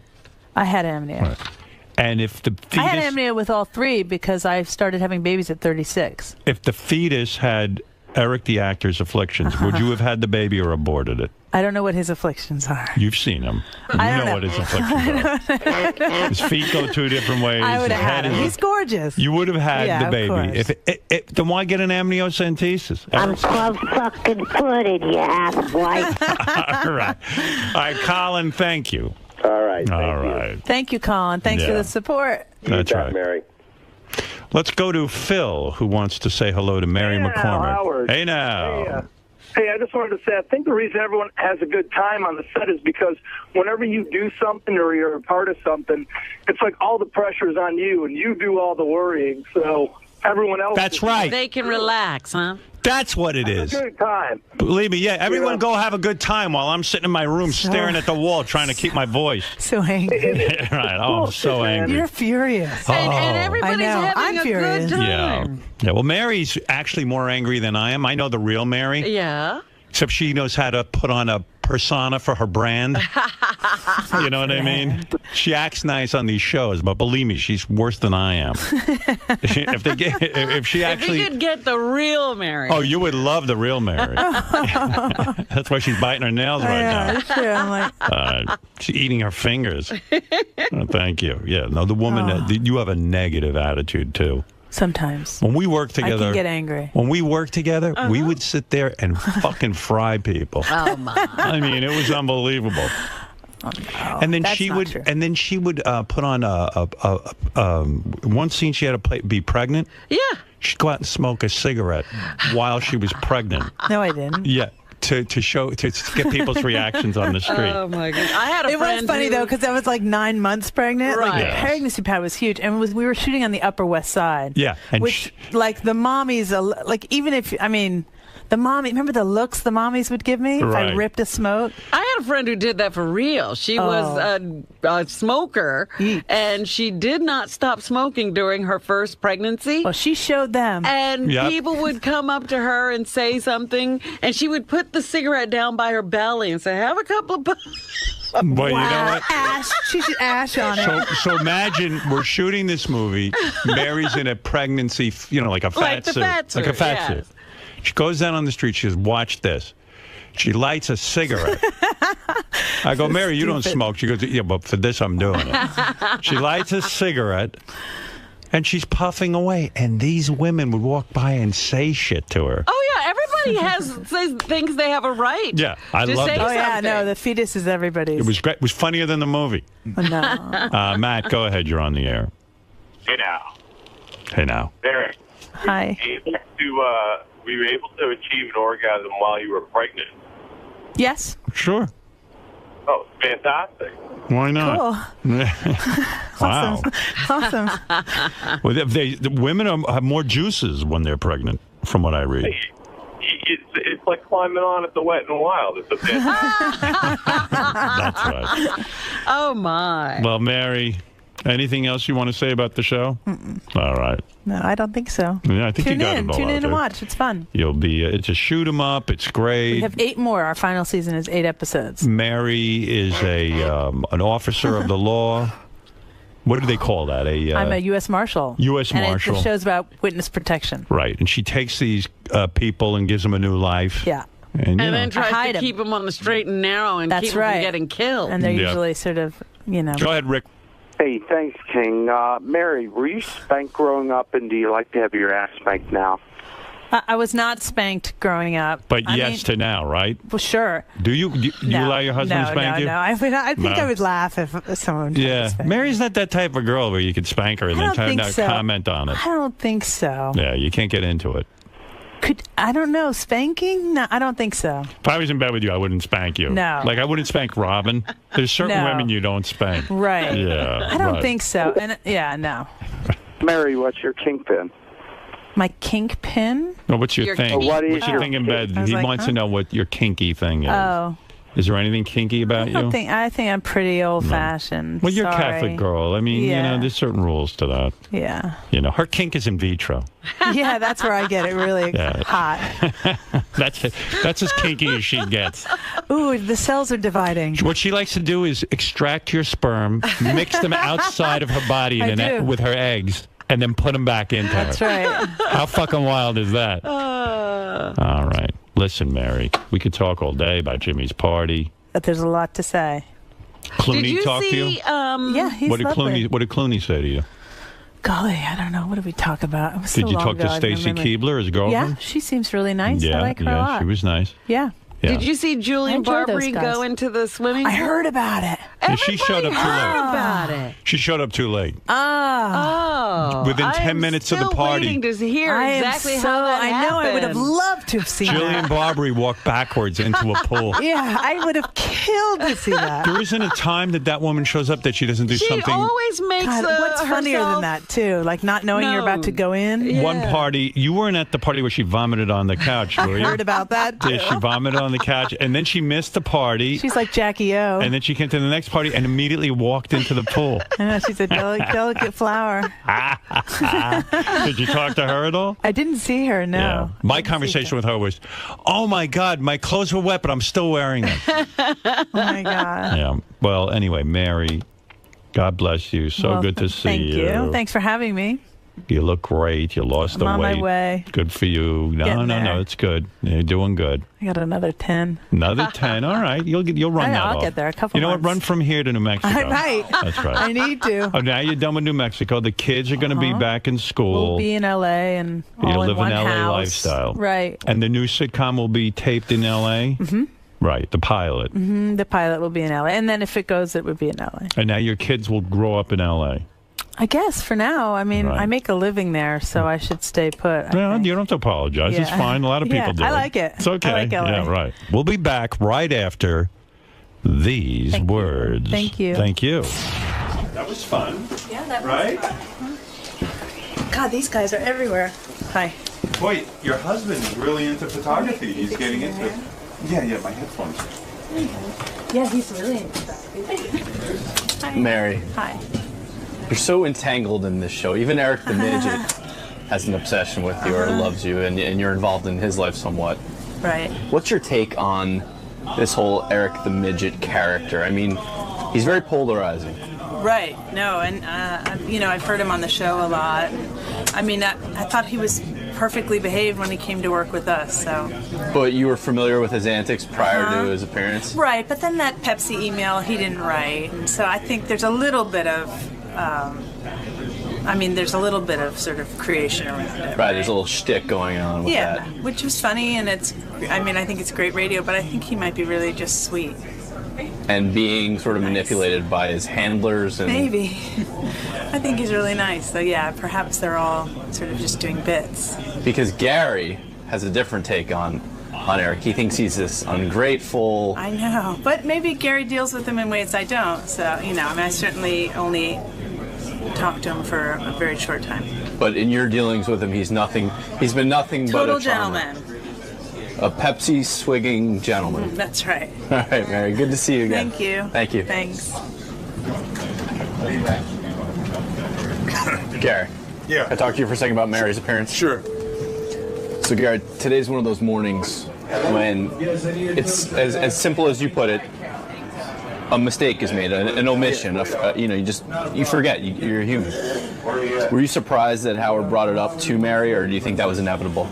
I had amnio. Right. And if the fetus, I had amnio with all 3 because I started having babies at 36. if the fetus had Eric the actor's afflictions, would you have had the baby or aborted it? I don't know what his afflictions are. You've seen him. You I don't know what his afflictions are. His feet go 2 different ways. I would His have had head him. is- He's gorgeous. You would have had Yeah, the of baby. course. Then why get an amniocentesis? I'm 12-fucking-footed, you asswipe. All right. All right, Colin, thank you. All right. All right. Thank you, Colin. Thanks for Yeah. the support. That's right. Mary. Let's go to Phil, who wants to say hello to Mary Hey now, McCormick. Howard. Hey now. Hey, I just wanted to say, I think the reason everyone has a good time on the set is because whenever you do something or you're a part of something, it's like all the pressure's on you and you do all the worrying. So everyone else. That's right. They can relax, huh? That's what it is. It's a good time. Believe me, yeah. Everyone go have a good time while I'm sitting in my room staring at the wall trying to keep my voice. So angry. Right. Oh, I'm so angry. You're furious. And everybody's I know. having I'm a furious. good Yeah. time. Yeah. Well, Mary's actually more angry than I am. I know the real Mary. Yeah. Except she knows how to put on a persona for her brand. You know what I mean? She acts nice on these shows, but believe me, she's worse than I am. If she actually, If you could get the real Mary. oh, you would love the real Mary. That's why she's biting her nails right now. Sure, I'm like, She's eating her fingers. Oh, thank you. Yeah, no, the woman, you have a negative attitude too. sometimes. When we work together, I can get angry. When we work together, we would sit there and fucking fry people. Oh my! I mean, it was unbelievable. Oh, no, and then that's she not would, true. and then she would put on one scene. She had to be pregnant. Yeah. She'd go out and smoke a cigarette while she was pregnant. No, I didn't. Yeah. To get people's reactions on the street. Oh my god! I had a It friend was funny who- though because I was like 9 months pregnant. Right. Like the Yes. pregnancy pad was huge, and we were shooting on the Upper West Side. Yeah, and which like the mommies, like even if the mommy, remember the looks the mommies would give me if I Right. ripped a smoke. I had a friend who did that for real. She was a smoker, and she did not stop smoking during her first pregnancy. Well, she showed them. And Yep. people would come up to her and say something, and she would put the cigarette down by her belly and say, "Have a couple of..." Well, you know what? Ash, she should ash on it. So imagine we're shooting this movie. Mary's in a pregnancy, like a fat Like the suit. fat suit, Like a fat yes. suit. She goes down on the street. She says, "Watch this." She lights a cigarette. I go, "Mary, you don't smoke." She goes, "Yeah, but for this, I'm doing it." She lights a cigarette, and she's puffing away. And these women would walk by and say shit to her. Oh yeah, everybody thinks they have a right. Yeah, I to love say that. Oh yeah, something. no, the fetus is everybody's. It was great. It was funnier than the movie. No. Matt, go ahead. You're on the air. Hey now. Hey now. There. Hi. Were you able to achieve an orgasm while you were pregnant? Yes. Sure. Oh, fantastic. Why not? Cool. Wow. Awesome. Well, the women have more juices when they're pregnant, from what I read. It's like climbing on at the Wet and Wild. It's a fantastic. That's right. Oh, my. Well, Mary, anything else you want to say about the show? All right. No, I don't think so. Yeah, I think Tune you got in. it all Tune out in there. and watch. It's fun. You'll be. It's a shoot 'em up. It's great. We have 8 more. Our final season is 8 episodes. Mary is an officer of the law. What do they call that? I'm a U.S. Marshal. U.S. Marshal. And the show's about witness protection. Right, and she takes these people and gives them a new life. Yeah. And then tries to keep them on the straight and narrow and That's keep them right. from getting killed. And they're usually sort of, Go ahead, Rick. Hey, thanks, King. Mary, were you spanked growing up, and do you like to have your ass spanked now? I was not spanked growing up. But yes to now, right? Well, sure. Do you allow your husband to spank you? No. I think I would laugh if someone tried to spank me. Mary's not that type of girl where you could spank her and I then don't think not so. comment on it. I don't think so. Yeah, you can't get into it. I don't know. Spanking? No, I don't think so. If I was in bed with you, I wouldn't spank you. No. Like, I wouldn't spank Robin. There's certain No. women you don't spank. Right. Yeah. I don't right. think so. And no. Mary, what's your kingpin? My kink pin? No, what's your thing? What is what's your your thing in kink? bed? I was He like, wants huh? to know what your kinky thing is. Oh. Is there anything kinky about you? I think I'm pretty old-fashioned. Well, you're a Sorry. Catholic girl. I mean, Yeah. there's certain rules to that. Yeah. Her kink is in vitro. Yeah, that's where I get it really Yeah. hot. That's as kinky as she gets. Ooh, the cells are dividing. What she likes to do is extract your sperm, mix them outside of her body I do. with her eggs, and then put them back into That's her. right. How fucking wild is that? All right. Listen, Mary, we could talk all day about Jimmy's party. But there's a lot to say. Clooney Did you talk see, to you? Yeah, he's What did lovely. Clooney say to you? Golly, I don't know. What did we talk about? It was Did so you long talk ago, to I Stacy remember. Keibler, his girlfriend? Yeah, she seems really nice. Yeah, I like her a lot. she was nice. Yeah. Yeah. Did you see Julian I enjoy those Barbary guys. go into the swimming I pool? heard about it. Yeah, she showed up too heard late. about it. She showed up too late. Oh. Within I 10 am minutes of the still party. waiting to hear I am exactly so- how that I know. I would have happened. loved to have seen Julian that. Barbary walked backwards into a pool. Yeah, I would have killed to see that. There isn't a time that woman shows up that she doesn't do She something. always makes God, what's funnier herself- than that, too? Like not knowing you're about to go in? One party, you weren't at the party where she vomited on the couch, were you? I heard about that, too. Yeah, she vomited on the couch, and then she missed the party. She's like Jackie O. And then she came to the next party and immediately walked into the pool. I know, she's a delicate flower. Did you talk to her at all? I didn't see her, no. Yeah. My conversation with her was, "Oh my God, my clothes were wet, but I'm still wearing them." Oh, my God. Yeah. Well, anyway, Mary, God bless you. So Well, good to see Thank you. you. Thanks for having me. You look great. You lost the I'm on weight. my way. Good for you. No, Getting no, there. it's good. You're doing good. I got another 10. Another 10. All right. You'll run that I'll off. get there. A couple You know months. what? Run from here to New Mexico. I might. That's right. I need to. Oh, now you're done with New Mexico. The kids are going to be back in school. We'll be in L.A. and all You'll in live one an LA house. lifestyle. Right. And the new sitcom will be taped in LA? Mm-hmm. Right, the pilot. Mm-hmm. The pilot will be in L.A. And then if it goes, it would be in L.A. And now your kids will grow up in LA. I guess for now. I mean, Right. I make a living there, so I should stay put. Well, you don't have to apologize. It's Yeah. fine. A lot of people Yeah, do I like it. It's okay. I like LA. Yeah, right. We'll be back right after these words. Thank you. Thank you. That was fun. Yeah, that Right? God, these guys are everywhere. Hi. Wait, your husband is really into photography. He's getting into it. Yeah, my headphones. Yeah, he's really into that. Hi. Mary. Hi. You're so entangled in this show. Even Eric the Midget has an obsession with you or loves you, and you're involved in his life somewhat. Right. What's your take on this whole Eric the Midget character? I mean, he's very polarizing. Right. No, and I've heard him on the show a lot. I mean, I thought he was perfectly behaved when he came to work with us. So. But you were familiar with his antics prior to his appearance? Right, but then that Pepsi email he didn't write, and so I think there's a little bit of. There's a little bit of sort of creation around it. Right, there's a little shtick going on with Yeah, that. which was funny, and I think it's great radio, but I think he might be really just sweet. And being sort of manipulated by his handlers and Maybe. I think he's really nice. So yeah, perhaps they're all sort of just doing bits. because Gary has a different take on on Eric. He thinks he's this ungrateful. I know, but maybe Gary deals with him in ways I don't. So, you know, I mean, I certainly only talked to him for a very short time. But in your dealings with him, he's nothing. He's been nothing but Total a charmer. gentleman. A Pepsi swigging gentleman. That's right. All right, Mary. Good to see you again. Thank you. Thank you. Thanks. Gary. Yeah. Can I talk to you for a second about Mary's appearance? Sure. So, Gary, today's one of those mornings when it's as simple as you put it. A mistake is made, an omission. You forget. You're human. Were you surprised that Howard brought it up to Mary, or do you think that was inevitable?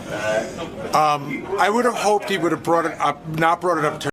I would have hoped he would have not brought it up to